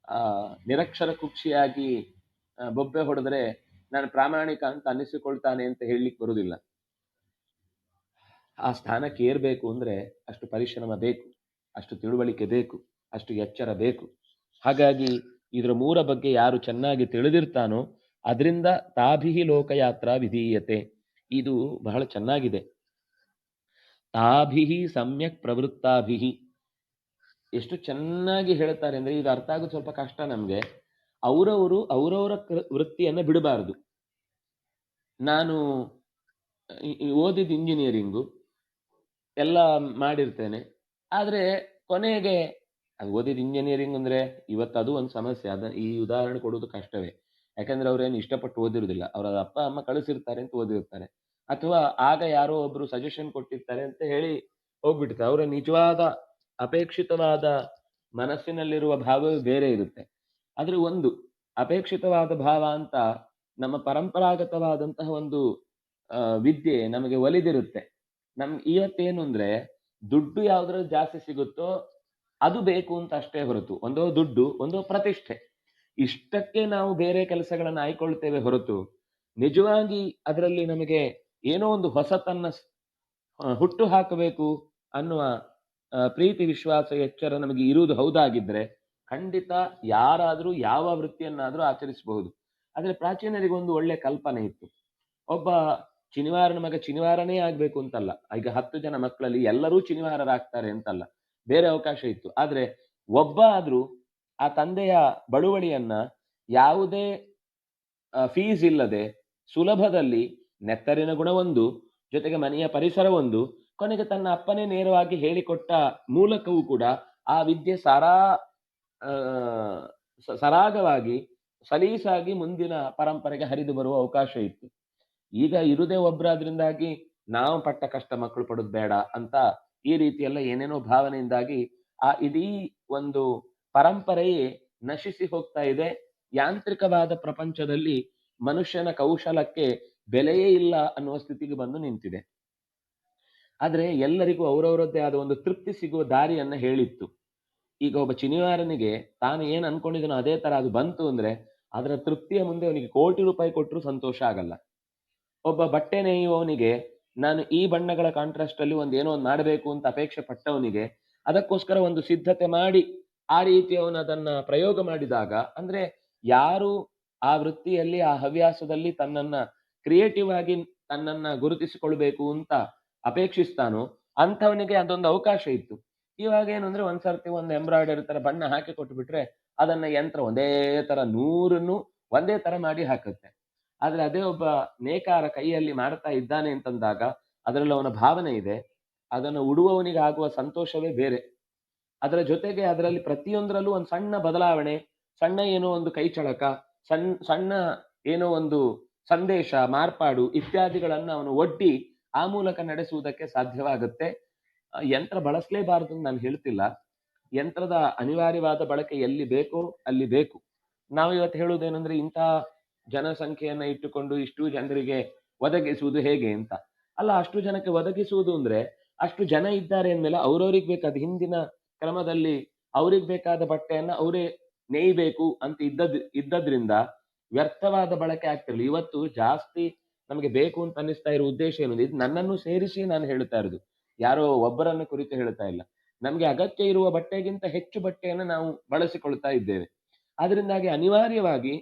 ನಿರಕ್ಷರ ಕುಕ್ಷಿಯಾಗಿ ಬೊಬ್ಬೆ ಹೊಡೆದ್ರೆ ನಾನು ಪ್ರಾಮಾಣಿಕ ಅಂತ ಅನ್ನಿಸಿಕೊಳ್ತಾನೆ ಅಂತ ಹೇಳಲಿಕ್ಕೆ ಬರುವುದಿಲ್ಲ. ಆ ಸ್ಥಾನಕ್ಕೆ ಏರ್ಬೇಕು ಅಂದ್ರೆ ಅಷ್ಟು ಪರಿಶ್ರಮ ಬೇಕು, ಅಷ್ಟು ತಿಳುವಳಿಕೆ ಬೇಕು, ಅಷ್ಟು ಎಚ್ಚರ ಬೇಕು. ಹಾಗಾಗಿ ಇದರ 3 ಬಗ್ಗೆ ಯಾರು ಚೆನ್ನಾಗಿ ತಿಳಿದಿರ್ತಾನೋ ಅದರಿಂದ ತಾಭಿಹಿ ಲೋಕಯಾತ್ರಾ ವಿಧೀಯತೆ. ಇದು ಬಹಳ ಚೆನ್ನಾಗಿದೆ. ತಾಭಿಹಿ ಸಮ್ಯಕ್ ಪ್ರವೃತ್ತಾಭಿಹಿ, ಎಷ್ಟು ಚೆನ್ನಾಗಿ ಹೇಳ್ತಾರೆ ಅಂದ್ರೆ ಇದು ಅರ್ಥ ಆಗೋದು ಸ್ವಲ್ಪ ಕಷ್ಟ ನಮ್ಗೆ. ಅವರವರ ವೃತ್ತಿಯನ್ನ ಬಿಡಬಾರದು. ನಾನು ಓದಿದ ಇಂಜಿನಿಯರಿಂಗು ಎಲ್ಲ ಮಾಡಿರ್ತೇನೆ, ಆದ್ರೆ ಕೊನೆಗೆ ಓದಿದ ಇಂಜಿನಿಯರಿಂಗ್ ಅಂದ್ರೆ ಇವತ್ತು ಅದು ಒಂದು ಸಮಸ್ಯೆ. ಈ ಉದಾಹರಣೆ ಕೊಡೋದು ಕಷ್ಟವೇ. ಯಾಕಂದ್ರೆ ಅವ್ರೇನು ಇಷ್ಟಪಟ್ಟು ಓದಿರುವುದಿಲ್ಲ, ಅವರ ಅಪ್ಪ ಅಮ್ಮ ಕಳಿಸಿರ್ತಾರೆ ಅಂತ ಓದಿರ್ತಾರೆ, ಅಥವಾ ಆಗ ಯಾರೋ ಒಬ್ರು ಸಜೆಷನ್ ಕೊಟ್ಟಿರ್ತಾರೆ ಅಂತ ಹೇಳಿ ಹೋಗ್ಬಿಡ್ತಾರೆ. ಅವರ ನಿಜವಾದ ಅಪೇಕ್ಷಿತವಾದ ಮನಸ್ಸಿನಲ್ಲಿರುವ ಭಾವವೇ ಬೇರೆ ಇರುತ್ತೆ. ಆದ್ರೆ ಒಂದು ಅಪೇಕ್ಷಿತವಾದ ಭಾವ ಅಂತ ನಮ್ಮ ಪರಂಪರಾಗತವಾದಂತಹ ಒಂದು ವಿದ್ಯೆ ನಮಗೆ ಒಲಿದಿರುತ್ತೆ. ಇವತ್ತೇನು ಅಂದ್ರೆ ದುಡ್ಡು ಯಾವ್ದ್ರಲ್ಲಿ ಜಾಸ್ತಿ ಸಿಗುತ್ತೋ ಅದು ಬೇಕು ಅಂತ ಅಷ್ಟೇ ಹೊರತು, ಒಂದೋ ದುಡ್ಡು, ಒಂದೋ ಪ್ರತಿಷ್ಠೆ, ಇಷ್ಟಕ್ಕೆ ನಾವು ಬೇರೆ ಕೆಲಸಗಳನ್ನು ಆಯ್ಕೊಳ್ತೇವೆ ಹೊರತು ನಿಜವಾಗಿ ಅದರಲ್ಲಿ ನಮಗೆ ಏನೋ ಒಂದು ಹೊಸತನ್ನ ಹುಟ್ಟು ಹಾಕಬೇಕು ಅನ್ನುವ ಪ್ರೀತಿ, ವಿಶ್ವಾಸ, ಎಚ್ಚರ ನಮಗೆ ಇರುವುದು ಹೌದಾಗಿದ್ರೆ ಖಂಡಿತ ಯಾರಾದ್ರೂ ಯಾವ ವೃತ್ತಿಯನ್ನಾದ್ರೂ ಆಚರಿಸಬಹುದು. ಆದ್ರೆ ಪ್ರಾಚೀನರಿಗೆ ಒಂದು ಒಳ್ಳೆ ಕಲ್ಪನೆ ಇತ್ತು. ಒಬ್ಬ ಚಿನಿವಾರನ ಮಗ ಚಿನಿವಾರನೇ ಆಗ್ಬೇಕು ಅಂತಲ್ಲ, ಈಗ 10 ಜನ ಮಕ್ಕಳಲ್ಲಿ ಎಲ್ಲರೂ ಚಿನಿವಾರರಾಗ್ತಾರೆ ಅಂತಲ್ಲ, ಬೇರೆ ಅವಕಾಶ ಇತ್ತು. ಆದ್ರೆ ಒಬ್ಬ ಆದ್ರೂ ಆ ತಂದೆಯ ಬಳುವಳಿಯನ್ನ ಯಾವುದೇ ಫೀಸ್ ಇಲ್ಲದೆ ಸುಲಭದಲ್ಲಿ, ನೆತ್ತರಿನ ಗುಣ ಒಂದು, ಜೊತೆಗೆ ಮನೆಯ ಪರಿಸರ ಒಂದು, ಕೊನೆಗೆ ತನ್ನ ಅಪ್ಪನೇ ನೇರವಾಗಿ ಹೇಳಿಕೊಟ್ಟ ಮೂಲಕವೂ ಕೂಡ ಆ ವಿದ್ಯೆ ಸರಾಗವಾಗಿ ಸಲೀಸಾಗಿ ಮುಂದಿನ ಪರಂಪರೆಗೆ ಹರಿದು ಬರುವ ಅವಕಾಶ ಇತ್ತು. ಈಗ ಇರುದೇ ಒಬ್ರಾದ್ರಿಂದಾಗಿ ನಾವು ಪಟ್ಟ ಕಷ್ಟ ಮಕ್ಕಳು ಪಡೋದು ಬೇಡ ಅಂತ ಈ ರೀತಿಯೆಲ್ಲ ಏನೇನೋ ಭಾವನೆಯಿಂದಾಗಿ ಆ ಇಡೀ ಒಂದು ಪರಂಪರೆಯೇ ನಶಿಸಿ ಹೋಗ್ತಾ ಇದೆ. ಯಾಂತ್ರಿಕವಾದ ಪ್ರಪಂಚದಲ್ಲಿ ಮನುಷ್ಯನ ಕೌಶಲಕ್ಕೆ ಬೆಲೆಯೇ ಇಲ್ಲ ಅನ್ನುವ ಸ್ಥಿತಿಗೆ ಬಂದು ನಿಂತಿದೆ. ಆದ್ರೆ ಎಲ್ಲರಿಗೂ ಅವರವರದ್ದೇ ಆದ ಒಂದು ತೃಪ್ತಿ ಸಿಗುವ ದಾರಿಯನ್ನ ಹೇಳಿತ್ತು. ಈಗ ಒಬ್ಬ ಚಿನಿವಾರನಿಗೆ ತಾನು ಏನ್ ಅನ್ಕೊಂಡಿದನೋ ಅದೇ ತರ ಅದು ಬಂತು ಅಂದ್ರೆ ಅದರ ತೃಪ್ತಿಯ ಮುಂದೆ ಅವನಿಗೆ ಕೋಟಿ ರೂಪಾಯಿ ಕೊಟ್ಟರು ಸಂತೋಷ ಆಗಲ್ಲ. ಒಬ್ಬ ಬಟ್ಟೆ ನೇಯುವವನಿಗೆ ನಾನು ಈ ಬಣ್ಣಗಳ ಕಾಂಟ್ರಾಸ್ಟ್ ಅಲ್ಲಿ ಏನೋ ಒಂದು ಮಾಡಬೇಕು ಅಂತ ಅಪೇಕ್ಷೆ ಪಟ್ಟವನಿಗೆ ಅದಕ್ಕೋಸ್ಕರ ಒಂದು ಸಿದ್ಧತೆ ಮಾಡಿ ಆ ರೀತಿ ಅವನು ಅದನ್ನ ಪ್ರಯೋಗ ಮಾಡಿದಾಗ, ಅಂದ್ರೆ ಯಾರು ಆ ವೃತ್ತಿಯಲ್ಲಿ ಆ ಹವ್ಯಾಸದಲ್ಲಿ ತನ್ನನ್ನ ಕ್ರಿಯೇಟಿವ್ ಆಗಿ ತನ್ನನ್ನ ಗುರುತಿಸಿಕೊಳ್ಬೇಕು ಅಂತ ಅಪೇಕ್ಷಿಸ್ತಾನೋ ಅಂಥವನಿಗೆ ಅದೊಂದು ಅವಕಾಶ ಇತ್ತು. ಇವಾಗ ಏನು ಅಂದ್ರೆ ಒಂದ್ಸರ್ತಿ ಒಂದು ಎಂಬ್ರಾಯ್ಡರಿ ತರ ಬಣ್ಣ ಹಾಕಿ ಕೊಟ್ಬಿಟ್ರೆ ಅದನ್ನ ಯಂತ್ರ ಒಂದೇ ತರ 100 ಒಂದೇ ತರ ಮಾಡಿ ಹಾಕುತ್ತೆ. ಆದ್ರೆ ಅದೇ ಒಬ್ಬ ನೇಕಾರ ಕೈಯಲ್ಲಿ ಮಾಡ್ತಾ ಇದ್ದಾನೆ ಅಂತಂದಾಗ ಅದರಲ್ಲಿ ಅವನ ಭಾವನೆ ಇದೆ, ಅದನ್ನು ಉಡುವವನಿಗೆ ಆಗುವ ಸಂತೋಷವೇ ಬೇರೆ. ಅದರ ಜೊತೆಗೆ ಅದರಲ್ಲಿ ಪ್ರತಿಯೊಂದರಲ್ಲೂ ಒಂದು ಸಣ್ಣ ಬದಲಾವಣೆ, ಸಣ್ಣ ಏನೋ ಒಂದು ಕೈಚಳಕ, ಸಣ್ಣ ಏನೋ ಒಂದು ಸಂದೇಶ, ಮಾರ್ಪಾಡು ಇತ್ಯಾದಿಗಳನ್ನ ಅವನು ಒಡ್ಡಿ ಆ ಮೂಲಕ ನಡೆಸುವುದಕ್ಕೆ ಸಾಧ್ಯವಾಗುತ್ತೆ. ಯಂತ್ರ ಬಳಸಲೇಬಾರದು ಅಂತ ನಾನು ಹೇಳ್ತಿಲ್ಲ. ಯಂತ್ರದ ಅನಿವಾರ್ಯವಾದ ಬಳಕೆ ಎಲ್ಲಿ ಬೇಕೋ ಅಲ್ಲಿ ಬೇಕು. ನಾವು ಇವತ್ತು ಹೇಳುವುದೇನೆಂದ್ರೆ ಇಂತಹ ಜನಸಂಖ್ಯೆಯನ್ನ ಇಟ್ಟುಕೊಂಡು ಇಷ್ಟು ಜನರಿಗೆ ಒದಗಿಸುವುದು ಹೇಗೆ ಅಂತ ಅಲ್ಲ. ಅಷ್ಟು ಜನಕ್ಕೆ ಒದಗಿಸುವುದು ಅಂದ್ರೆ ಅಷ್ಟು ಜನ ಇದ್ದಾರೆ ಅಂದ್ಮೇಲೆ ಅವ್ರವ್ರಿಗೆ ಬೇಕಾದ ಹಿಂದಿನ ಕ್ರಮದಲ್ಲಿ ಅವ್ರಿಗೆ ಬೇಕಾದ ಬಟ್ಟೆಯನ್ನ ಅವರೇ ನೇಯ್ಬೇಕು ಅಂತ ಇದ್ದದ್ರಿಂದ ವ್ಯರ್ಥವಾದ ಬಳಕೆ ಆಗ್ತಿರ್ಲಿ. ಇವತ್ತು ಜಾಸ್ತಿ ನಮಗೆ ಬೇಕು ಅಂತ ಅನ್ನಿಸ್ತಾ ಇರೋ ಉದ್ದೇಶ ಏನು, ಇದು ನನ್ನನ್ನು ಸೇರಿಸಿ ನಾನು ಹೇಳ್ತಾ ಇರೋದು, ಯಾರೋ ಒಬ್ಬರನ್ನು ಕುರಿತು ಹೇಳ್ತಾ ಇಲ್ಲ. ನಮ್ಗೆ ಅಗತ್ಯ ಇರುವ ಬಟ್ಟೆಗಿಂತ ಹೆಚ್ಚು ಬಟ್ಟೆಯನ್ನು ನಾವು ಬಳಸಿಕೊಳ್ತಾ ಇದ್ದೇವೆ. ಅದರಿಂದಾಗಿ ಅನಿವಾರ್ಯವಾಗಿ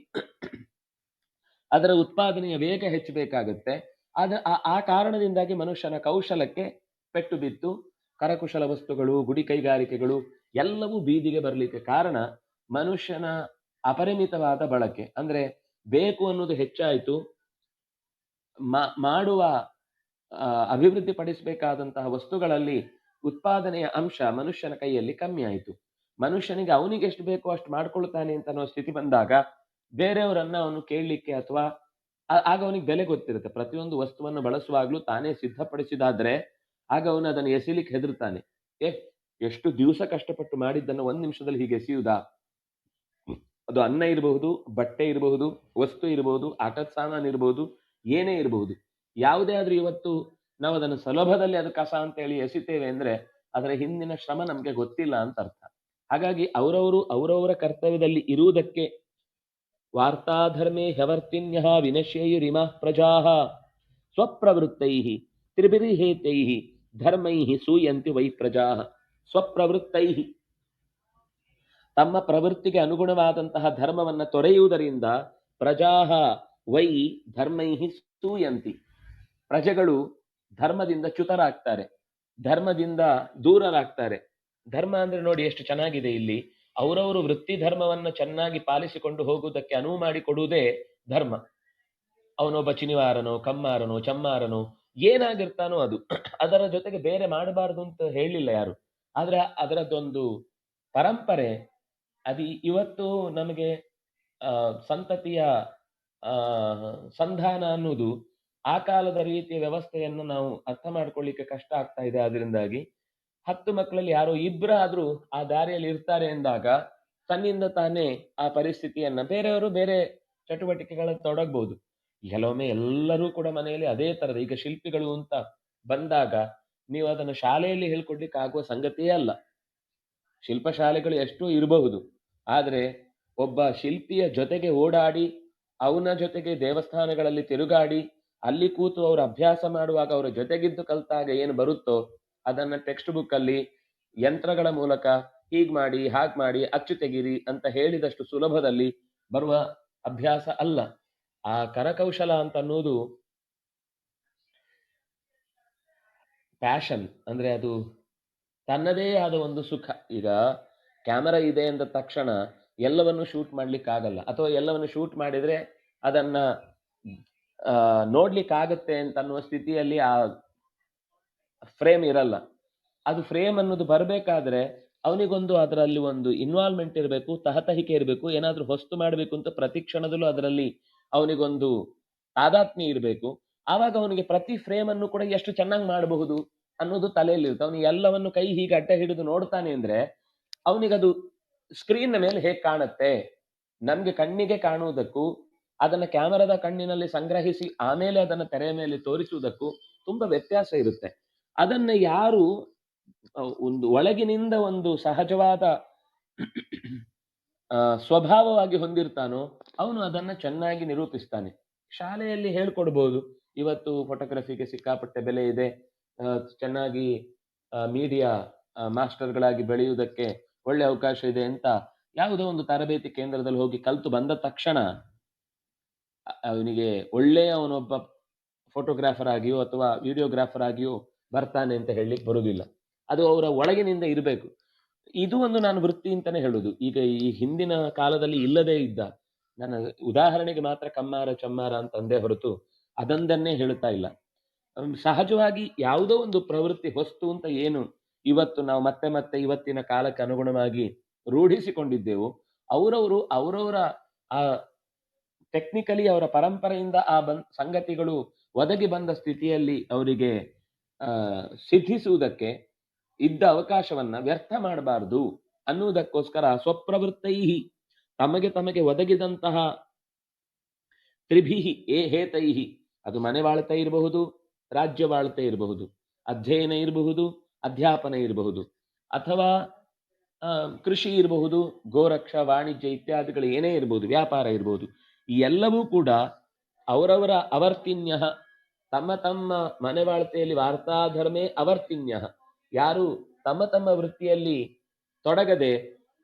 ಅದರ ಉತ್ಪಾದನೆಯ ವೇಗ ಹೆಚ್ಚಬೇಕಾಗುತ್ತೆ. ಆ ಕಾರಣದಿಂದಾಗಿ ಮನುಷ್ಯನ ಕೌಶಲಕ್ಕೆ ಪೆಟ್ಟು ಬಿದ್ದು ಕರಕುಶಲ ವಸ್ತುಗಳು, ಗುಡಿ ಕೈಗಾರಿಕೆಗಳು ಎಲ್ಲವೂ ಬೀದಿಗೆ ಬರಲಿಕ್ಕೆ ಕಾರಣ ಮನುಷ್ಯನ ಅಪರಿಮಿತವಾದ ಬಳಕೆ. ಅಂದ್ರೆ ಬೇಕು ಅನ್ನೋದು ಹೆಚ್ಚಾಯಿತು, ಮಾಡುವ ಅಭಿವೃದ್ಧಿ ಪಡಿಸಬೇಕಾದಂತಹ ವಸ್ತುಗಳಲ್ಲಿ ಉತ್ಪಾದನೆಯ ಅಂಶ ಮನುಷ್ಯನ ಕೈಯಲ್ಲಿ ಕಮ್ಮಿ ಆಯಿತು. ಮನುಷ್ಯನಿಗೆ ಅವನಿಗೆ ಎಷ್ಟು ಬೇಕೋ ಅಷ್ಟು ಮಾಡ್ಕೊಳ್ತಾನೆ ಅಂತ ಅನ್ನೋ ಸ್ಥಿತಿ ಬಂದಾಗ ಬೇರೆಯವರನ್ನ ಅವನು ಕೇಳಲಿಕ್ಕೆ ಅಥವಾ ಆಗ ಅವನಿಗೆ ಬೆಲೆ ಗೊತ್ತಿರುತ್ತೆ. ಪ್ರತಿಯೊಂದು ವಸ್ತುವನ್ನು ಬಳಸುವಾಗ್ಲೂ ತಾನೇ ಸಿದ್ಧಪಡಿಸಿದಾದ್ರೆ ಆಗ ಅವನು ಅದನ್ನು ಎಸಿಲಿಕ್ಕೆ ಹೆದರ್ತಾನೆ. ಎಷ್ಟು ದಿವಸ ಕಷ್ಟಪಟ್ಟು ಮಾಡಿದ್ದನ್ನು 1 ನಿಮಿಷದಲ್ಲಿ ಹೀಗೆ ಎಸೆಯುವುದಾ? ಅದು ಅನ್ನ ಇರಬಹುದು, ಬಟ್ಟೆ ಇರಬಹುದು, ವಸ್ತು ಇರಬಹುದು, ಆಟದ ಸಾಮಾನು ಇರಬಹುದು, ಏನೇ ಇರಬಹುದು. ಯಾವುದೇ ಆದ್ರೂ ಇವತ್ತು ನಾವು ಅದನ್ನು ಸುಲಭದಲ್ಲಿ ಅದು ಕಸ ಅಂತ ಹೇಳಿ ಎಸಿತೇವೆ ಅಂದ್ರೆ ಅದರ ಹಿಂದಿನ ಶ್ರಮ ನಮ್ಗೆ ಗೊತ್ತಿಲ್ಲ ಅಂತ ಅರ್ಥ. ಹಾಗಾಗಿ ಅವರವರ ಕರ್ತವ್ಯದಲ್ಲಿ ಇರುವುದಕ್ಕೆ ವಾರ್ತಾಧರ್ಮೇ ಹ್ಯವರ್ತಿನ್ಯಃ ವಿನಶ್ಯೈರಿಮಃ ಪ್ರಜಾಃ ಸ್ವಪ್ರವೃತ್ತೈಃ ತ್ರಿಭಿರ್ಹೇತೈಃ ಧರ್ಮೈಃ ಸೂಯಂತಿ ವೈ ಪ್ರಜಾಃ. ಸ್ವಪ್ರವೃತ್ತೈಃ, ತಮ್ಮ ಪ್ರವೃತ್ತಿಗೆ ಅನುಗುಣವಾದಂತಹ ಧರ್ಮವನ್ನ ತೊರೆಯುವುದರಿಂದ ಪ್ರಜಾಃ ವೈ ಧರ್ಮೈಃ ಸೂಯಂತಿ, ಪ್ರಜೆಗಳು ಧರ್ಮದಿಂದ ಚ್ಯುತರಾಗ್ತಾರೆ, ಧರ್ಮದಿಂದ ದೂರರಾಗ್ತಾರೆ. ಧರ್ಮ ಅಂದ್ರೆ ನೋಡಿ ಎಷ್ಟು ಚೆನ್ನಾಗಿದೆ ಇಲ್ಲಿ. ಅವರವರು ವೃತ್ತಿ ಧರ್ಮವನ್ನ ಚೆನ್ನಾಗಿ ಪಾಲಿಸಿಕೊಂಡು ಹೋಗುವುದಕ್ಕೆ ಅನುವು ಮಾಡಿಕೊಡುವುದೇ ಧರ್ಮ. ಅವನೊಬ್ಬ ಚಿನಿವಾರನೋ, ಕಮ್ಮಾರನೋ, ಚಮ್ಮಾರನೋ ಏನಾಗಿರ್ತಾನೋ ಅದು, ಅದರ ಜೊತೆಗೆ ಬೇರೆ ಮಾಡಬಾರದು ಅಂತ ಹೇಳಿಲ್ಲ ಯಾರು. ಆದ್ರೆ ಅದರದ್ದೊಂದು ಪರಂಪರೆ ಅದು ಇವತ್ತು ನಮಗೆ ಸಂತತಿಯ ಸಂಧಾನ ಅನ್ನೋದು ಆ ಕಾಲದ ರೀತಿಯ ವ್ಯವಸ್ಥೆಯನ್ನು ನಾವು ಅರ್ಥ ಮಾಡ್ಕೊಳ್ಳಿಕ್ಕೆ ಕಷ್ಟ ಆಗ್ತಾ ಇದೆ. ಅದರಿಂದಾಗಿ 10 ಮಕ್ಕಳಲ್ಲಿ ಯಾರೋ ಇಬ್ಬರಾದ್ರೂ ಆ ದಾರಿಯಲ್ಲಿ ಇರ್ತಾರೆ ಎಂದಾಗ ತನ್ನಿಂದ ತಾನೇ ಆ ಪರಿಸ್ಥಿತಿಯನ್ನ ಬೇರೆಯವರು ಬೇರೆ ಚಟುವಟಿಕೆಗಳಲ್ಲಿ ತೊಡಗಬಹುದು. ಕೆಲವೊಮ್ಮೆ ಎಲ್ಲರೂ ಕೂಡ ಮನೆಯಲ್ಲಿ ಅದೇ ತರದ, ಈಗ ಶಿಲ್ಪಿಗಳು ಅಂತ ಬಂದಾಗ ನೀವು ಅದನ್ನು ಶಾಲೆಯಲ್ಲಿ ಹೇಳ್ಕೊಡ್ಲಿಕ್ಕೆ ಆಗುವ ಸಂಗತಿಯೇ ಅಲ್ಲ. ಶಿಲ್ಪಶಾಲೆಗಳು ಎಷ್ಟೋ ಇರಬಹುದು, ಆದ್ರೆ ಒಬ್ಬ ಶಿಲ್ಪಿಯ ಜೊತೆಗೆ ಓಡಾಡಿ ಅವನ ಜೊತೆಗೆ ದೇವಸ್ಥಾನಗಳಲ್ಲಿ ತಿರುಗಾಡಿ ಅಲ್ಲಿ ಕೂತು ಅವರು ಅಭ್ಯಾಸ ಮಾಡುವಾಗ ಅವರ ಜೊತೆಗಿದ್ದು ಕಲ್ತಾಗ ಏನು ಬರುತ್ತೋ ಅದನ್ನ ಟೆಕ್ಸ್ಟ್ ಬುಕ್ ಅಲ್ಲಿ ಯಂತ್ರಗಳ ಮೂಲಕ ಹೀಗ್ ಮಾಡಿ ಹಾಗ್ ಮಾಡಿ ಅಚ್ಚು ತೆಗೀರಿ ಅಂತ ಹೇಳಿದಷ್ಟು ಸುಲಭದಲ್ಲಿ ಬರುವ ಅಭ್ಯಾಸ ಅಲ್ಲ. ಆ ಕರಕೌಶಲ ಅಂತ ಅನ್ನೋದು ಪ್ಯಾಷನ್, ಅಂದ್ರೆ ಅದು ತನ್ನದೇ ಆದ ಒಂದು ಸುಖ. ಈಗ ಕ್ಯಾಮರಾ ಇದೆ ಅಂದ ತಕ್ಷಣ ಎಲ್ಲವನ್ನು ಶೂಟ್ ಮಾಡ್ಲಿಕ್ಕೆ ಆಗಲ್ಲ, ಅಥವಾ ಎಲ್ಲವನ್ನು ಶೂಟ್ ಮಾಡಿದ್ರೆ ಅದನ್ನ ನೋಡ್ಲಿಕ್ಕೆ ಆಗತ್ತೆ ಅಂತ ಅನ್ನುವ ಸ್ಥಿತಿಯಲ್ಲಿ ಆ ಫ್ರೇಮ್ ಇರಲ್ಲ. ಅದು ಫ್ರೇಮ್ ಅನ್ನೋದು ಬರಬೇಕಾದ್ರೆ ಅವನಿಗೊಂದು ಅದರಲ್ಲಿ ಒಂದು ಇನ್ವಾಲ್ವ್ಮೆಂಟ್ ಇರಬೇಕು, ತಹತಹಿಕೆ ಇರಬೇಕು, ಏನಾದ್ರೂ ಹೊಸ್ತು ಮಾಡಬೇಕು ಅಂತ ಪ್ರತಿ ಕ್ಷಣದಲ್ಲೂ ಅದರಲ್ಲಿ ಅವನಿಗೊಂದು ತಾದಾತ್ಮ್ಯ ಇರಬೇಕು. ಆವಾಗ ಅವನಿಗೆ ಪ್ರತಿ ಫ್ರೇಮ್ ಅನ್ನು ಕೂಡ ಎಷ್ಟು ಚೆನ್ನಾಗಿ ಮಾಡಬಹುದು ಅನ್ನೋದು ತಲೆಯಲ್ಲಿರುತ್ತೆ. ಅವನು ಎಲ್ಲವನ್ನು ಕೈ ಹೀಗೆ ಅಡ್ಡ ಹಿಡಿದು ನೋಡ್ತಾನೆ ಅಂದ್ರೆ ಅವನಿಗದು ಸ್ಕ್ರೀನ್ ಮೇಲೆ ಹೇಗೆ ಕಾಣುತ್ತೆ, ನಮ್ಗೆ ಕಣ್ಣಿಗೆ ಕಾಣುವುದಕ್ಕೂ ಅದನ್ನ ಕ್ಯಾಮರಾದ ಕಣ್ಣಿನಲ್ಲಿ ಸಂಗ್ರಹಿಸಿ ಆಮೇಲೆ ಅದನ್ನ ತೆರೆಯ ಮೇಲೆ ತೋರಿಸುವುದಕ್ಕೂ ತುಂಬಾ ವ್ಯತ್ಯಾಸ ಇರುತ್ತೆ. ಅದನ್ನ ಯಾರು ಒಂದು ಒಳಗಿನಿಂದ ಒಂದು ಸಹಜವಾದ ಸ್ವಭಾವವಾಗಿ ಹೊಂದಿರ್ತಾನೋ ಅವನು ಅದನ್ನ ಚೆನ್ನಾಗಿ ನಿರೂಪಿಸ್ತಾನೆ. ಶಾಲೆಯಲ್ಲಿ ಹೇಳ್ಕೊಡ್ಬೋದು, ಇವತ್ತು ಫೋಟೋಗ್ರಫಿಗೆ ಸಿಕ್ಕಾಪಟ್ಟೆ ಬೆಲೆ ಇದೆ, ಚೆನ್ನಾಗಿ ಮೀಡಿಯಾ ಮಾಸ್ಟರ್ಗಳಾಗಿ ಬೆಳೆಯುವುದಕ್ಕೆ ಒಳ್ಳೆ ಅವಕಾಶ ಇದೆ ಅಂತ ಯಾವುದೋ ಒಂದು ತರಬೇತಿ ಕೇಂದ್ರದಲ್ಲಿ ಹೋಗಿ ಕಲ್ತು ಬಂದ ತಕ್ಷಣ ಅವನಿಗೆ ಒಳ್ಳೆಯ ಅವನೊಬ್ಬ ಫೋಟೋಗ್ರಾಫರ್ ಆಗಿಯೋ ಅಥವಾ ವಿಡಿಯೋಗ್ರಾಫರ್ ಆಗಿಯೋ ಬರ್ತಾನೆ ಅಂತ ಹೇಳಲಿಕ್ಕೆ ಬರುವುದಿಲ್ಲ. ಅದು ಅವರ ಒಳಗಿನಿಂದ ಇರಬೇಕು. ಇದು ಒಂದು ನಾನು ವೃತ್ತಿ ಅಂತಾನೆ ಹೇಳುದು. ಈಗ ಈ ಹಿಂದಿನ ಕಾಲದಲ್ಲಿ ಇಲ್ಲದೇ ಇದ್ದ, ನನ್ನ ಉದಾಹರಣೆಗೆ ಮಾತ್ರ ಕಮ್ಮಾರ ಚಮ್ಮಾರ ಅಂತಂದೇ ಹೊರತು ಅದೊಂದನ್ನೇ ಹೇಳುತ್ತಾ ಇಲ್ಲ. ಸಹಜವಾಗಿ ಯಾವುದೋ ಒಂದು ಪ್ರವೃತ್ತಿ ವಸ್ತು ಅಂತ ಏನು ಇವತ್ತು ನಾವು ಮತ್ತೆ ಮತ್ತೆ ಇವತ್ತಿನ ಕಾಲಕ್ಕೆ ಅನುಗುಣವಾಗಿ ರೂಢಿಸಿಕೊಂಡಿದ್ದೆವು, ಅವರವರ ಆ ಟೆಕ್ನಿಕಲಿ ಅವರ ಪರಂಪರೆಯಿಂದ ಆ ಸಂಗತಿಗಳು ಒದಗಿ ಬಂದ ಸ್ಥಿತಿಯಲ್ಲಿ ಅವರಿಗೆ ಸಿದ್ಧಿಸುವುದಕ್ಕೆ ಇದ್ದ ಅವಕಾಶವನ್ನ ವ್ಯರ್ಥ ಮಾಡಬಾರದು ಅನ್ನುವುದಕ್ಕೋಸ್ಕರ ಸ್ವಪ್ರವೃತ್ತೈಹಿ, ತಮಗೆ ಒದಗಿದಂತಹ ತ್ರಿಭಿಹಿ ಹೇತೈಹಿ, ಅದು ಮನೆವಾಳ್ತೆ ಇರಬಹುದು, ರಾಜ್ಯವಾಳ್ತೆ ಇರಬಹುದು, ಅಧ್ಯಯನ ಇರಬಹುದು, ಅಧ್ಯಾಪನ ಇರಬಹುದು, ಅಥವಾ ಕೃಷಿ ಇರಬಹುದು, ಗೋರಕ್ಷ ವಾಣಿಜ್ಯ ಇತ್ಯಾದಿಗಳು ಏನೇ ಇರಬಹುದು, ವ್ಯಾಪಾರ ಇರಬಹುದು. ಈ ಎಲ್ಲವೂ ಕೂಡ ಅವರವರ ಅವರ್ತಿನ್ಯ, ತಮ್ಮ ಮನೆವಾಳ್ತೆಯಲ್ಲಿ ವಾರ್ತಾಧರ್ಮೇ ಅವರ್ತಿನ್ಯ. ಯಾರು ತಮ್ಮ ವೃತ್ತಿಯಲ್ಲಿ ತೊಡಗದೆ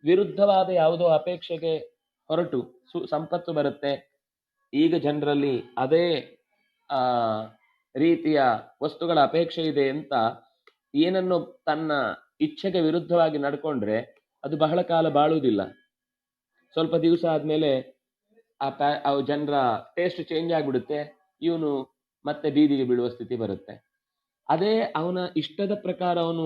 ವಿರುದ್ಧವಾದ ಯಾವುದೋ ಅಪೇಕ್ಷೆಗೆ ಹೊರಟು ಸಂಪತ್ತು ಬರುತ್ತೆ, ಈಗ ಜನರಲ್ಲಿ ಅದೇ ರೀತಿಯ ವಸ್ತುಗಳ ಅಪೇಕ್ಷೆ ಇದೆ ಅಂತ ಏನನ್ನು ತನ್ನ ಇಚ್ಛೆಗೆ ವಿರುದ್ಧವಾಗಿ ನಡ್ಕೊಂಡ್ರೆ ಅದು ಬಹಳ ಕಾಲ ಬಾಳುವುದಿಲ್ಲ. ಸ್ವಲ್ಪ ದಿವಸ ಆದ್ಮೇಲೆ ಆ ಜನರ ಟೇಸ್ಟ್ ಚೇಂಜ್ ಆಗಿಬಿಡುತ್ತೆ, ಇವನು ಮತ್ತೆ ಬೀದಿಗೆ ಬೀಳುವ ಸ್ಥಿತಿ ಬರುತ್ತೆ. ಅದೇ ಅವನ ಇಷ್ಟದ ಪ್ರಕಾರ ಅವನು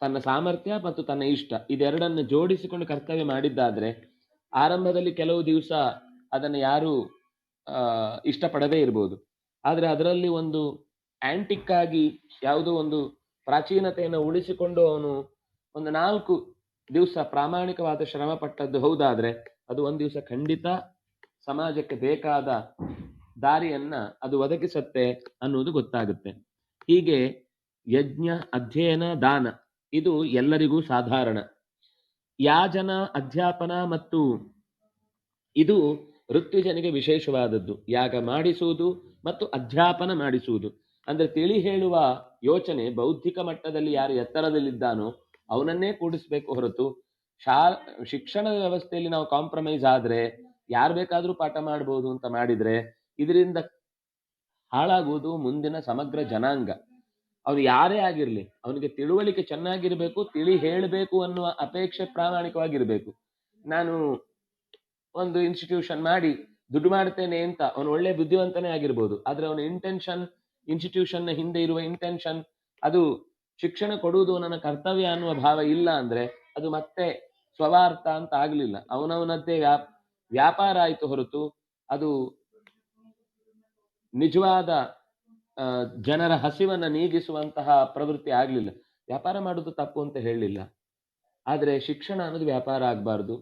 ತನ್ನ ಸಾಮರ್ಥ್ಯ ಮತ್ತು ತನ್ನ ಇಷ್ಟ ಇದೆರಡನ್ನು ಜೋಡಿಸಿಕೊಂಡು ಕರ್ತವ್ಯ ಮಾಡಿದ್ದಾದ್ರೆ ಆರಂಭದಲ್ಲಿ ಕೆಲವು ದಿವಸ ಅದನ್ನು ಯಾರು ಇಷ್ಟಪಡದೇ ಇರ್ಬೋದು. ಆದ್ರೆ ಅದರಲ್ಲಿ ಒಂದು ಆಂಟಿಕ್ ಆಗಿ ಯಾವುದೋ ಒಂದು ಪ್ರಾಚೀನತೆಯನ್ನು ಉಳಿಸಿಕೊಂಡು ಅವನು ಒಂದು 4 ದಿವಸ ಪ್ರಾಮಾಣಿಕವಾದ ಶ್ರಮ ಪಟ್ಟದ್ದು ಹೌದಾದ್ರೆ ಅದು ಒಂದು ದಿವಸ ಖಂಡಿತ ಸಮಾಜಕ್ಕೆ ಬೇಕಾದ ದಾರಿಯನ್ನ ಅದು ಒದಗಿಸುತ್ತೆ ಅನ್ನುವುದು ಗೊತ್ತಾಗುತ್ತೆ. ಹೀಗೆ ಯಜ್ಞ, ಅಧ್ಯಯನ, ದಾನ ಇದು ಎಲ್ಲರಿಗೂ ಸಾಧಾರಣ. ಯಾಜನ, ಅಧ್ಯಾಪನ ಮತ್ತು ಇದು ಋತ್ವಿಜನಿಗೆ ವಿಶೇಷವಾದದ್ದು. ಯಾಗ ಮಾಡಿಸುವುದು ಮತ್ತು ಅಧ್ಯಾಪನ ಮಾಡಿಸುವುದು ಅಂದ್ರೆ ತಿಳಿ ಹೇಳುವ ಯೋಚನೆ ಬೌದ್ಧಿಕ ಮಟ್ಟದಲ್ಲಿ ಯಾರು ಎತ್ತರದಲ್ಲಿದ್ದಾನೋ ಅವನನ್ನೇ ಕೂಡಿಸ್ಬೇಕು ಹೊರತು ಶಿಕ್ಷಣದ ವ್ಯವಸ್ಥೆಯಲ್ಲಿ ನಾವು ಕಾಂಪ್ರಮೈಸ್ ಆದ್ರೆ ಯಾರು ಬೇಕಾದ್ರೂ ಪಾಠ ಮಾಡ್ಬೋದು ಅಂತ ಮಾಡಿದ್ರೆ ಇದರಿಂದ ಹಾಳಾಗುವುದು ಮುಂದಿನ ಸಮಗ್ರ ಜನಾಂಗ. ಅವನು ಯಾರೇ ಆಗಿರ್ಲಿ ಅವನಿಗೆ ತಿಳುವಳಿಕೆ ಚೆನ್ನಾಗಿರ್ಬೇಕು, ತಿಳಿ ಹೇಳಬೇಕು ಅನ್ನುವ ಅಪೇಕ್ಷೆ ಪ್ರಾಮಾಣಿಕವಾಗಿರ್ಬೇಕು. ನಾನು ಒಂದು ಇನ್ಸ್ಟಿಟ್ಯೂಷನ್ ಮಾಡಿ ದುಡ್ಡು ಮಾಡ್ತೇನೆ ಅಂತ ಅವನು ಒಳ್ಳೆ ಬುದ್ಧಿವಂತನೇ ಆಗಿರ್ಬೋದು, ಆದ್ರೆ ಅವನ ಇಂಟೆನ್ಷನ್, ಇನ್ಸ್ಟಿಟ್ಯೂಷನ್ ನ ಹಿಂದೆ ಇರುವ ಇಂಟೆನ್ಷನ್ ಅದು ಶಿಕ್ಷಣ ಕೊಡುವುದು ನನ್ನ ಕರ್ತವ್ಯ ಅನ್ನುವ ಭಾವ ಇಲ್ಲ ಅಂದ್ರೆ ಅದು ಮತ್ತೆ ಸ್ವವಾರ್ಥ ಅಂತ ಆಗ್ಲಿಲ್ಲ, ಅವನವನದ್ದೇ ವ್ಯಾಪಾರ ಆಯ್ತು ಹೊರತು ಅದು ನಿಜವಾದ ಜನರ ಹಸಿವನ್ನ ನೀಗಿಸುವಂತಹ ಪ್ರವೃತ್ತಿ ಆಗ್ಲಿಲ್ಲ. ವ್ಯಾಪಾರ ಮಾಡುವುದು ತಪ್ಪು ಅಂತ ಹೇಳಲಿಲ್ಲ, ಆದ್ರೆ ಶಿಕ್ಷಣ ಅನ್ನೋದು ವ್ಯಾಪಾರ ಆಗ್ಬಾರ್ದು,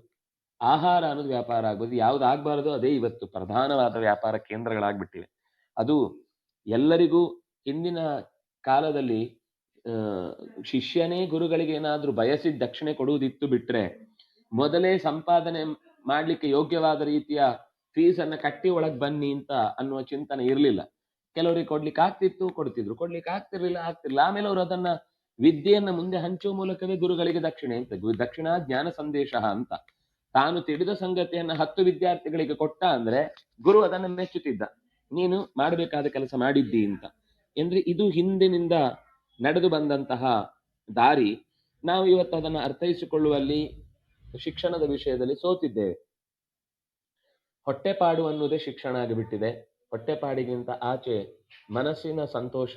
ಆಹಾರ ಅನ್ನೋದು ವ್ಯಾಪಾರ ಆಗ್ಬೋದು. ಯಾವ್ದು ಆಗ್ಬಾರ್ದು ಅದೇ ಇವತ್ತು ಪ್ರಧಾನವಾದ ವ್ಯಾಪಾರ ಕೇಂದ್ರಗಳಾಗ್ಬಿಟ್ಟಿವೆ. ಅದು ಎಲ್ಲರಿಗೂ ಹಿಂದಿನ ಕಾಲದಲ್ಲಿ ಶಿಷ್ಯನೇ ಗುರುಗಳಿಗೆ ಏನಾದ್ರೂ ಬಯಸಿದ ದಕ್ಷಿಣೆ ಕೊಡುವುದಿತ್ತು ಬಿಟ್ರೆ ಮೊದಲೇ ಸಂಪಾದನೆ ಮಾಡ್ಲಿಕ್ಕೆ ಯೋಗ್ಯವಾದ ರೀತಿಯ ಫೀಸ್ ಅನ್ನ ಕಟ್ಟಿ ಒಳಗ್ ಬನ್ನಿ ಅಂತ ಅನ್ನುವ ಚಿಂತನೆ ಇರ್ಲಿಲ್ಲ. ಕೆಲವರಿಗೆ ಕೊಡ್ಲಿಕ್ಕೆ ಆಗ್ತಿತ್ತು, ಕೊಡ್ತಿದ್ರು, ಕೊಡ್ಲಿಕ್ಕೆ ಆಗ್ತಿರ್ಲಿಲ್ಲ. ಆಮೇಲೆ ಅವರು ಅದನ್ನ ವಿದ್ಯೆಯನ್ನ ಮುಂದೆ ಹಂಚುವ ಮೂಲಕವೇ ಗುರುಗಳಿಗೆ ದಕ್ಷಿಣೆ ಅಂತ, ದಕ್ಷಿಣ ಜ್ಞಾನ ಸಂದೇಶ ಅಂತ ತಾನು ತಿಳಿದ ಸಂಗತಿಯನ್ನ 10 ವಿದ್ಯಾರ್ಥಿಗಳಿಗೆ ಕೊಟ್ಟ ಅಂದ್ರೆ ಗುರು ಅದನ್ನ ಮೆಚ್ಚುತ್ತಿದ್ದ, ನೀನು ಮಾಡಬೇಕಾದ ಕೆಲಸ ಮಾಡಿದ್ದಿ ಅಂತ. ಅಂದ್ರೆ ಇದು ಹಿಂದಿನಿಂದ ನಡೆದು ಬಂದಂತಹ ದಾರಿ. ನಾವು ಇವತ್ತು ಅದನ್ನು ಅರ್ಥೈಸಿಕೊಳ್ಳುವಲ್ಲಿ ಶಿಕ್ಷಣದ ವಿಷಯದಲ್ಲಿ ಸೋತಿದ್ದೇವೆ. ಹೊಟ್ಟೆಪಾಡು ಅನ್ನುವುದೇ ಶಿಕ್ಷಣ ಆಗಿಬಿಟ್ಟಿದೆ. ಹೊಟ್ಟೆಪಾಡಿಗಿಂತ ಆಚೆ ಮನಸ್ಸಿನ ಸಂತೋಷ,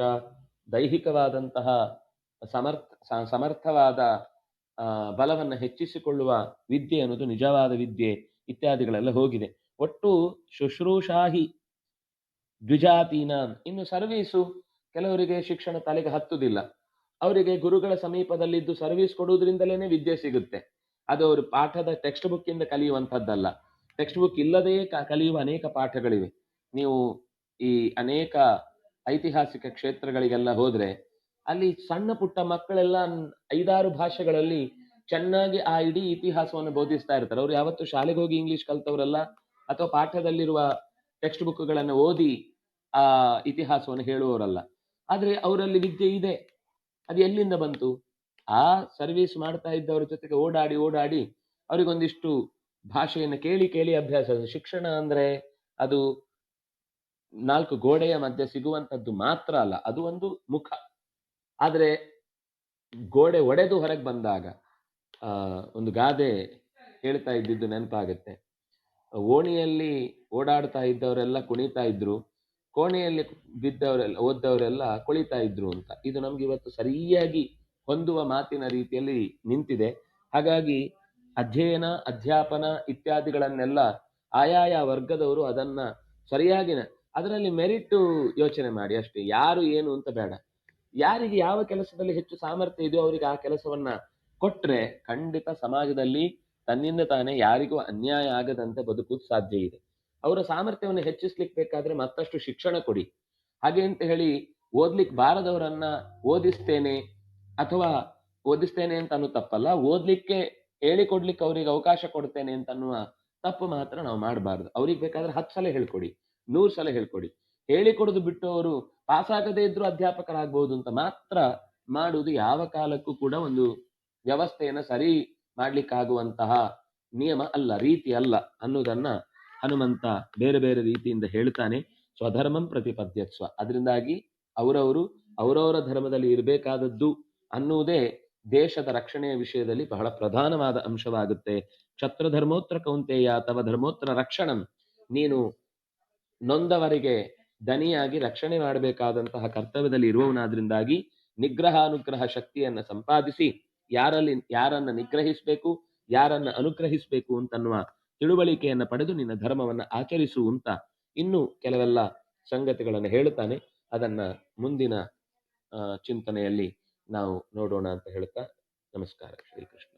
ದೈಹಿಕವಾದಂತಹ ಸಮರ್ಥವಾದ ಬಲವನ್ನು ಹೆಚ್ಚಿಸಿಕೊಳ್ಳುವ ವಿದ್ಯೆ ಅನ್ನೋದು ನಿಜವಾದ ವಿದ್ಯೆ ಇತ್ಯಾದಿಗಳೆಲ್ಲ ಹೋಗಿದೆ. ಒಟ್ಟು ಶುಶ್ರೂಷಾಹಿ ದ್ವಿಜಾತೀನ. ಇನ್ನು ಸರ್ವೀಸು, ಕೆಲವರಿಗೆ ಶಿಕ್ಷಣ ತಲೆಗೆ ಹತ್ತುದಿಲ್ಲ, ಅವರಿಗೆ ಗುರುಗಳ ಸಮೀಪದಲ್ಲಿದ್ದು ಸರ್ವಿಸ್ ಕೊಡುವುದರಿಂದಲೇ ವಿದ್ಯೆ ಸಿಗುತ್ತೆ. ಅದು ಅವರು ಪಾಠದ ಟೆಕ್ಸ್ಟ್ ಬುಕ್ ಇಂದ ಕಲಿಯುವಂಥದ್ದಲ್ಲ. ಟೆಕ್ಸ್ಟ್ ಬುಕ್ ಇಲ್ಲದೇ ಕಲಿಯುವ ಅನೇಕ ಪಾಠಗಳಿವೆ. ನೀವು ಈ ಅನೇಕ ಐತಿಹಾಸಿಕ ಕ್ಷೇತ್ರಗಳಿಗೆಲ್ಲ ಹೋದ್ರೆ ಅಲ್ಲಿ ಸಣ್ಣ ಪುಟ್ಟ ಮಕ್ಕಳೆಲ್ಲ 5-6 ಭಾಷೆಗಳಲ್ಲಿ ಚೆನ್ನಾಗಿ ಆ ಇಡೀ ಇತಿಹಾಸವನ್ನು ಬೋಧಿಸ್ತಾ ಇರ್ತಾರೆ. ಅವ್ರು ಯಾವತ್ತು ಶಾಲೆಗೆ ಹೋಗಿ ಇಂಗ್ಲಿಷ್ ಕಲ್ತವರಲ್ಲ, ಅಥವಾ ಪಾಠದಲ್ಲಿರುವ ಟೆಕ್ಸ್ಟ್ ಬುಕ್ಗಳನ್ನು ಓದಿ ಆ ಇತಿಹಾಸವನ್ನು ಹೇಳುವವರಲ್ಲ. ಆದ್ರೆ ಅವರಲ್ಲಿ ವಿದ್ಯೆ ಇದೆ. ಅದು ಎಲ್ಲಿಂದ ಬಂತು? ಆ ಸರ್ವಿಸ್ ಮಾಡ್ತಾ ಇದ್ದವರ ಜೊತೆಗೆ ಓಡಾಡಿ ಓಡಾಡಿ ಅವರಿಗೊಂದಿಷ್ಟು ಭಾಷೆಯನ್ನು ಕೇಳಿ ಕೇಳಿ ಅಭ್ಯಾಸ. ಶಿಕ್ಷಣ ಅಂದ್ರೆ ಅದು 4 ಗೋಡೆಯ ಮಧ್ಯೆ ಸಿಗುವಂತದ್ದು ಮಾತ್ರ ಅಲ್ಲ, ಅದು ಒಂದು ಮುಖ. ಆದ್ರೆ ಗೋಡೆ ಒಡೆದು ಹೊರಗೆ ಬಂದಾಗ ಒಂದು ಗಾದೆ ಹೇಳ್ತಾ ಇದ್ದಿದ್ದು ನೆನಪಾಗತ್ತೆ. ಓಣಿಯಲ್ಲಿ ಓಡಾಡ್ತಾ ಇದ್ದವರೆಲ್ಲ ಕುಣಿತಾ ಇದ್ರು, ಕೋಣೆಯಲ್ಲಿ ಓದ್ದವರೆಲ್ಲ ಕುಳಿತಾ ಇದ್ರು ಅಂತ. ಇದು ನಮ್ಗೆ ಇವತ್ತು ಸರಿಯಾಗಿ ಹೊಂದುವ ಮಾತಿನ ರೀತಿಯಲ್ಲಿ ನಿಂತಿದೆ. ಹಾಗಾಗಿ ಅಧ್ಯಯನ, ಅಧ್ಯಾಪನ ಇತ್ಯಾದಿಗಳನ್ನೆಲ್ಲ ಆಯಾಯ ವರ್ಗದವರು ಅದನ್ನ ಸರಿಯಾಗಿ, ಅದರಲ್ಲಿ ಮೆರಿಟ್ ಯೋಚನೆ ಮಾಡಿ ಅಷ್ಟೇ, ಯಾರು ಏನು ಅಂತ ಬೇಡ. ಯಾರಿಗೆ ಯಾವ ಕೆಲಸದಲ್ಲಿ ಹೆಚ್ಚು ಸಾಮರ್ಥ್ಯ ಇದೆಯೋ ಅವರಿಗೆ ಆ ಕೆಲಸವನ್ನ ಕೊಟ್ರೆ ಖಂಡಿತ ಸಮಾಜದಲ್ಲಿ ತನ್ನಿಂದ ತಾನೇ ಯಾರಿಗೂ ಅನ್ಯಾಯ ಆಗದಂತೆ ಬದುಕುವುದು ಸಾಧ್ಯ ಇದೆ. ಅವರ ಸಾಮರ್ಥ್ಯವನ್ನು ಹೆಚ್ಚಿಸ್ಲಿಕ್ಕೆ ಬೇಕಾದ್ರೆ ಮತ್ತಷ್ಟು ಶಿಕ್ಷಣ ಕೊಡಿ. ಹಾಗೆ ಅಂತ ಹೇಳಿ ಓದ್ಲಿಕ್ಕೆ ಬಾರದವರನ್ನ ಓದಿಸ್ತೇನೆ ಅಂತ ಅನ್ನೋ ತಪ್ಪಲ್ಲ, ಓದ್ಲಿಕ್ಕೆ ಹೇಳಿಕೊಡ್ಲಿಕ್ಕೆ ಅವ್ರಿಗೆ ಅವಕಾಶ ಕೊಡ್ತೇನೆ ಅಂತ ಅನ್ನುವ ತಪ್ಪು ಮಾತ್ರ ನಾವು ಮಾಡಬಾರ್ದು. ಅವ್ರಿಗೆ ಬೇಕಾದ್ರೆ 10 ಸಲ ಹೇಳ್ಕೊಡಿ, 100 ಸಲ ಹೇಳ್ಕೊಡಿ. ಹೇಳಿಕೊಡುದು ಬಿಟ್ಟು ಅವರು ಪಾಸ್ ಆಗದೇ ಇದ್ರು ಅಧ್ಯಾಪಕರಾಗಬಹುದು ಅಂತ ಮಾತ್ರ ಮಾಡುವುದು ಯಾವ ಕಾಲಕ್ಕೂ ಕೂಡ ಒಂದು ವ್ಯವಸ್ಥೆಯನ್ನ ಸರಿ ಮಾಡ್ಲಿಕ್ಕಾಗುವಂತಹ ನಿಯಮ ಅಲ್ಲ, ರೀತಿ ಅಲ್ಲ ಅನ್ನೋದನ್ನ ಹನುಮಂತ ಬೇರೆ ಬೇರೆ ರೀತಿಯಿಂದ ಹೇಳ್ತಾನೆ. ಸ್ವಧರ್ಮಂ ಪ್ರತಿಪದ್ಯತ್ವ. ಅದರಿಂದಾಗಿ ಅವರವರ ಧರ್ಮದಲ್ಲಿ ಇರಬೇಕಾದದ್ದು ಅನ್ನುವುದೇ ದೇಶದ ರಕ್ಷಣೆಯ ವಿಷಯದಲ್ಲಿ ಬಹಳ ಪ್ರಧಾನವಾದ ಅಂಶವಾಗುತ್ತೆ. ಕ್ಷತ್ರಧರ್ಮೋತ್ರ ಕೌಂತೆಯ ತವ ಧರ್ಮೋತ್ರ ರಕ್ಷಣಂ. ನೀನು ನೊಂದವರಿಗೆ ದನಿಯಾಗಿ ರಕ್ಷಣೆ ಮಾಡಬೇಕಾದಂತಹ ಕರ್ತವ್ಯದಲ್ಲಿ ಇರುವವನಾದ್ರಿಂದಾಗಿ ನಿಗ್ರಹಾನುಗ್ರಹ ಶಕ್ತಿಯನ್ನ ಸಂಪಾದಿಸಿ ಯಾರನ್ನ ನಿಗ್ರಹಿಸಬೇಕು, ಯಾರನ್ನ ಅನುಗ್ರಹಿಸಬೇಕು ಅಂತನ್ನುವ ತಿಳುವಳಿಕೆಯನ್ನ ಪಡೆದು ನಿನ್ನ ಧರ್ಮವನ್ನ ಆಚರಿಸು ಅಂತ ಇನ್ನು ಕೆಲವೆಲ್ಲ ಸಂಗತಿಗಳನ್ನು ಹೇಳುತ್ತಾನೆ. ಅದನ್ನ ಮುಂದಿನ ಚಿಂತನೆಯಲ್ಲಿ ನಾವು ನೋಡೋಣ ಅಂತ ಹೇಳ್ತಾ ನಮಸ್ಕಾರ. ಶ್ರೀಕೃಷ್ಣ.